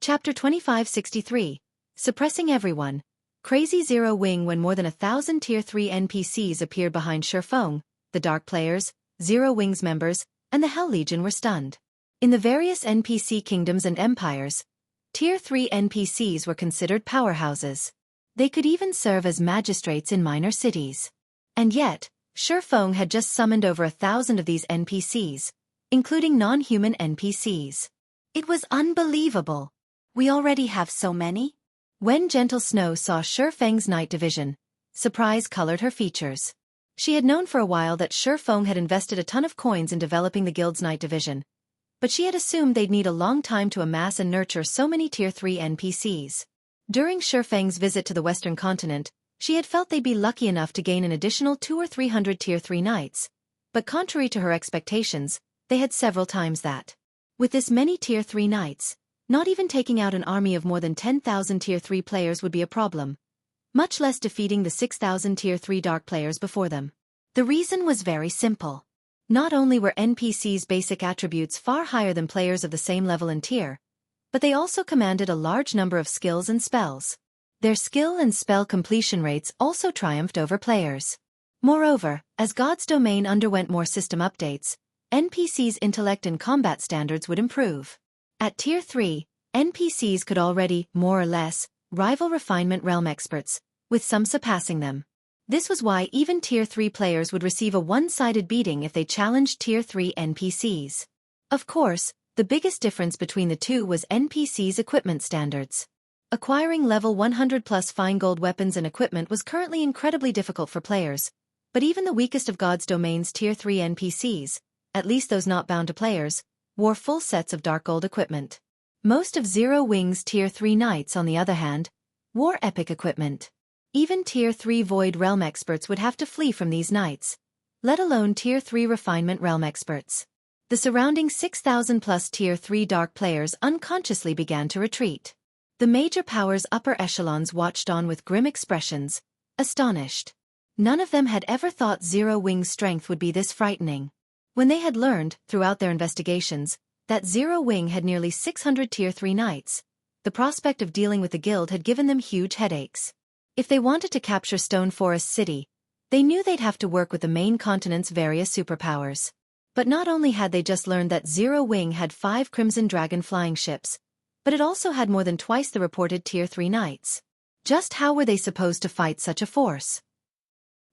Chapter 2563. Suppressing Everyone. Crazy Zero Wing. When more than 1,000 Tier 3 NPCs appeared behind Xueqi, the Dark Players, Zero Wing's members, and the Hell Legion were stunned. In the various NPC kingdoms and empires, Tier 3 NPCs were considered powerhouses. They could even serve as magistrates in minor cities. And yet, Xueqi had just summoned over 1,000 of these NPCs, including non-human NPCs. It was unbelievable. We already have so many? When Gentle Snow saw Xueqi's night division, surprise colored her features. She had known for a while that Xueqi had invested a ton of coins in developing the guild's night division, but she had assumed they'd need a long time to amass and nurture so many Tier 3 NPCs. During Xueqi's visit to the Western continent, she had felt they'd be lucky enough to gain an additional 200 or 300 Tier 3 knights, but contrary to her expectations, they had several times that. With this many Tier 3 knights, not even taking out an army of more than 10,000 Tier 3 players would be a problem, much less defeating the 6,000 Tier 3 Dark players before them. The reason was very simple. Not only were NPCs' basic attributes far higher than players of the same level and tier, but they also commanded a large number of skills and spells. Their skill and spell completion rates also triumphed over players. Moreover, as God's Domain underwent more system updates, NPCs' intellect and combat standards would improve. At Tier 3, NPCs could already, more or less, rival refinement realm experts, with some surpassing them. This was why even Tier 3 players would receive a one-sided beating if they challenged Tier 3 NPCs. Of course, the biggest difference between the two was NPCs' equipment standards. Acquiring level 100+ fine gold weapons and equipment was currently incredibly difficult for players, but even the weakest of God's Domain's Tier 3 NPCs, at least those not bound to players, wore full sets of dark gold equipment. Most of Zero Wing's Tier 3 knights, on the other hand, wore epic equipment. Even Tier 3 Void Realm experts would have to flee from these knights, let alone Tier 3 Refinement Realm experts. The surrounding 6,000+ Tier 3 Dark players unconsciously began to retreat. The major powers' upper echelons watched on with grim expressions, astonished. None of them had ever thought Zero Wing's strength would be this frightening. When they had learned, throughout their investigations, that Zero Wing had nearly 600 Tier 3 knights, the prospect of dealing with the guild had given them huge headaches. If they wanted to capture Stone Forest City, they knew they'd have to work with the main continent's various superpowers. But not only had they just learned that Zero Wing had 5 Crimson Dragon flying ships, but it also had more than twice the reported Tier 3 knights. Just how were they supposed to fight such a force?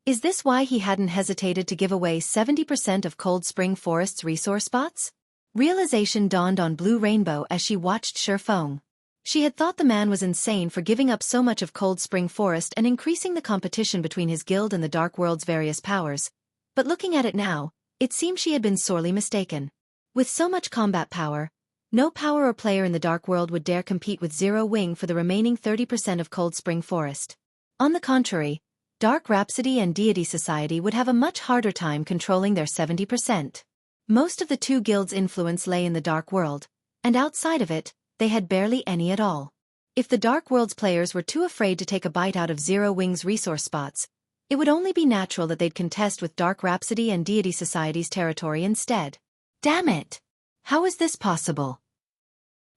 Is this why he hadn't hesitated to give away 70% of Cold Spring Forest's resource spots? Realization dawned on Blue Rainbow as she watched Xueqi. She had thought the man was insane for giving up so much of Cold Spring Forest and increasing the competition between his guild and the Dark World's various powers, but looking at it now, it seemed she had been sorely mistaken. With so much combat power, no power or player in the Dark World would dare compete with Zero Wing for the remaining 30% of Cold Spring Forest. On the contrary, Dark Rhapsody and Deity Society would have a much harder time controlling their 70%. Most of the two guilds' influence lay in the Dark World, and outside of it, they had barely any at all. If the Dark World's players were too afraid to take a bite out of Zero Wing's resource spots, it would only be natural that they'd contest with Dark Rhapsody and Deity Society's territory instead. Damn it! How is this possible?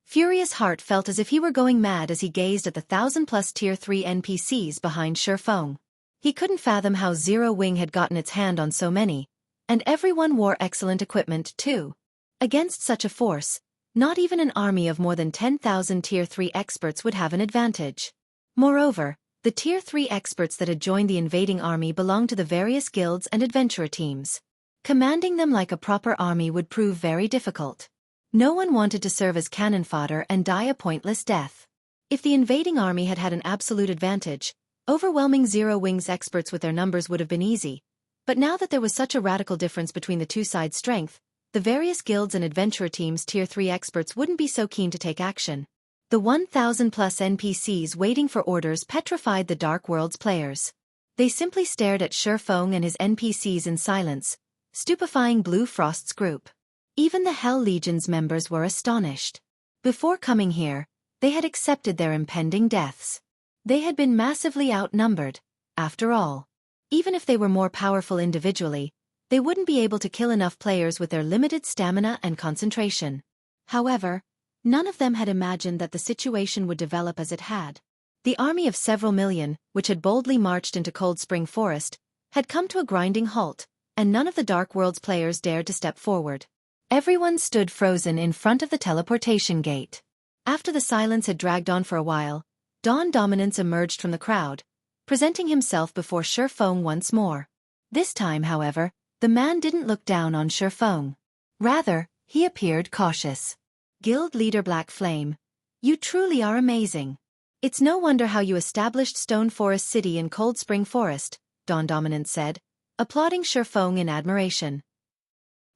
Furious Heart felt as if he were going mad as he gazed at the 1,000+ Tier 3 NPCs behind Xueqi. He couldn't fathom how Zero Wing had gotten its hand on so many, and everyone wore excellent equipment too. Against such a force, not even an army of more than 10,000 Tier 3 experts would have an advantage. Moreover, the Tier 3 experts that had joined the invading army belonged to the various guilds and adventurer teams. Commanding them like a proper army would prove very difficult. No one wanted to serve as cannon fodder and die a pointless death. If the invading army had had an absolute advantage, overwhelming Zero Wing's experts with their numbers would have been easy, but now that there was such a radical difference between the two sides' strength, the various guilds and adventurer teams' Tier 3 experts wouldn't be so keen to take action. The The 1,000+ NPCs waiting for orders petrified the Dark World's players. They simply stared at Xueqi and his NPCs in silence, stupefying Blue Frost's group. Even the Hell Legion's members were astonished. Before coming here, they had accepted their impending deaths. They had been massively outnumbered, after all. Even if they were more powerful individually, they wouldn't be able to kill enough players with their limited stamina and concentration. However, none of them had imagined that the situation would develop as it had. The army of several million, which had boldly marched into Cold Spring Forest, had come to a grinding halt, and none of the Dark World's players dared to step forward. Everyone stood frozen in front of the teleportation gate. After the silence had dragged on for a while, Dawn Dominance emerged from the crowd, presenting himself before Xueqi once more. This time, however, the man didn't look down on Xueqi. Rather, he appeared cautious. Guild Leader Black Flame, you truly are amazing. It's no wonder how you established Stone Forest City in Cold Spring Forest, Dawn Dominance said, applauding Xueqi in admiration.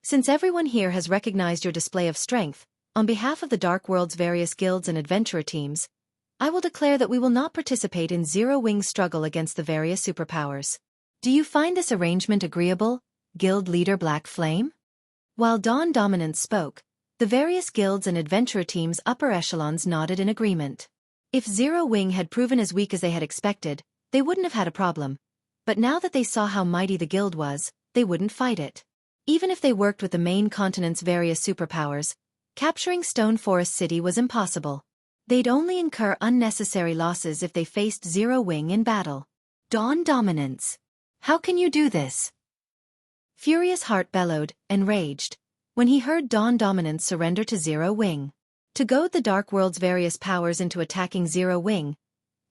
Since everyone here has recognized your display of strength, on behalf of the Dark World's various guilds and adventurer teams, I will declare that we will not participate in Zero Wing's struggle against the various superpowers. Do you find this arrangement agreeable, Guild Leader Black Flame? While Dawn Dominance spoke, the various guilds and adventurer teams' upper echelons nodded in agreement. If Zero Wing had proven as weak as they had expected, they wouldn't have had a problem. But now that they saw how mighty the guild was, they wouldn't fight it. Even if they worked with the main continent's various superpowers, capturing Stone Forest City was impossible. They'd only incur unnecessary losses if they faced Zero Wing in battle. Dawn Dominance. How can you do this? Furious Heart bellowed, enraged, when he heard Dawn Dominance surrender to Zero Wing. To goad the Dark World's various powers into attacking Zero Wing,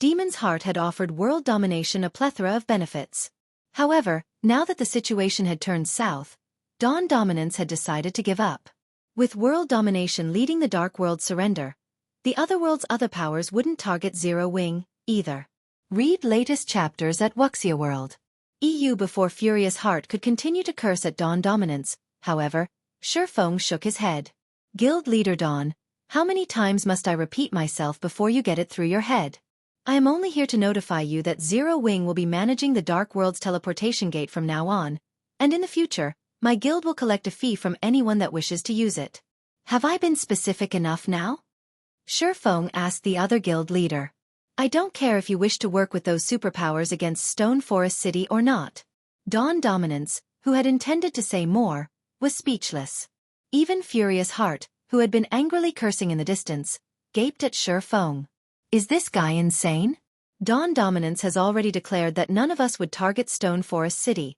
Demon's Heart had offered world domination a plethora of benefits. However, now that the situation had turned south, Dawn Dominance had decided to give up. With world domination leading the Dark World's surrender, the Otherworld's other powers wouldn't target Zero Wing, either. Read latest chapters at Xueqi World. EU. Before Furious Heart could continue to curse at Dawn Dominance, however, Xueqi shook his head. Guild Leader Dawn, how many times must I repeat myself before you get it through your head? I am only here to notify you that Zero Wing will be managing the Dark World's teleportation gate from now on, and in the future, my guild will collect a fee from anyone that wishes to use it. Have I been specific enough now? Xueqi asked the other guild leader. I don't care if you wish to work with those superpowers against Stone Forest City or not. Dawn Dominance, who had intended to say more, was speechless. Even Furious Heart, who had been angrily cursing in the distance, gaped at Xueqi. Is this guy insane? Dawn Dominance has already declared that none of us would target Stone Forest City,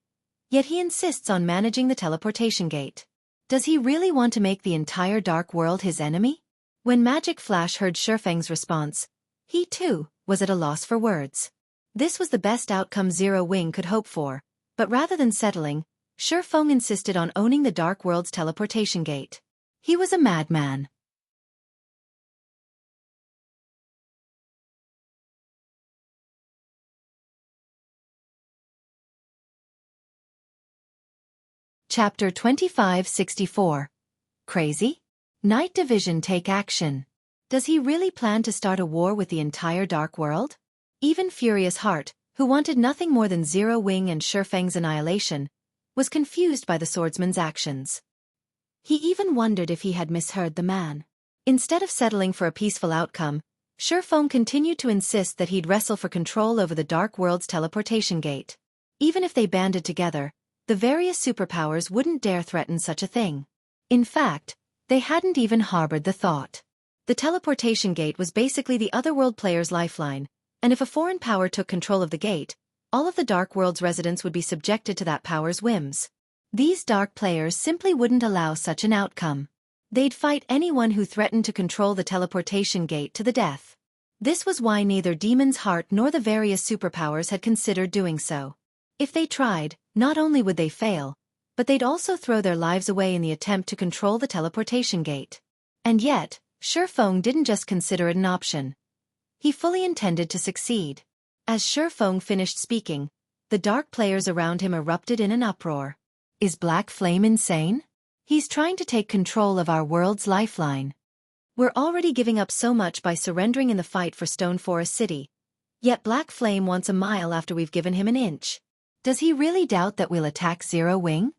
yet he insists on managing the teleportation gate. Does he really want to make the entire Dark World his enemy? When Magic Flash heard Xueqi's response, he too was at a loss for words. This was the best outcome Zero Wing could hope for, but rather than settling, Xueqi insisted on owning the Dark World's teleportation gate. He was a madman. Chapter 2564. Crazy? Night Division take action. Does he really plan to start a war with the entire Dark World? Even Furious Heart, who wanted nothing more than Zero Wing and Xueqi's annihilation, was confused by the swordsman's actions. He even wondered if he had misheard the man. Instead of settling for a peaceful outcome, Xueqi continued to insist that he'd wrestle for control over the Dark World's teleportation gate. Even if they banded together, the various superpowers wouldn't dare threaten such a thing. In fact, they hadn't even harbored the thought. The teleportation gate was basically the Otherworld player's lifeline, and if a foreign power took control of the gate, all of the Dark World's residents would be subjected to that power's whims. These dark players simply wouldn't allow such an outcome. They'd fight anyone who threatened to control the teleportation gate to the death. This was why neither Demon's Heart nor the various superpowers had considered doing so. If they tried, not only would they fail, but they'd also throw their lives away in the attempt to control the teleportation gate. And yet, Xueqi didn't just consider it an option. He fully intended to succeed. As Xueqi finished speaking, the dark players around him erupted in an uproar. Is Black Flame insane? He's trying to take control of our world's lifeline. We're already giving up so much by surrendering in the fight for Stone Forest City. Yet Black Flame wants a mile after we've given him an inch. Does he really doubt that we'll attack Zero Wing?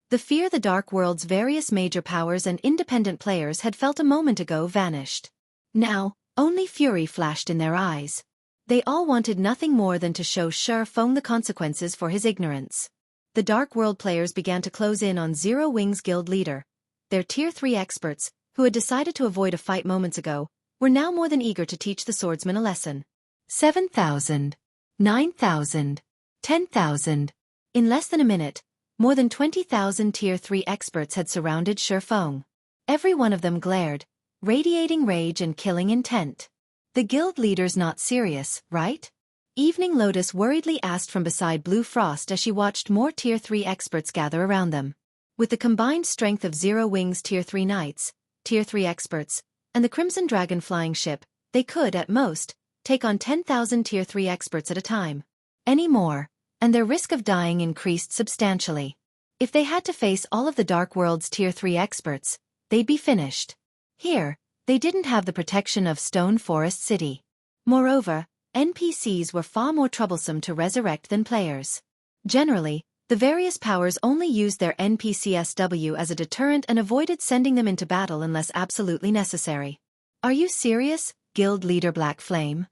The fear the Dark World's various major powers and independent players had felt a moment ago vanished. Now, only fury flashed in their eyes. They all wanted nothing more than to show Xueqi the consequences for his ignorance. The Dark World players began to close in on Zero Wing's guild leader. Their Tier 3 experts, who had decided to avoid a fight moments ago, were now more than eager to teach the swordsman a lesson. 7,000. 9,000. 10,000. In less than a minute, more than 20,000 Tier 3 experts had surrounded Xueqi. Every one of them glared, radiating rage and killing intent. The guild leader's not serious, right? Evening Lotus worriedly asked from beside Blue Frost as she watched more Tier 3 experts gather around them. With the combined strength of Zero Wing's Tier 3 knights, Tier 3 experts, and the Crimson Dragon flying ship, they could, at most, take on 10,000 Tier 3 experts at a time. Any more, and their risk of dying increased substantially. If they had to face all of the Dark World's Tier 3 experts, they'd be finished. Here, they didn't have the protection of Stone Forest City. Moreover, NPCs were far more troublesome to resurrect than players. Generally, the various powers only used their NPCSW as a deterrent and avoided sending them into battle unless absolutely necessary. Are you serious, Guild Leader Black Flame?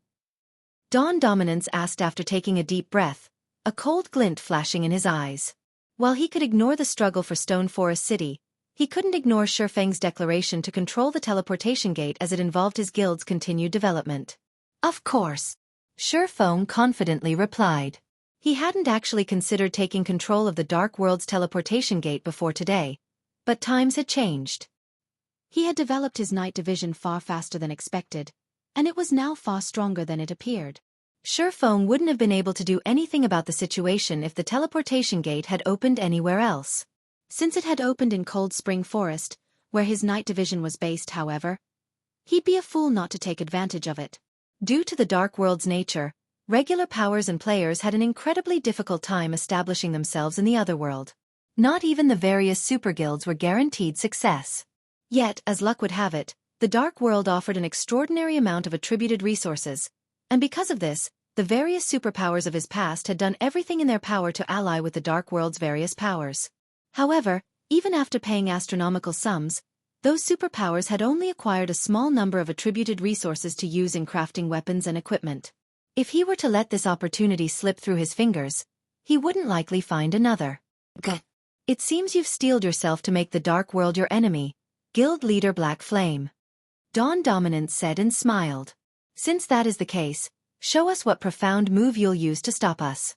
Dawn Dominance asked after taking a deep breath, a cold glint flashing in his eyes. While he could ignore the struggle for Stone Forest City, he couldn't ignore Xueqi's declaration to control the teleportation gate as it involved his guild's continued development. Of course. Xueqi confidently replied. He hadn't actually considered taking control of the Dark World's teleportation gate before today, but times had changed. He had developed his night division far faster than expected, and it was now far stronger than it appeared. Xueqi wouldn't have been able to do anything about the situation if the teleportation gate had opened anywhere else. Since it had opened in Cold Spring Forest, where his night division was based, however, he'd be a fool not to take advantage of it. Due to the Dark World's nature, regular powers and players had an incredibly difficult time establishing themselves in the Otherworld. Not even the various super guilds were guaranteed success. Yet, as luck would have it, the Dark World offered an extraordinary amount of attributed resources, and because of this, the various superpowers of his past had done everything in their power to ally with the Dark World's various powers. However, even after paying astronomical sums, those superpowers had only acquired a small number of attributed resources to use in crafting weapons and equipment. If he were to let this opportunity slip through his fingers, he wouldn't likely find another. Gah. It seems you've steeled yourself to make the Dark World your enemy, Guild Leader Black Flame. Dawn Dominance said and smiled. Since that is the case, show us what profound move you'll use to stop us.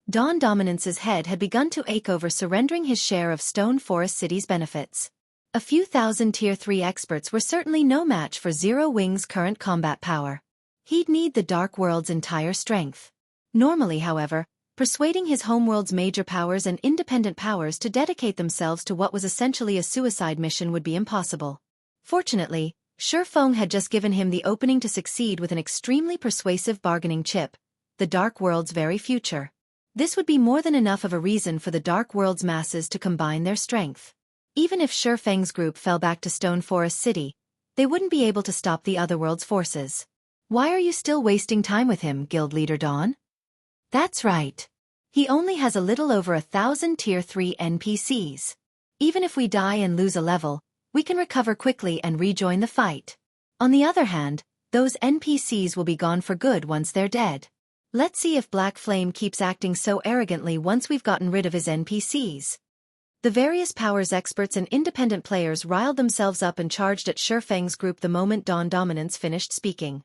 Dawn Dominance's head had begun to ache over surrendering his share of Stone Forest City's benefits. A few thousand Tier 3 experts were certainly no match for Zero Wing's current combat power. He'd need the Dark World's entire strength. Normally, however, persuading his homeworld's major powers and independent powers to dedicate themselves to what was essentially a suicide mission would be impossible. Fortunately, Xueqi had just given him the opening to succeed with an extremely persuasive bargaining chip, the Dark World's very future. This would be more than enough of a reason for the Dark World's masses to combine their strength. Even if Xueqi's group fell back to Stone Forest City, they wouldn't be able to stop the Otherworld's forces. Why are you still wasting time with him, Guild Leader Dawn? That's right. He only has a little over 1,000 Tier 3 NPCs. Even if we die and lose a level, we can recover quickly and rejoin the fight. On the other hand, those NPCs will be gone for good once they're dead. Let's see if Black Flame keeps acting so arrogantly once we've gotten rid of his NPCs. The various powers experts and independent players riled themselves up and charged at Xueqi's group the moment Dawn Dominance finished speaking.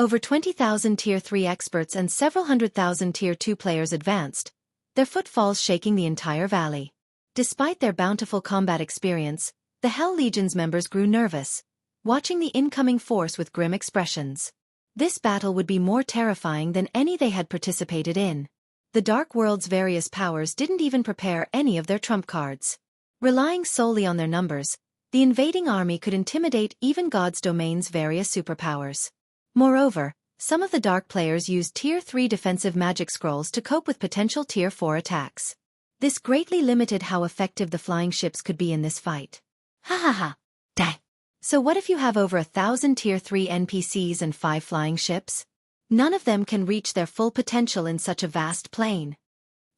Over 20,000 Tier 3 experts and several 100,000 Tier 2 players advanced, their footfalls shaking the entire valley. Despite their bountiful combat experience, the Hell Legion's members grew nervous, watching the incoming force with grim expressions. This battle would be more terrifying than any they had participated in. The Dark World's various powers didn't even prepare any of their trump cards. Relying solely on their numbers, the invading army could intimidate even God's domain's various superpowers. Moreover, some of the Dark players used Tier 3 defensive magic scrolls to cope with potential Tier 4 attacks. This greatly limited how effective the flying ships could be in this fight. Ha ha ha. Dang. So what if you have over 1,000 Tier 3 NPCs and 5 flying ships? None of them can reach their full potential in such a vast plane.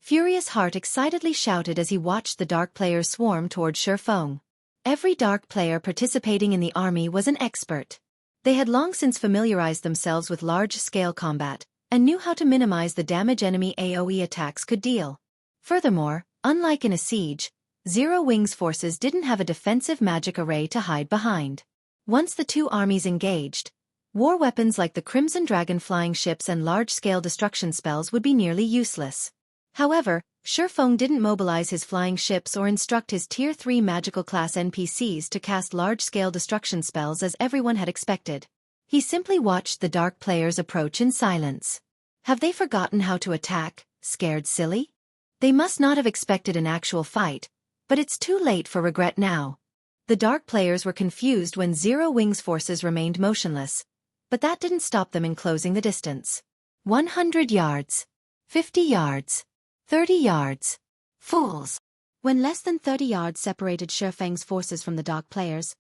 Furious Heart excitedly shouted as he watched the Dark players swarm toward Xueqi. Every Dark player participating in the army was an expert. They had long since familiarized themselves with large-scale combat, and knew how to minimize the damage enemy AoE attacks could deal. Furthermore, unlike in a siege, Zero Wings forces didn't have a defensive magic array to hide behind. Once the two armies engaged, war weapons like the Crimson Dragon flying ships and large-scale destruction spells would be nearly useless. However, Xueqi didn't mobilize his flying ships or instruct his Tier 3 magical class NPCs to cast large-scale destruction spells as everyone had expected. He simply watched the Dark players approach in silence. Have they forgotten how to attack, scared silly? They must not have expected an actual fight, but it's too late for regret now. The Dark players were confused when Zero Wings forces remained motionless, but that didn't stop them in closing the distance. 100 yards. 50 yards. 30 yards. Fools! When less than 30 yards separated Xueqi's forces from the Dark players,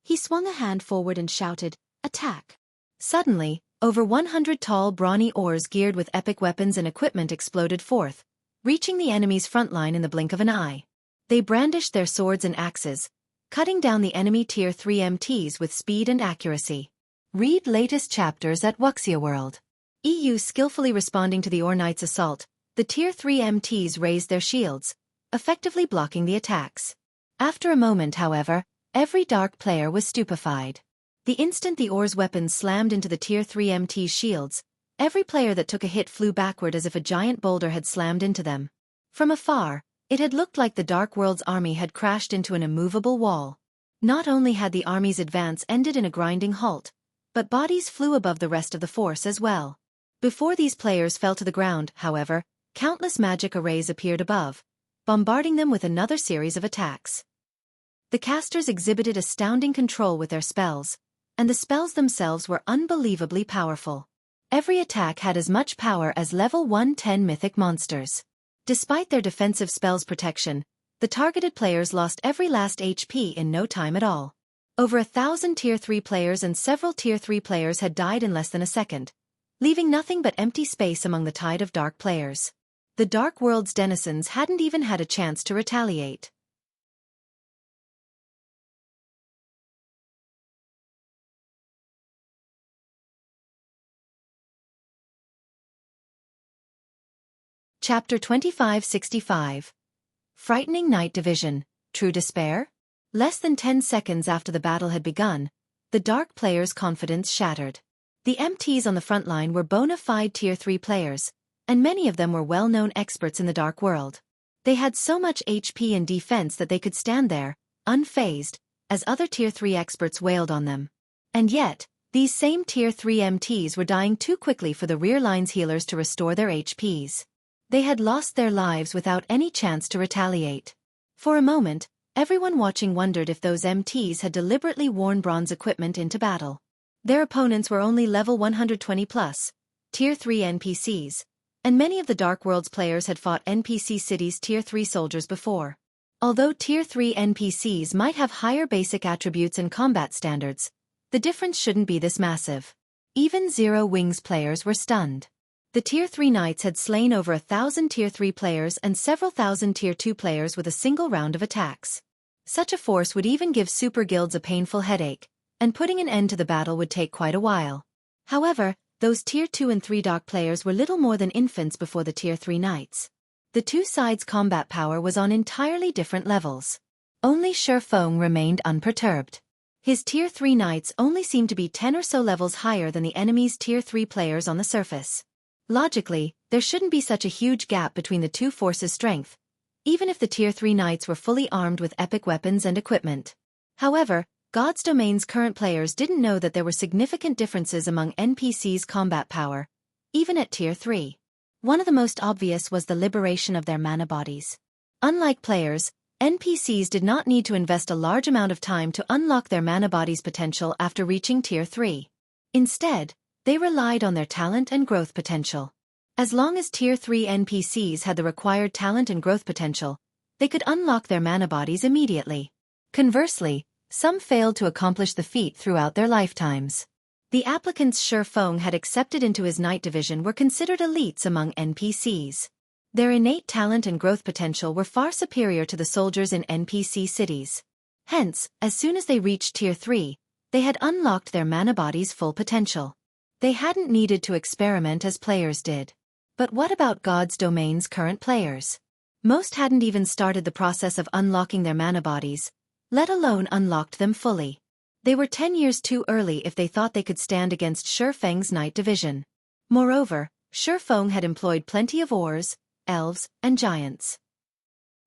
he swung a hand forward and shouted, "Attack!" Suddenly, over 100 tall brawny oars geared with epic weapons and equipment exploded forth, reaching the enemy's front line in the blink of an eye. They brandished their swords and axes, cutting down the enemy Tier 3 MTs with speed and accuracy. Read latest chapters at Wuxia World. EU skillfully responding to the Oar Knight's assault, the Tier 3 MTs raised their shields, effectively blocking the attacks. After a moment, however, every Dark player was stupefied. The instant the Oar's weapons slammed into the Tier 3 MT's shields, every player that took a hit flew backward as if a giant boulder had slammed into them. From afar, it had looked like the Dark World's army had crashed into an immovable wall. Not only had the army's advance ended in a grinding halt, but bodies flew above the rest of the force as well. Before these players fell to the ground, however, countless magic arrays appeared above, bombarding them with another series of attacks. The casters exhibited astounding control with their spells, and the spells themselves were unbelievably powerful. Every attack had as much power as level 110 mythic monsters. Despite their defensive spells protection, the targeted players lost every last HP in no time at all. Over 1,000 Tier 3 players and several Tier 3 players had died in less than a second, leaving nothing but empty space among the tide of Dark players. The Dark World's denizens hadn't even had a chance to retaliate. Chapter 2565. Frightening Night Division, True Despair? Less than 10 seconds after the battle had begun, the Dark players' confidence shattered. The MTs on the front line were bona fide Tier 3 players, and many of them were well-known experts in the Dark World. They had so much HP and defense that they could stand there, unfazed, as other Tier 3 experts wailed on them. And yet, these same Tier 3 MTs were dying too quickly for the rear line's healers to restore their HPs. They had lost their lives without any chance to retaliate. For a moment, everyone watching wondered if those MTs had deliberately worn bronze equipment into battle. Their opponents were only level 120+, Tier 3 NPCs, and many of the Dark World's players had fought NPC City's Tier 3 soldiers before. Although Tier 3 NPCs might have higher basic attributes and combat standards, the difference shouldn't be this massive. Even Zero Wings players were stunned. The Tier 3 Knights had slain over 1,000 Tier 3 players and several thousand Tier 2 players with a single round of attacks. Such a force would even give super guilds a painful headache, and putting an end to the battle would take quite a while. However, those Tier 2 and 3 Dark players were little more than infants before the Tier 3 Knights. The two sides' combat power was on entirely different levels. Only Xueqi remained unperturbed. His Tier 3 Knights only seemed to be 10 or so levels higher than the enemy's Tier 3 players on the surface. Logically, there shouldn't be such a huge gap between the two forces' strength, even if the Tier 3 Knights were fully armed with epic weapons and equipment. However, God's Domain's current players didn't know that there were significant differences among NPCs' combat power, even at Tier 3. One of the most obvious was the liberation of their mana bodies. Unlike players, NPCs did not need to invest a large amount of time to unlock their mana body's potential after reaching Tier 3. Instead, they relied on their talent and growth potential. As long as Tier 3 NPCs had the required talent and growth potential, they could unlock their mana bodies immediately. Conversely, Some failed to accomplish the feat throughout their lifetimes. The applicants Xueqi had accepted into his night division were considered elites among NPCs. Their innate talent and growth potential were far superior to the soldiers in NPC cities. Hence, as soon as they reached Tier 3, they had unlocked their mana body's full potential. They hadn't needed to experiment as players did. But what about God's Domain's current players? Most hadn't even started the process of unlocking their mana bodies, let alone unlocked them fully. They were 10 years too early if they thought they could stand against Xueqi's night division. Moreover, Xueqi had employed plenty of ores, elves, and giants.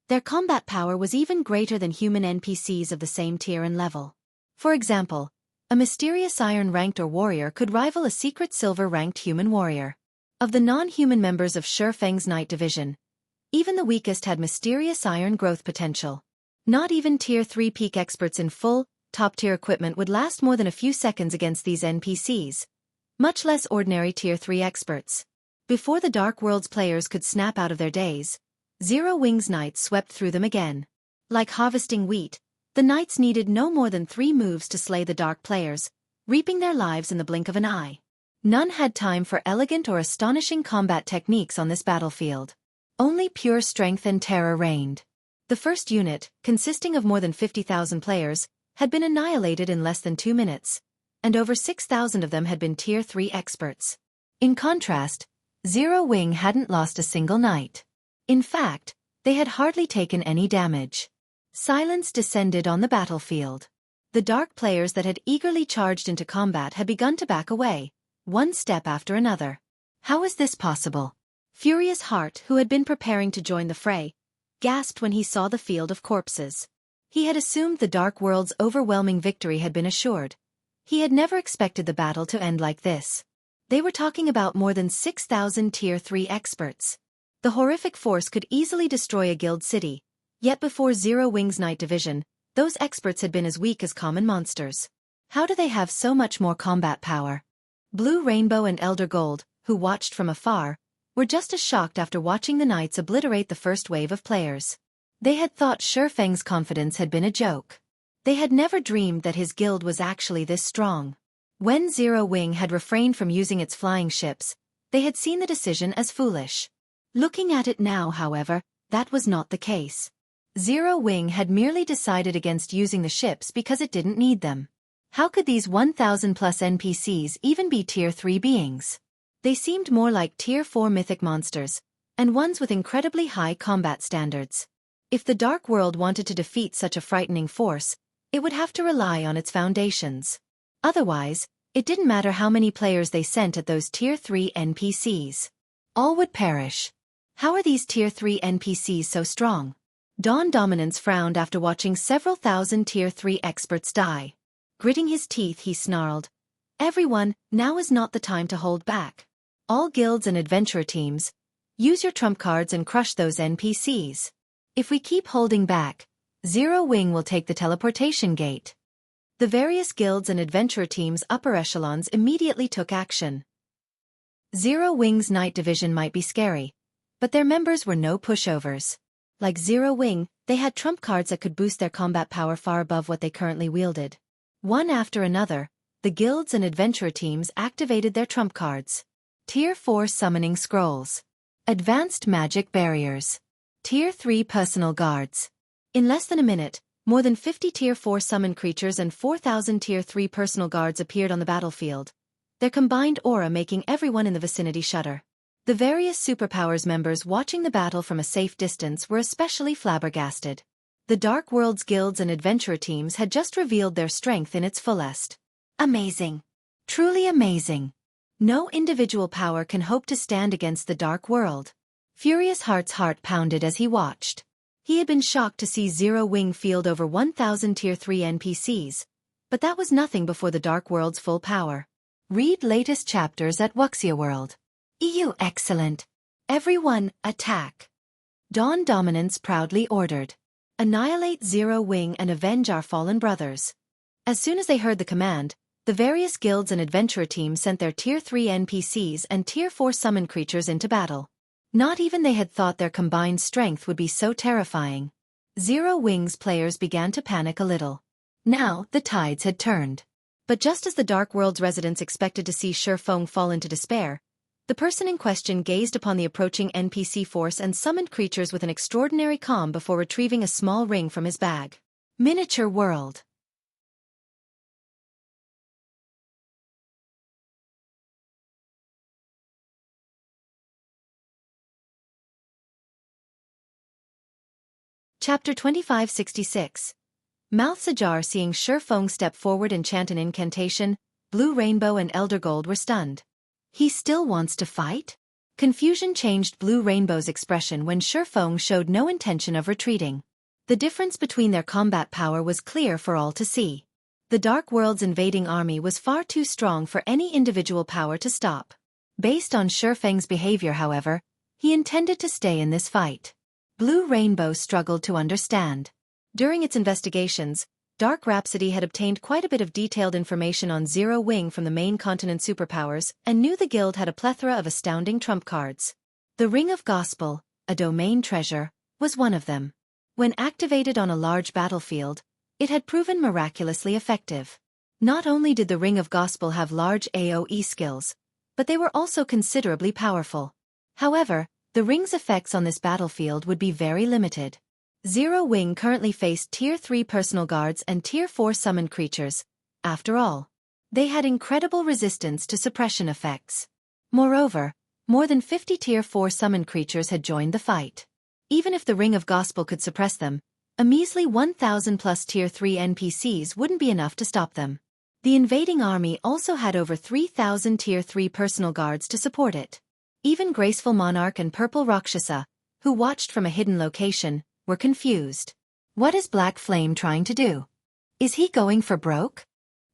Their combat power was even greater than human NPCs of the same tier and level. For example, a mysterious iron-ranked or warrior could rival a secret silver-ranked human warrior. Of the non-human members of Xueqi's night division, even the weakest had mysterious iron growth potential. Not even Tier 3 peak experts in full, top-tier equipment would last more than a few seconds against these NPCs, much less ordinary Tier 3 experts. Before the Dark World's players could snap out of their daze, Zero Wing's knights swept through them again. Like harvesting wheat, the knights needed no more than 3 moves to slay the Dark players, reaping their lives in the blink of an eye. None had time for elegant or astonishing combat techniques on this battlefield. Only pure strength and terror reigned. The first unit, consisting of more than 50,000 players, had been annihilated in less than 2 minutes, and over 6,000 of them had been Tier 3 experts. In contrast, Zero Wing hadn't lost a single knight. In fact, they had hardly taken any damage. Silence descended on the battlefield. The Dark players that had eagerly charged into combat had begun to back away, one step after another. How was this possible? Furious Heart, who had been preparing to join the fray, gasped when he saw the field of corpses. He had assumed the Dark World's overwhelming victory had been assured. He had never expected the battle to end like this. They were talking about more than 6,000 Tier 3 experts. The horrific force could easily destroy a guild city, yet before Zero Wing's night division, those experts had been as weak as common monsters. How do they have so much more combat power? Blue Rainbow and Elder Gold, who watched from afar, were just as shocked after watching the knights obliterate the first wave of players. They had thought Xueqi's confidence had been a joke. They had never dreamed that his guild was actually this strong. When Zero Wing had refrained from using its flying ships, they had seen the decision as foolish. Looking at it now, however, that was not the case. Zero Wing had merely decided against using the ships because it didn't need them. How could these 1,000-plus NPCs even be Tier 3 beings? They seemed more like Tier 4 mythic monsters, and ones with incredibly high combat standards. If the Dark World wanted to defeat such a frightening force, it would have to rely on its foundations. Otherwise, it didn't matter how many players they sent at those Tier 3 NPCs. All would perish. How are these Tier 3 NPCs so strong? Dawn Dominance frowned after watching several thousand Tier 3 experts die. Gritting his teeth, he snarled, "Everyone, now is not the time to hold back. All guilds and adventurer teams, use your trump cards and crush those NPCs. If we keep holding back, Zero Wing will take the teleportation gate." The various guilds and adventurer teams' upper echelons immediately took action. Zero Wing's night division might be scary, but their members were no pushovers. Like Zero Wing, they had trump cards that could boost their combat power far above what they currently wielded. One after another, the guilds and adventurer teams activated their trump cards. Tier 4 Summoning Scrolls. Advanced Magic Barriers. Tier 3 Personal Guards. In less than a minute, more than 50 Tier 4 summoned creatures and 4,000 Tier 3 personal guards appeared on the battlefield, their combined aura making everyone in the vicinity shudder. The various superpowers members watching the battle from a safe distance were especially flabbergasted. The Dark World's guilds and adventurer teams had just revealed their strength in its fullest. Amazing. Truly amazing. No individual power can hope to stand against the Dark World. Furious Heart's heart pounded as he watched. He had been shocked to see Zero Wing field over 1,000 Tier 3 NPCs, but that was nothing before the Dark World's full power. Read latest chapters at Xueqi World. EU excellent. Everyone, attack. Dawn Dominance proudly ordered. Annihilate Zero Wing and avenge our fallen brothers. As soon as they heard the command, the various guilds and adventurer teams sent their Tier 3 NPCs and Tier 4 summoned creatures into battle. Not even they had thought their combined strength would be so terrifying. Zero Wing's players began to panic a little. Now, the tides had turned. But just as the Dark World's residents expected to see Xueqi fall into despair, the person in question gazed upon the approaching NPC force and summoned creatures with an extraordinary calm before retrieving a small ring from his bag. Miniature World. Chapter 2566. Mouths ajar. Seeing Xueqi step forward and chant an incantation, Blue Rainbow and Elder Gold were stunned. He still wants to fight? Confusion changed Blue Rainbow's expression when Xueqi showed no intention of retreating. The difference between their combat power was clear for all to see. The Dark World's invading army was far too strong for any individual power to stop. Based on Xueqi's behavior, however, he intended to stay in this fight. Blue Rainbow struggled to understand. During its investigations, Dark Rhapsody had obtained quite a bit of detailed information on Zero Wing from the main continent superpowers and knew the guild had a plethora of astounding trump cards. The Ring of Gospel, a domain treasure, was one of them. When activated on a large battlefield, it had proven miraculously effective. Not only did the Ring of Gospel have large AoE skills, but they were also considerably powerful. However, the ring's effects on this battlefield would be very limited. Zero Wing currently faced Tier 3 personal guards and Tier 4 summoned creatures. After all, they had incredible resistance to suppression effects. Moreover, more than 50 Tier 4 summoned creatures had joined the fight. Even if the Ring of Gospel could suppress them, a measly 1,000 plus Tier 3 NPCs wouldn't be enough to stop them. The invading army also had over 3,000 Tier 3 personal guards to support it. Even Graceful Monarch and Purple Rakshasa, who watched from a hidden location, were confused. What is Black Flame trying to do? Is he going for broke?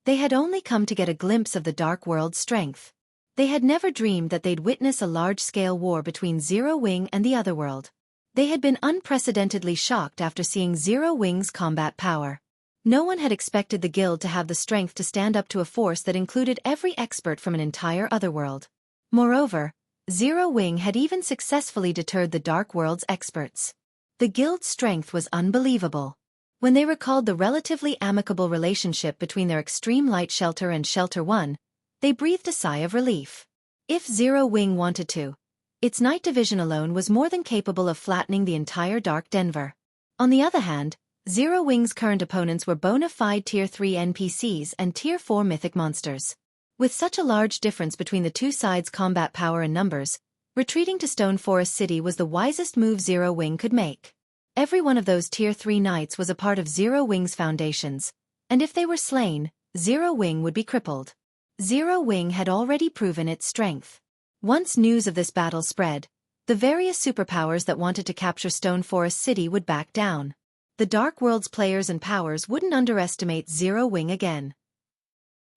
They had only come to get a glimpse of the Dark World's strength. They had never dreamed that they'd witness a large-scale war between Zero Wing and the Otherworld. They had been unprecedentedly shocked after seeing Zero Wing's combat power. No one had expected the guild to have the strength to stand up to a force that included every expert from an entire Otherworld. Moreover, Zero Wing had even successfully deterred the Dark World's experts. The guild's strength was unbelievable. When they recalled the relatively amicable relationship between their Extreme Light Shelter and Shelter 1, they breathed a sigh of relief. If Zero Wing wanted to, its Night Division alone was more than capable of flattening the entire Dark Denver. On the other hand, Zero Wing's current opponents were bona fide Tier 3 NPCs and Tier 4 mythic monsters. With such a large difference between the two sides' combat power and numbers, retreating to Stone Forest City was the wisest move Zero Wing could make. Every one of those Tier 3 knights was a part of Zero Wing's foundations, and if they were slain, Zero Wing would be crippled. Zero Wing had already proven its strength. Once news of this battle spread, the various superpowers that wanted to capture Stone Forest City would back down. The Dark World's players and powers wouldn't underestimate Zero Wing again.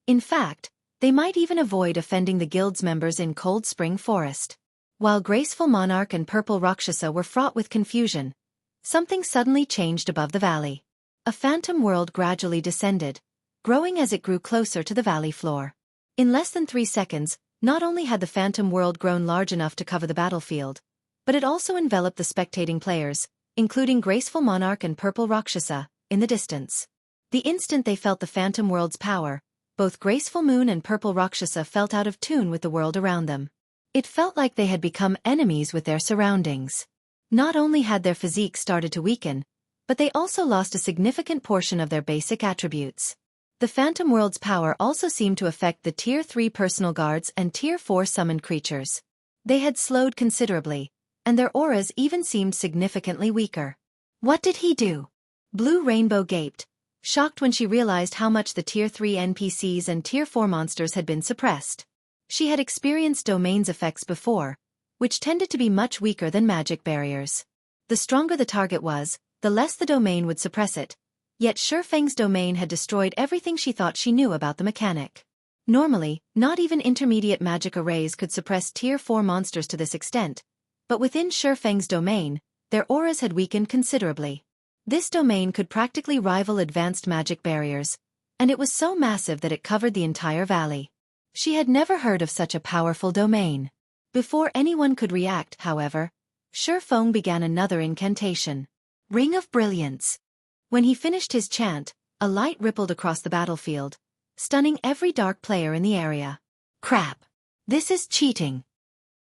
In fact, they might even avoid offending the guild's members in Cold Spring Forest. While Graceful Monarch and Purple Rakshasa were fraught with confusion, something suddenly changed above the valley. A phantom world gradually descended, growing as it grew closer to the valley floor. In less than 3 seconds, not only had the phantom world grown large enough to cover the battlefield, but it also enveloped the spectating players, including Graceful Monarch and Purple Rakshasa, in the distance. The instant they felt the phantom world's power, both Graceful Moon and Purple Rakshasa felt out of tune with the world around them. It felt like they had become enemies with their surroundings. Not only had their physique started to weaken, but they also lost a significant portion of their basic attributes. The Phantom World's power also seemed to affect the Tier 3 personal guards and Tier 4 summoned creatures. They had slowed considerably, and their auras even seemed significantly weaker. What did he do? Blue Rainbow gaped, shocked when she realized how much the Tier 3 NPCs and Tier 4 monsters had been suppressed. She had experienced domain's effects before, which tended to be much weaker than magic barriers. The stronger the target was, the less the domain would suppress it, yet Xueqi's domain had destroyed everything she thought she knew about the mechanic. Normally, not even intermediate magic arrays could suppress Tier 4 monsters to this extent, but within Xueqi's domain, their auras had weakened considerably. This domain could practically rival advanced magic barriers, and it was so massive that it covered the entire valley. She had never heard of such a powerful domain. Before anyone could react, however, Xueqi began another incantation. Ring of Brilliance. When he finished his chant, A light rippled across the battlefield, stunning every dark player in the area. Crap! This is cheating!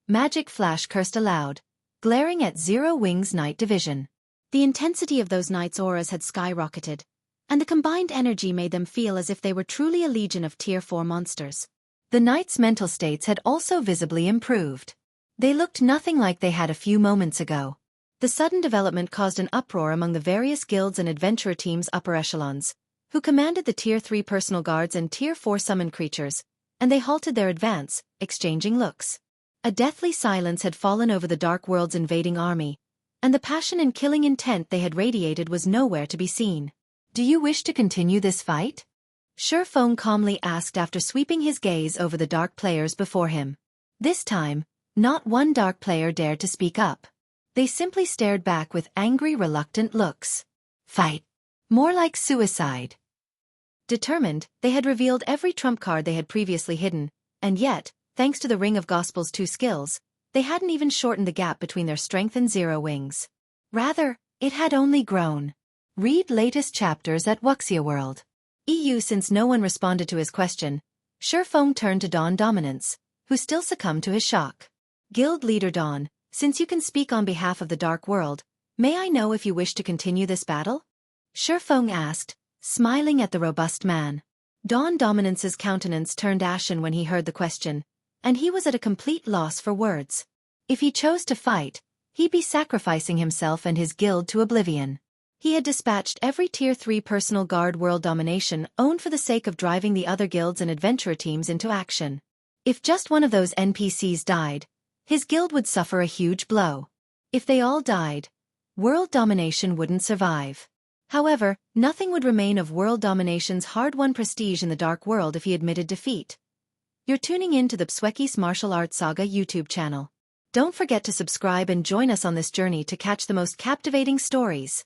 Magic Flash cursed aloud, glaring at Zero Wings Night Division. The intensity of those knights' auras had skyrocketed, and the combined energy made them feel as if they were truly a legion of Tier 4 monsters. The knights' mental states had also visibly improved. They looked nothing like they had a few moments ago. The sudden development caused an uproar among the various guilds and adventurer teams' upper echelons, who commanded the Tier 3 personal guards and Tier 4 summon creatures, and they halted their advance, exchanging looks. A deathly silence had fallen over the Dark World's invading army, and the passion and killing intent they had radiated was nowhere to be seen. "Do you wish to continue this fight?" Xueqi calmly asked after sweeping his gaze over the dark players before him. This time, not one dark player dared to speak up. They simply stared back with angry, reluctant looks. Fight. More like suicide. Determined, they had revealed every trump card they had previously hidden, and yet, thanks to the Ring of Gospel's 2 skills, they hadn't even shortened the gap between their strength and Zero Wings. Rather, it had only grown. Read latest chapters at Wuxia World. EU. Since no one responded to his question, Xueqi turned to Dawn Dominance, who still succumbed to his shock. Guild Leader Dawn, since you can speak on behalf of the Dark World, may I know if you wish to continue this battle? Xueqi asked, smiling at the robust man. Dawn Dominance's countenance turned ashen when he heard the question, and he was at a complete loss for words. If he chose to fight, he'd be sacrificing himself and his guild to oblivion. He had dispatched every Tier 3 personal guard world domination owned for the sake of driving the other guilds and adventurer teams into action. If just one of those NPCs died, his guild would suffer a huge blow. If they all died, world domination wouldn't survive. However, nothing would remain of world domination's hard-won prestige in the Dark World if he admitted defeat. You're tuning in to the Xueqi's Martial Arts Saga YouTube channel. Don't forget to subscribe and join us on this journey to catch the most captivating stories.